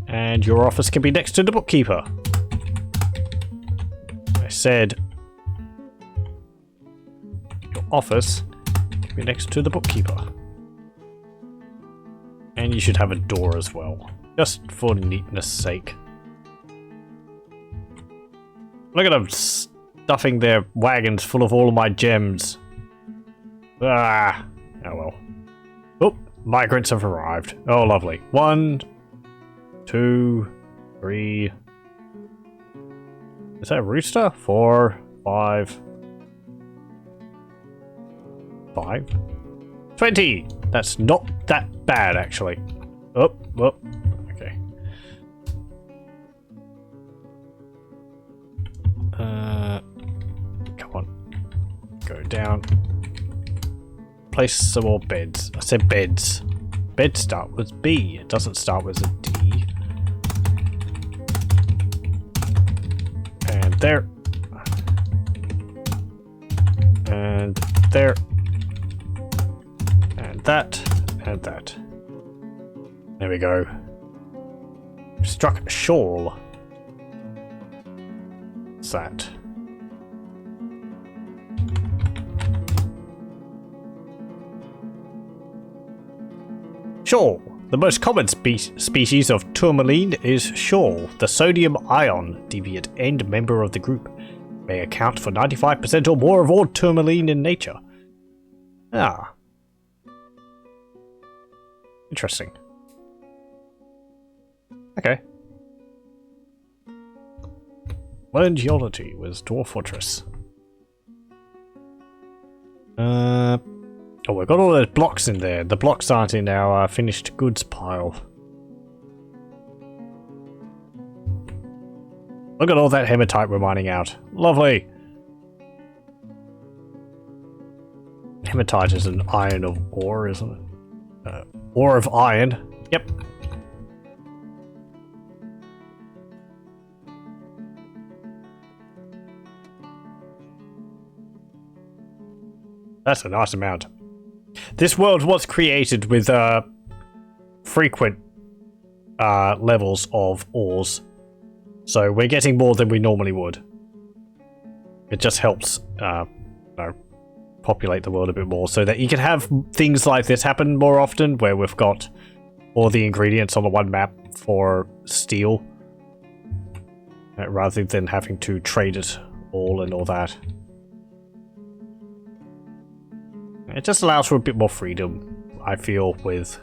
And your office can be next to the bookkeeper. I said your office can be next to the bookkeeper. And you should have a door as well. Just for neatness sake. Look at them stuffing their wagons full of all of my gems. Ah! Oh well. Oh, migrants have arrived. Oh, lovely. 1, 2, 3. Is that a rooster? 4, 5. 5? 20! That's not that bad, actually. Oh. Okay. Come on. Go down. Place some more beds. I said beds. Beds start with B. It doesn't start with a D. And there. And there. And that. And that. There we go. Struck a shawl. What's that? Shawl. The most common species of tourmaline is shawl, the sodium ion deviant end member of the group. May account for 95% or more of all tourmaline in nature. Ah. Interesting. Okay. Learn geology with Dwarf Fortress. Oh, we've got all those blocks in there. The blocks aren't in our finished goods pile. Look at all that hematite we're mining out. Lovely. Hematite is an iron of ore, isn't it? Ore of iron. Yep. That's a nice amount. This world was created with frequent levels of ores. So we're getting more than we normally would. It just helps populate the world a bit more so that you can have things like this happen more often, where we've got all the ingredients on the one map for steel, rather than having to trade it all and all that. It just allows for a bit more freedom, I feel, with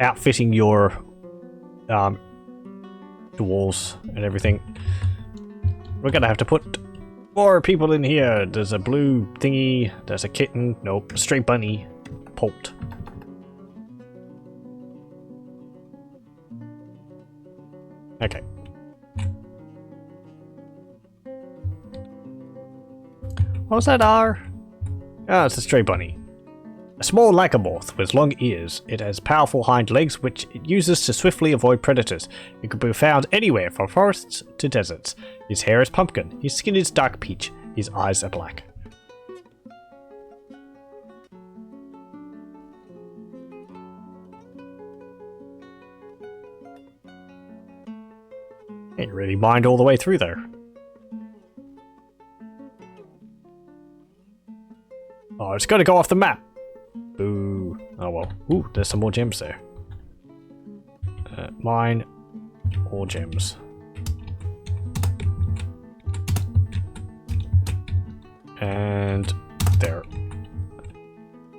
outfitting your dwarves and everything. We're gonna have to put more people in here. There's a blue thingy, there's a kitten, nope, stray bunny, Polt. Okay. What was that R? Ah, it's a stray bunny. A small lagomorph with long ears. It has powerful hind legs which it uses to swiftly avoid predators. It can be found anywhere from forests to deserts. His hair is pumpkin. His skin is dark peach. His eyes are black. Ain't really mined all the way through there. Oh, it's gonna go off the map. Ooh. Oh well. Ooh, there's some more gems there. Mine or gems. And there.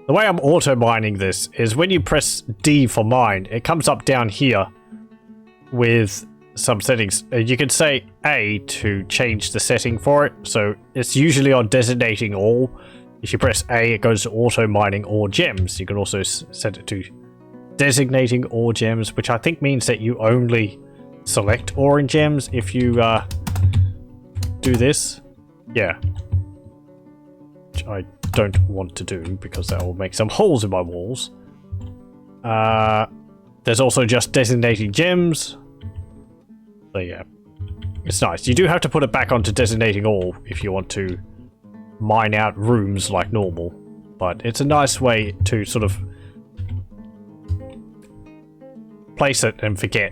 The way I'm auto mining this is when you press D for mine, it comes up down here with some settings. You can say A to change the setting for it. So it's usually on designating all. If you press A, it goes to auto mining all gems. You can also set it to designating all gems, which I think means that you only select ore and gems if you do this. Yeah. Which I don't want to do because that will make some holes in my walls. There's also just designating gems. So yeah. It's nice. You do have to put it back onto designating all if you want to mine out rooms like normal, but it's a nice way to sort of place it and forget.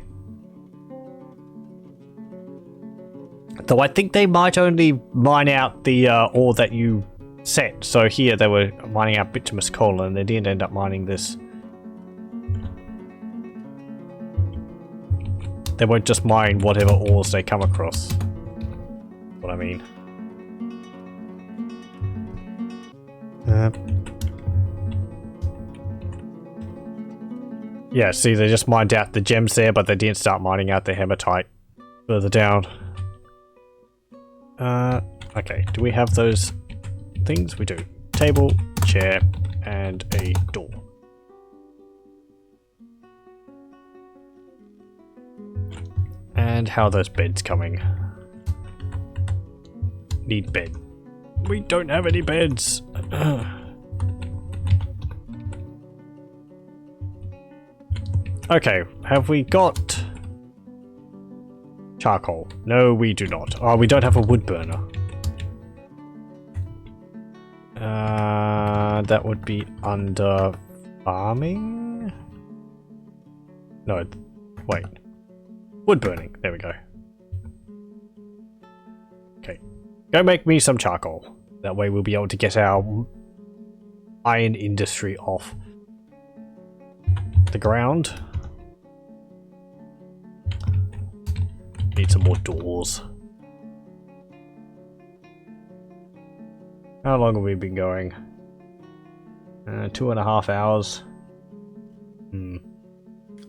Though I think they might only mine out the ore that you set. So here they were mining out bituminous coal and they didn't end up mining this. They won't just mine whatever ores they come across. What I mean. Yeah, see, they just mined out the gems there, but they didn't start mining out the hematite further down. Okay, do we have those things? We do. Table, chair, and a door. And how are those beds coming? Need bed. We don't have any beds. Okay, have we got charcoal? No, we do not. Oh, we don't have a wood burner. That would be under farming? No, wait. Wood burning. There we go. Okay. Go make me some charcoal. That way we'll be able to get our iron industry off the ground. Need some more doors. How long have we been going? 2.5 hours.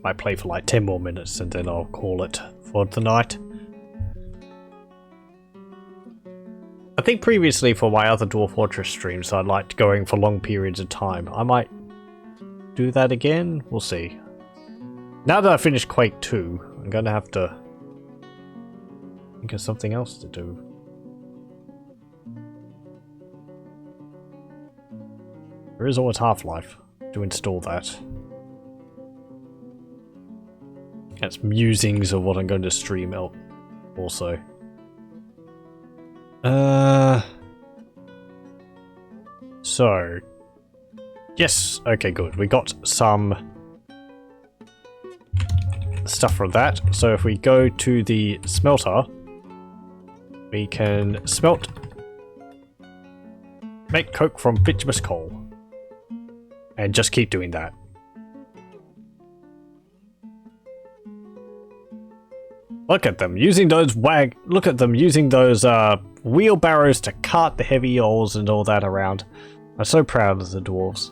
Might play for like 10 more minutes and then I'll call it for the night. I think previously for my other Dwarf Fortress streams I liked going for long periods of time. I might do that again? We'll see. Now that I finished Quake 2, I'm going to have to think of something else to do. There is always Half-Life to install that. That's musings of what I'm going to stream out also. So yes, okay, good. We got some stuff from that. So if we go to the smelter, we can make coke from bituminous coal. And just keep doing that. Look at them using those wheelbarrows to cart the heavy oils and all that around. I'm so proud of the dwarves.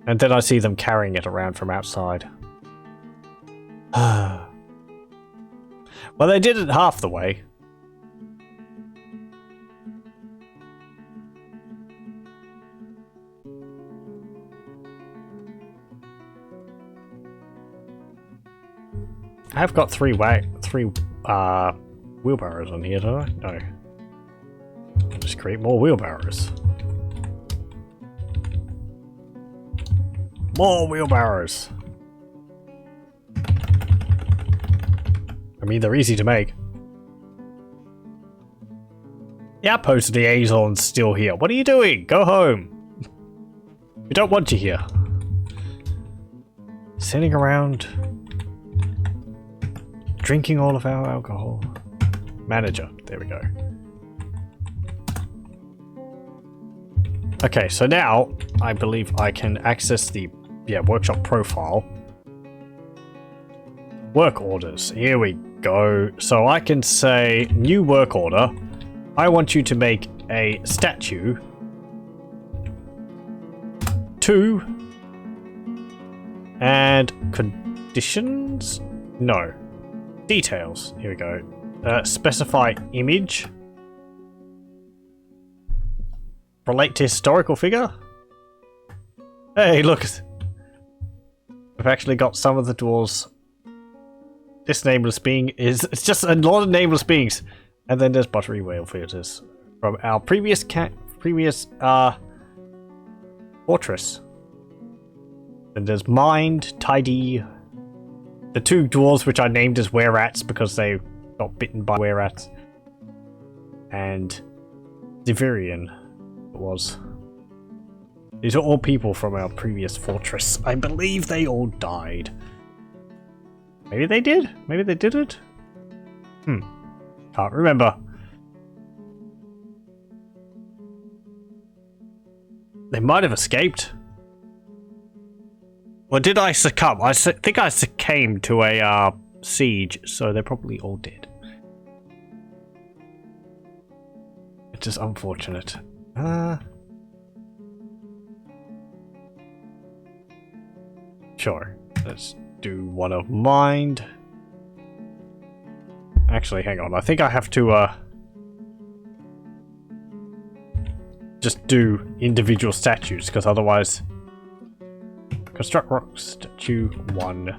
And then I see them carrying it around from outside. Well, they did it half the way. I've got three wheelbarrows on here, don't I? No. I'll just create more wheelbarrows. More wheelbarrows! I mean, they're easy to make. The outpost liaison's still here. What are you doing? Go home! We don't want you here. Sitting around... drinking all of our alcohol. Manager. There we go. Okay, so now I believe I can access the workshop profile. Work orders. Here we go. So I can say new work order. I want you to make a statue. 2. And conditions? No. Details. Here we go. Specify image. Relate to historical figure. Hey, look. We've actually got some of the dwarves. This nameless being is... it's just a lot of nameless beings. And then there's buttery whale filters from our previous fortress. And there's mind, tidy... the 2 dwarves which I named as were-rats because they got bitten by were-rats. And Divirian it was. These are all people from our previous fortress. I believe they all died. Maybe they did? Maybe they didn't? Can't remember. They might have escaped. Or did I succumb? I think I succumbed to a siege, so they're probably all dead. It's just unfortunate. Sure. Let's do one of mind. Actually, hang on. I think I have to just do individual statues, because otherwise... construct rock statue 1.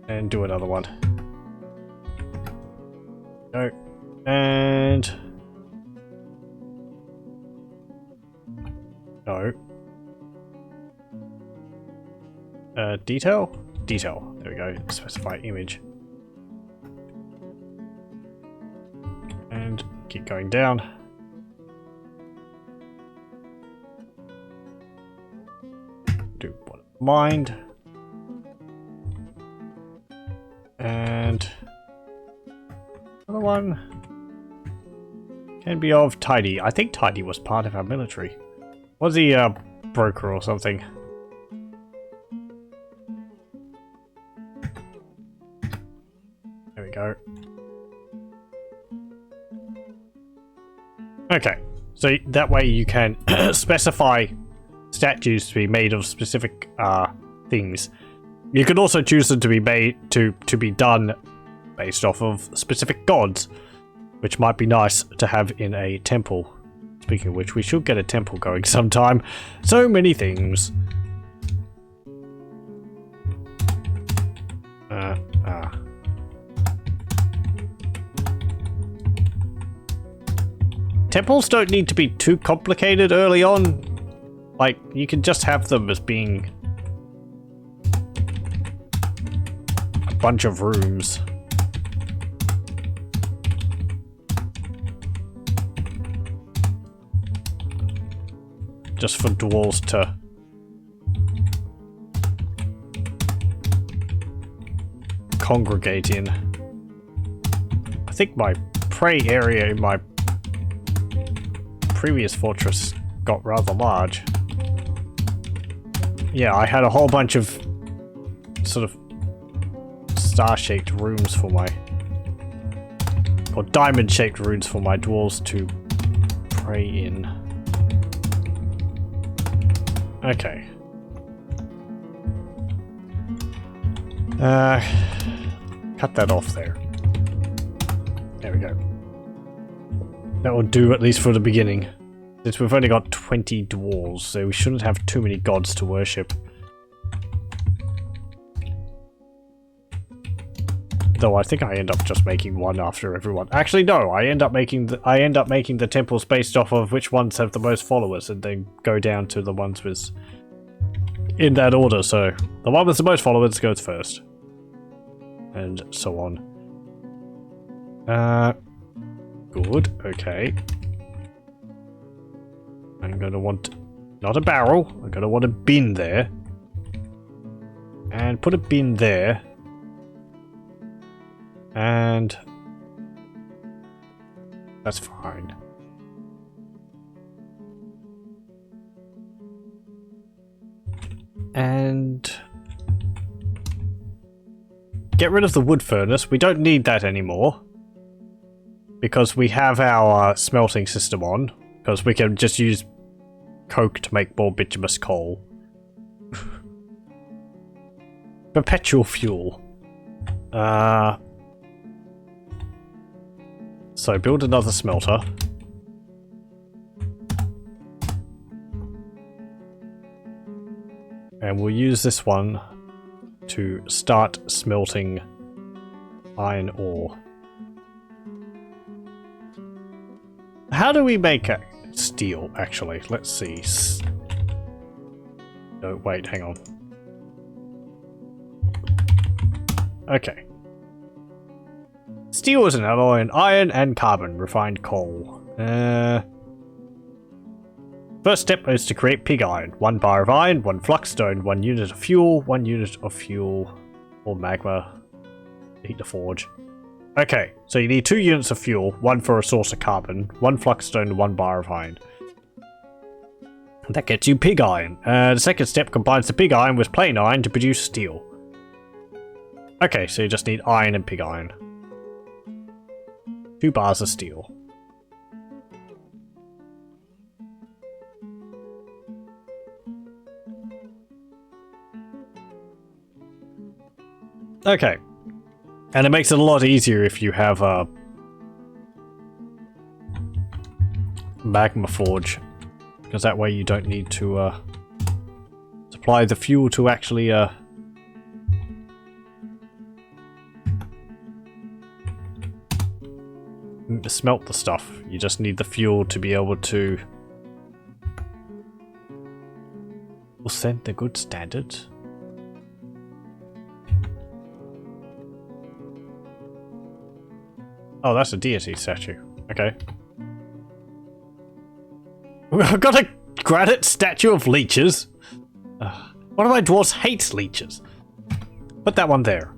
And do another one. No. And... no. Detail? Detail. There we go. Specify image. And keep going down. Do one mind. And another one can be of Tidy. I think Tidy was part of our military. Was he a broker or something? There we go. Okay, so that way you can specify statues to be made of specific things. You can also choose them to be made to be done based off of specific gods, which might be nice to have in a temple. Speaking of which, we should get a temple going sometime. So many things. temples don't need to be too complicated early on. Like, you can just have them as being a bunch of rooms. Just for dwarves to congregate in. I think my prey area in my previous fortress got rather large. Yeah, I had a whole bunch of sort of star-shaped rooms for my... or diamond-shaped rooms for my dwarves to pray in. Okay. Cut that off there. There we go. That will do at least for the beginning. Since we've only got 20 dwarves, so we shouldn't have too many gods to worship. Though I think I end up just making one after everyone. Actually, no, I end up making the temples based off of which ones have the most followers, and then go down to the ones with in that order. So the one with the most followers goes first, and so on. Good. Okay. I'm gonna want not a barrel. I'm gonna want a bin there, and put a bin there. And that's fine. And get rid of the wood furnace. We don't need that anymore because we have our smelting system on, because we can just use coke to make more bituminous coal. Perpetual fuel. So build another smelter. And we'll use this one to start smelting iron ore. How do we make steel, actually? Let's see. Oh, wait, hang on. Okay. Steel is an alloy in iron and carbon, refined coal. First step is to create pig iron. 1 bar of iron, 1 flux stone, 1 unit of fuel, 1 unit of fuel or magma. Heat the forge. Okay, so you need 2 units of fuel, 1 for a source of carbon, 1 flux stone, 1 bar of iron. That gets you pig iron. The second step combines the pig iron with plain iron to produce steel. Okay, so you just need iron and pig iron. 2 bars of steel. Okay. And it makes it a lot easier if you have a magma forge, because that way you don't need to supply the fuel to actually smelt the stuff. You just need the fuel to be able to set the good standards. Oh, that's a deity statue. Okay. I've got a granite statue of leeches. One of my dwarves hates leeches. Put that one there.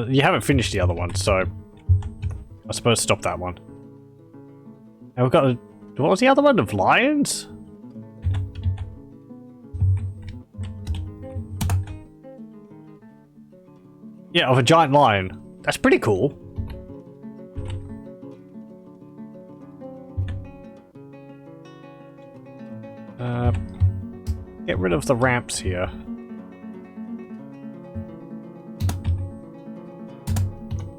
You haven't finished the other one, so I suppose stop that one. And we've got a... What was the other one? Of lions? Yeah, of a giant lion. That's pretty cool. Get rid of the ramps here.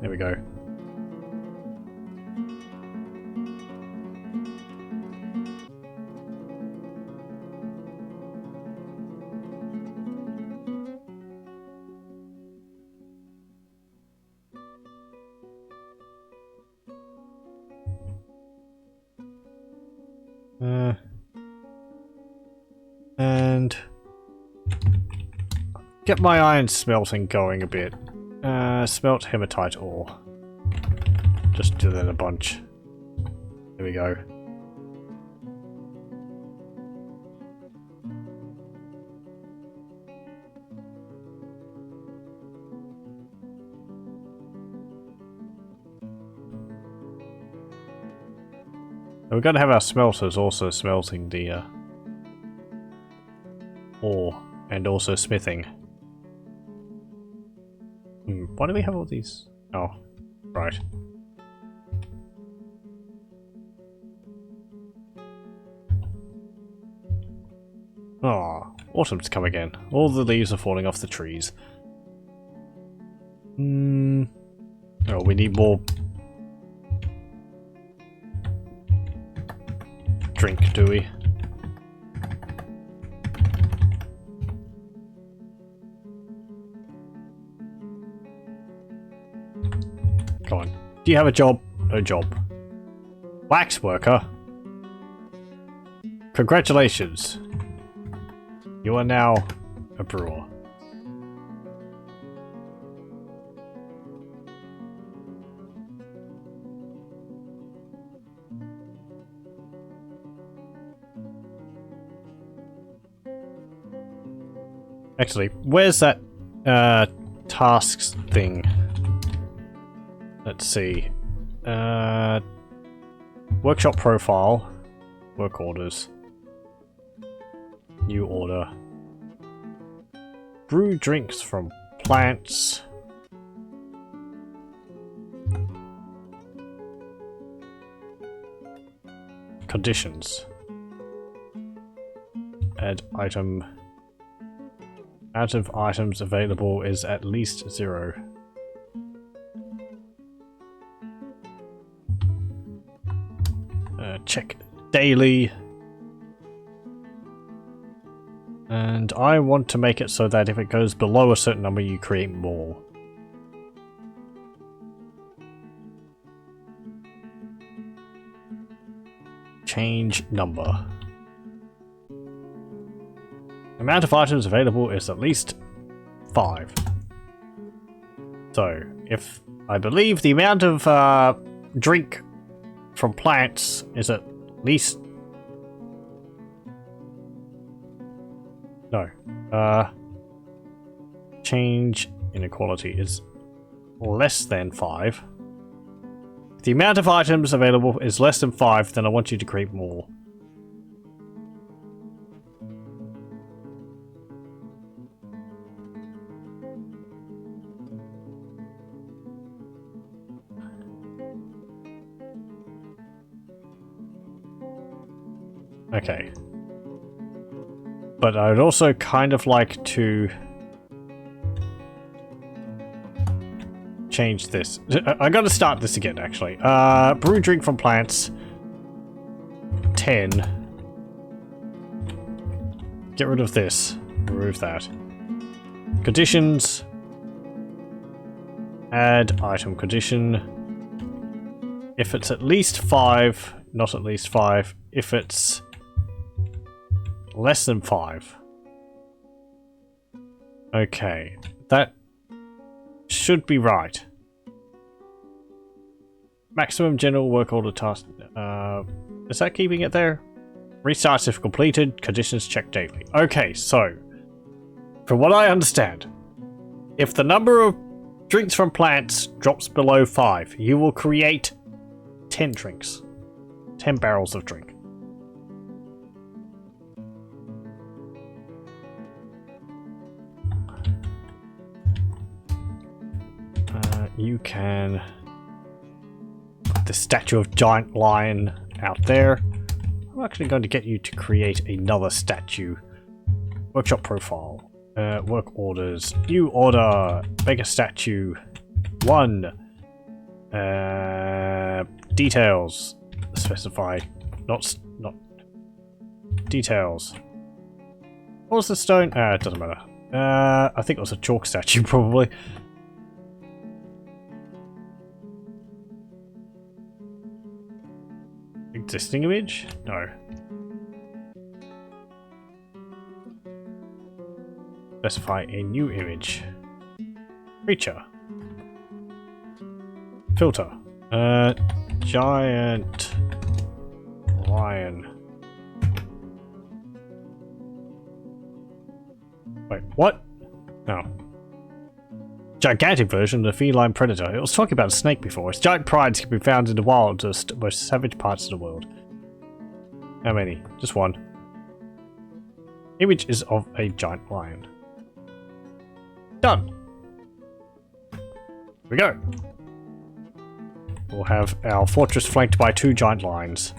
There we go. And get my iron smelting going a bit. Smelt hematite ore. Just do that a bunch. There we go. We're going to have our smelters also smelting the ore and also smithing. Why do we have all these? Oh, right. Oh, autumn's come again. All the leaves are falling off the trees. Oh, we need more drink, do we? Come on. Do you have a job? No job. Wax worker? Congratulations. You are now a brewer. Actually, where's that tasks thing? Let's see. Workshop profile. Work orders. New order. Brew drinks from plants. Conditions. Add item. Out of items available is at least 0. Check daily. And I want to make it so that if it goes below a certain number, you create more. Change number. Amount of items available is at least 5. So, if I believe the amount of drink from plants is at least... No. Change inequality is less than 5. If the amount of items available is less than 5, then I want you to create more. Okay. But I'd also kind of like to change this. I gotta start this again, actually. Brew drink from plants. 10. Get rid of this. Remove that. Conditions. Add item condition. If it's at least 5, not at least 5. If it's less than 5. Okay, that should be right. Maximum general work order task. Is that keeping it there? Restarts if completed. Conditions checked daily. Okay, so from what I understand, if the number of drinks from plants drops below 5, you will create 10 drinks. 10 barrels of drink. You can put the statue of giant lion out there. I'm actually going to get you to create another statue. Workshop profile. Work orders. New order. Make a statue. 1. Details. Specify. Not details. What was the stone? It doesn't matter. I think it was a chalk statue, probably. Existing image? No. Specify a new image. Creature. Filter. Giant lion. Wait, what? No. Gigantic version of the feline predator. It was talking about a snake before. Its giant prides can be found in the wildest, most savage parts of the world. How many? Just one. Image is of a giant lion. Done. Here we go. We'll have our fortress flanked by 2 giant lions.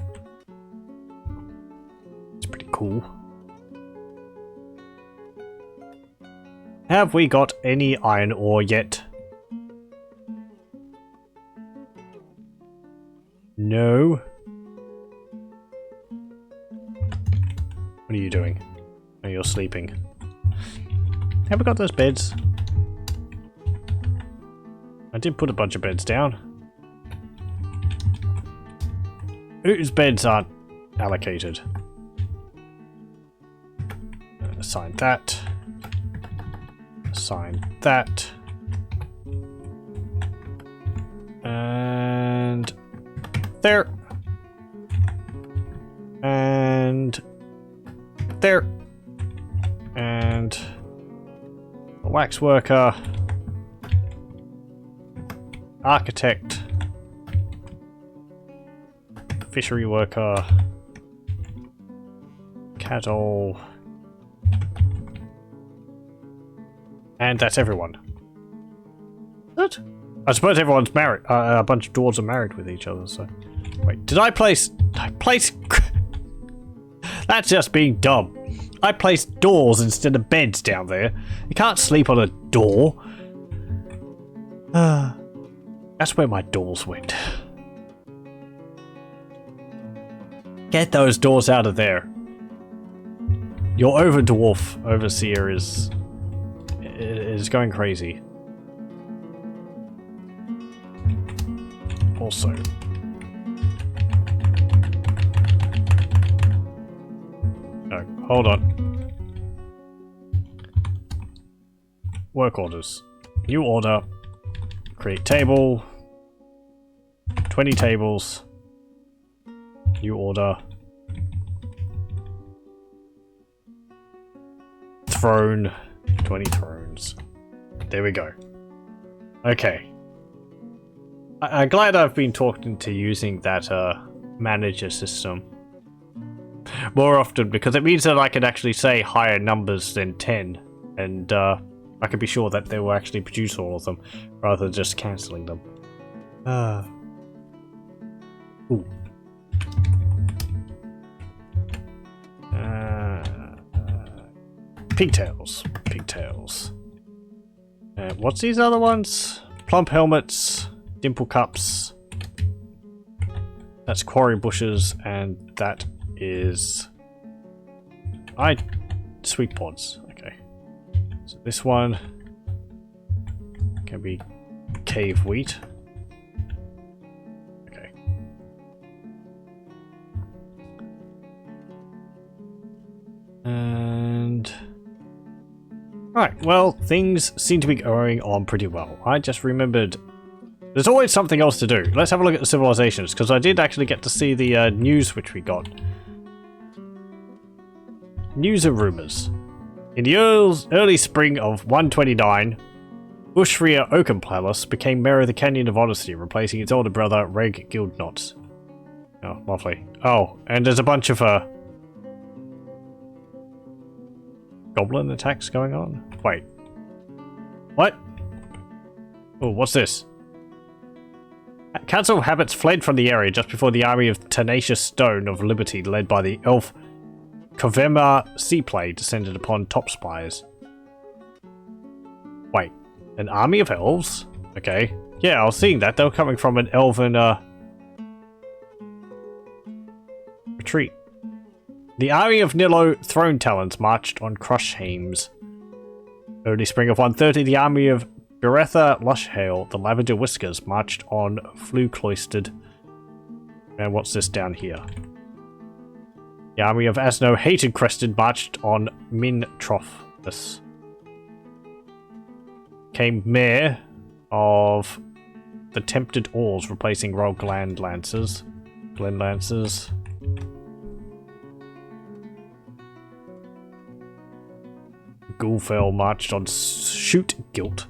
It's pretty cool. Have we got any iron ore yet? No. What are you doing? Oh, you're sleeping. Have we got those beds? I did put a bunch of beds down. Whose beds aren't allocated? Assign that. Assign that. And there. And there. And a wax worker. Architect. Fishery worker. Cattle. And that's everyone. What? I suppose everyone's married. A bunch of dwarves are married with each other, so... Wait, did I place... That's just being dumb. I placed doors instead of beds down there. You can't sleep on a door. That's where my doors went. Get those doors out of there. Your over-dwarf overseer is going crazy. Also. No, hold on. Work orders. New order. Create table. 20 tables. New order. Throne. 20 thrones. There we go. Okay. I'm glad I've been talked into using that manager system more often, because it means that I can actually say higher numbers than 10, and I can be sure that they will actually produce all of them rather than just cancelling them. Ooh. Pigtails. Pigtails. What's these other ones? Plump helmets. Dimple cups. That's quarry bushes, and that is... Sweet pods. Okay. So this one can be cave wheat. Okay. And... Right, well, things seem to be going on pretty well. I just remembered there's always something else to do. Let's have a look at the civilizations, because I did actually get to see the news which we got. News and rumors. In the early spring of 129, Ushria Oakenpalace became mayor of the Canyon of Honesty, replacing its older brother, Reg Guildknots. Oh, lovely. Oh, and there's a bunch of goblin attacks going on? Wait. What? Oh, what's this? Council of Habits fled from the area just before the army of Tenacious Stone of Liberty, led by the elf Kovema Seaplay, descended upon top spires. Wait, an army of elves? Okay. Yeah, I was seeing that. They were coming from an elven retreat. The army of Nilo Throne Talons marched on Crushhames. Early spring of 130, the army of Beretha Lushhail, the Lavender Whiskers, marched on Flew Cloistered. And what's this down here? The army of Asno Hated Crested marched on Min Trophus. became mayor of the Tempted Ores, replacing Royal Glen Lancers. Gulfell marched on Shoot Guilt.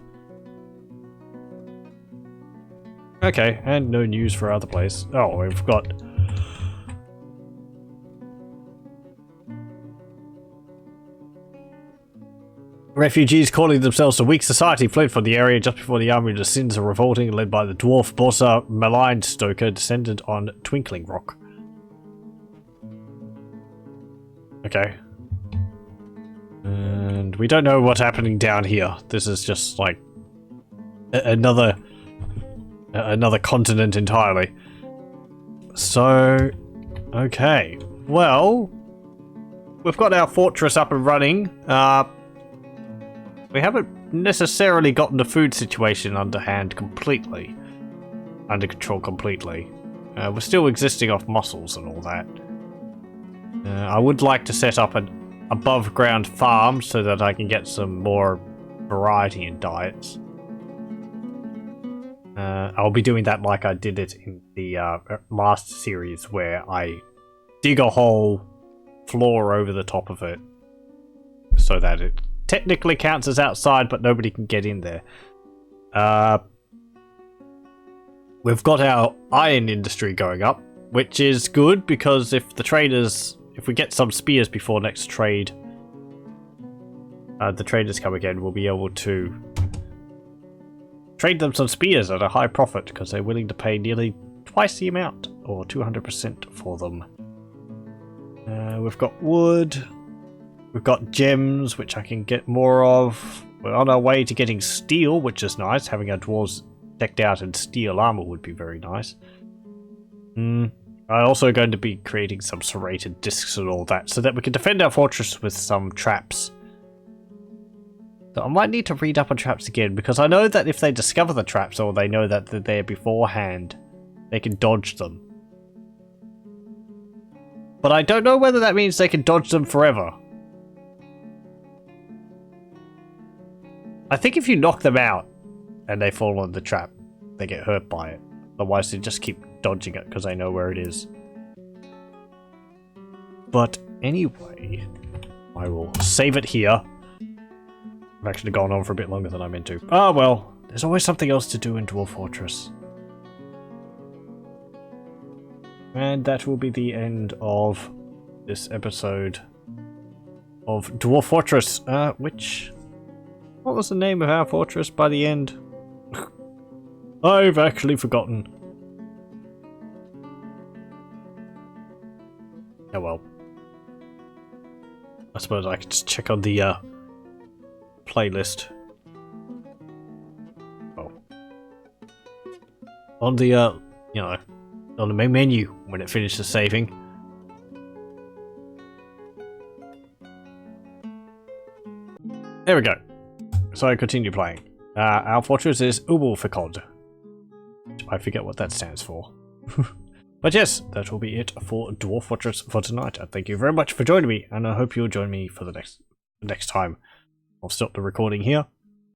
Okay, and no news for other place. Oh, we've got... Refugees calling themselves a weak society fled from the area just before the army of the Sins are revolting, led by the dwarf bosser Malign Stoker, descended on Twinkling Rock. Okay. And we don't know what's happening down here. This is just like another continent entirely. So, okay. Well, we've got our fortress up and running. We haven't necessarily gotten the food situation under control completely. We're still existing off mussels and all that. I would like to set up an above ground farm so that I can get some more variety in diets. I'll be doing that like I did it in the last series, where I dig a whole floor over the top of it so that it technically counts as outside, but nobody can get in there. We've got our iron industry going up, which is good because if we get some spears before next trade, the traders come again, we'll be able to trade them some spears at a high profit because they're willing to pay nearly twice the amount, or 200% for them. We've got wood. We've got gems, which I can get more of. We're on our way to getting steel, which is nice. Having our dwarves decked out in steel armor would be very nice. I'm also going to be creating some serrated discs and all that, so that we can defend our fortress with some traps. So I might need to read up on traps again, because I know that if they discover the traps, or they know that they're there beforehand, they can dodge them. But I don't know whether that means they can dodge them forever. I think if you knock them out and they fall on the trap, they get hurt by it. Otherwise, they just keep dodging it because they know where it is. But anyway, I will save it here. I've actually gone on for a bit longer than I meant to. Ah, well, there's always something else to do in Dwarf Fortress. And that will be the end of this episode of Dwarf Fortress, what was the name of our fortress by the end? I've actually forgotten. Oh well. I suppose I could just check on the playlist. Oh. On the on the main menu when it finishes saving. There we go. So I continue playing. Our fortress is Ubbulfikod. I forget what that stands for. But yes, that will be it for Dwarf Fortress for tonight. Thank you very much for joining me, and I hope you'll join me for the next time. I'll stop the recording here.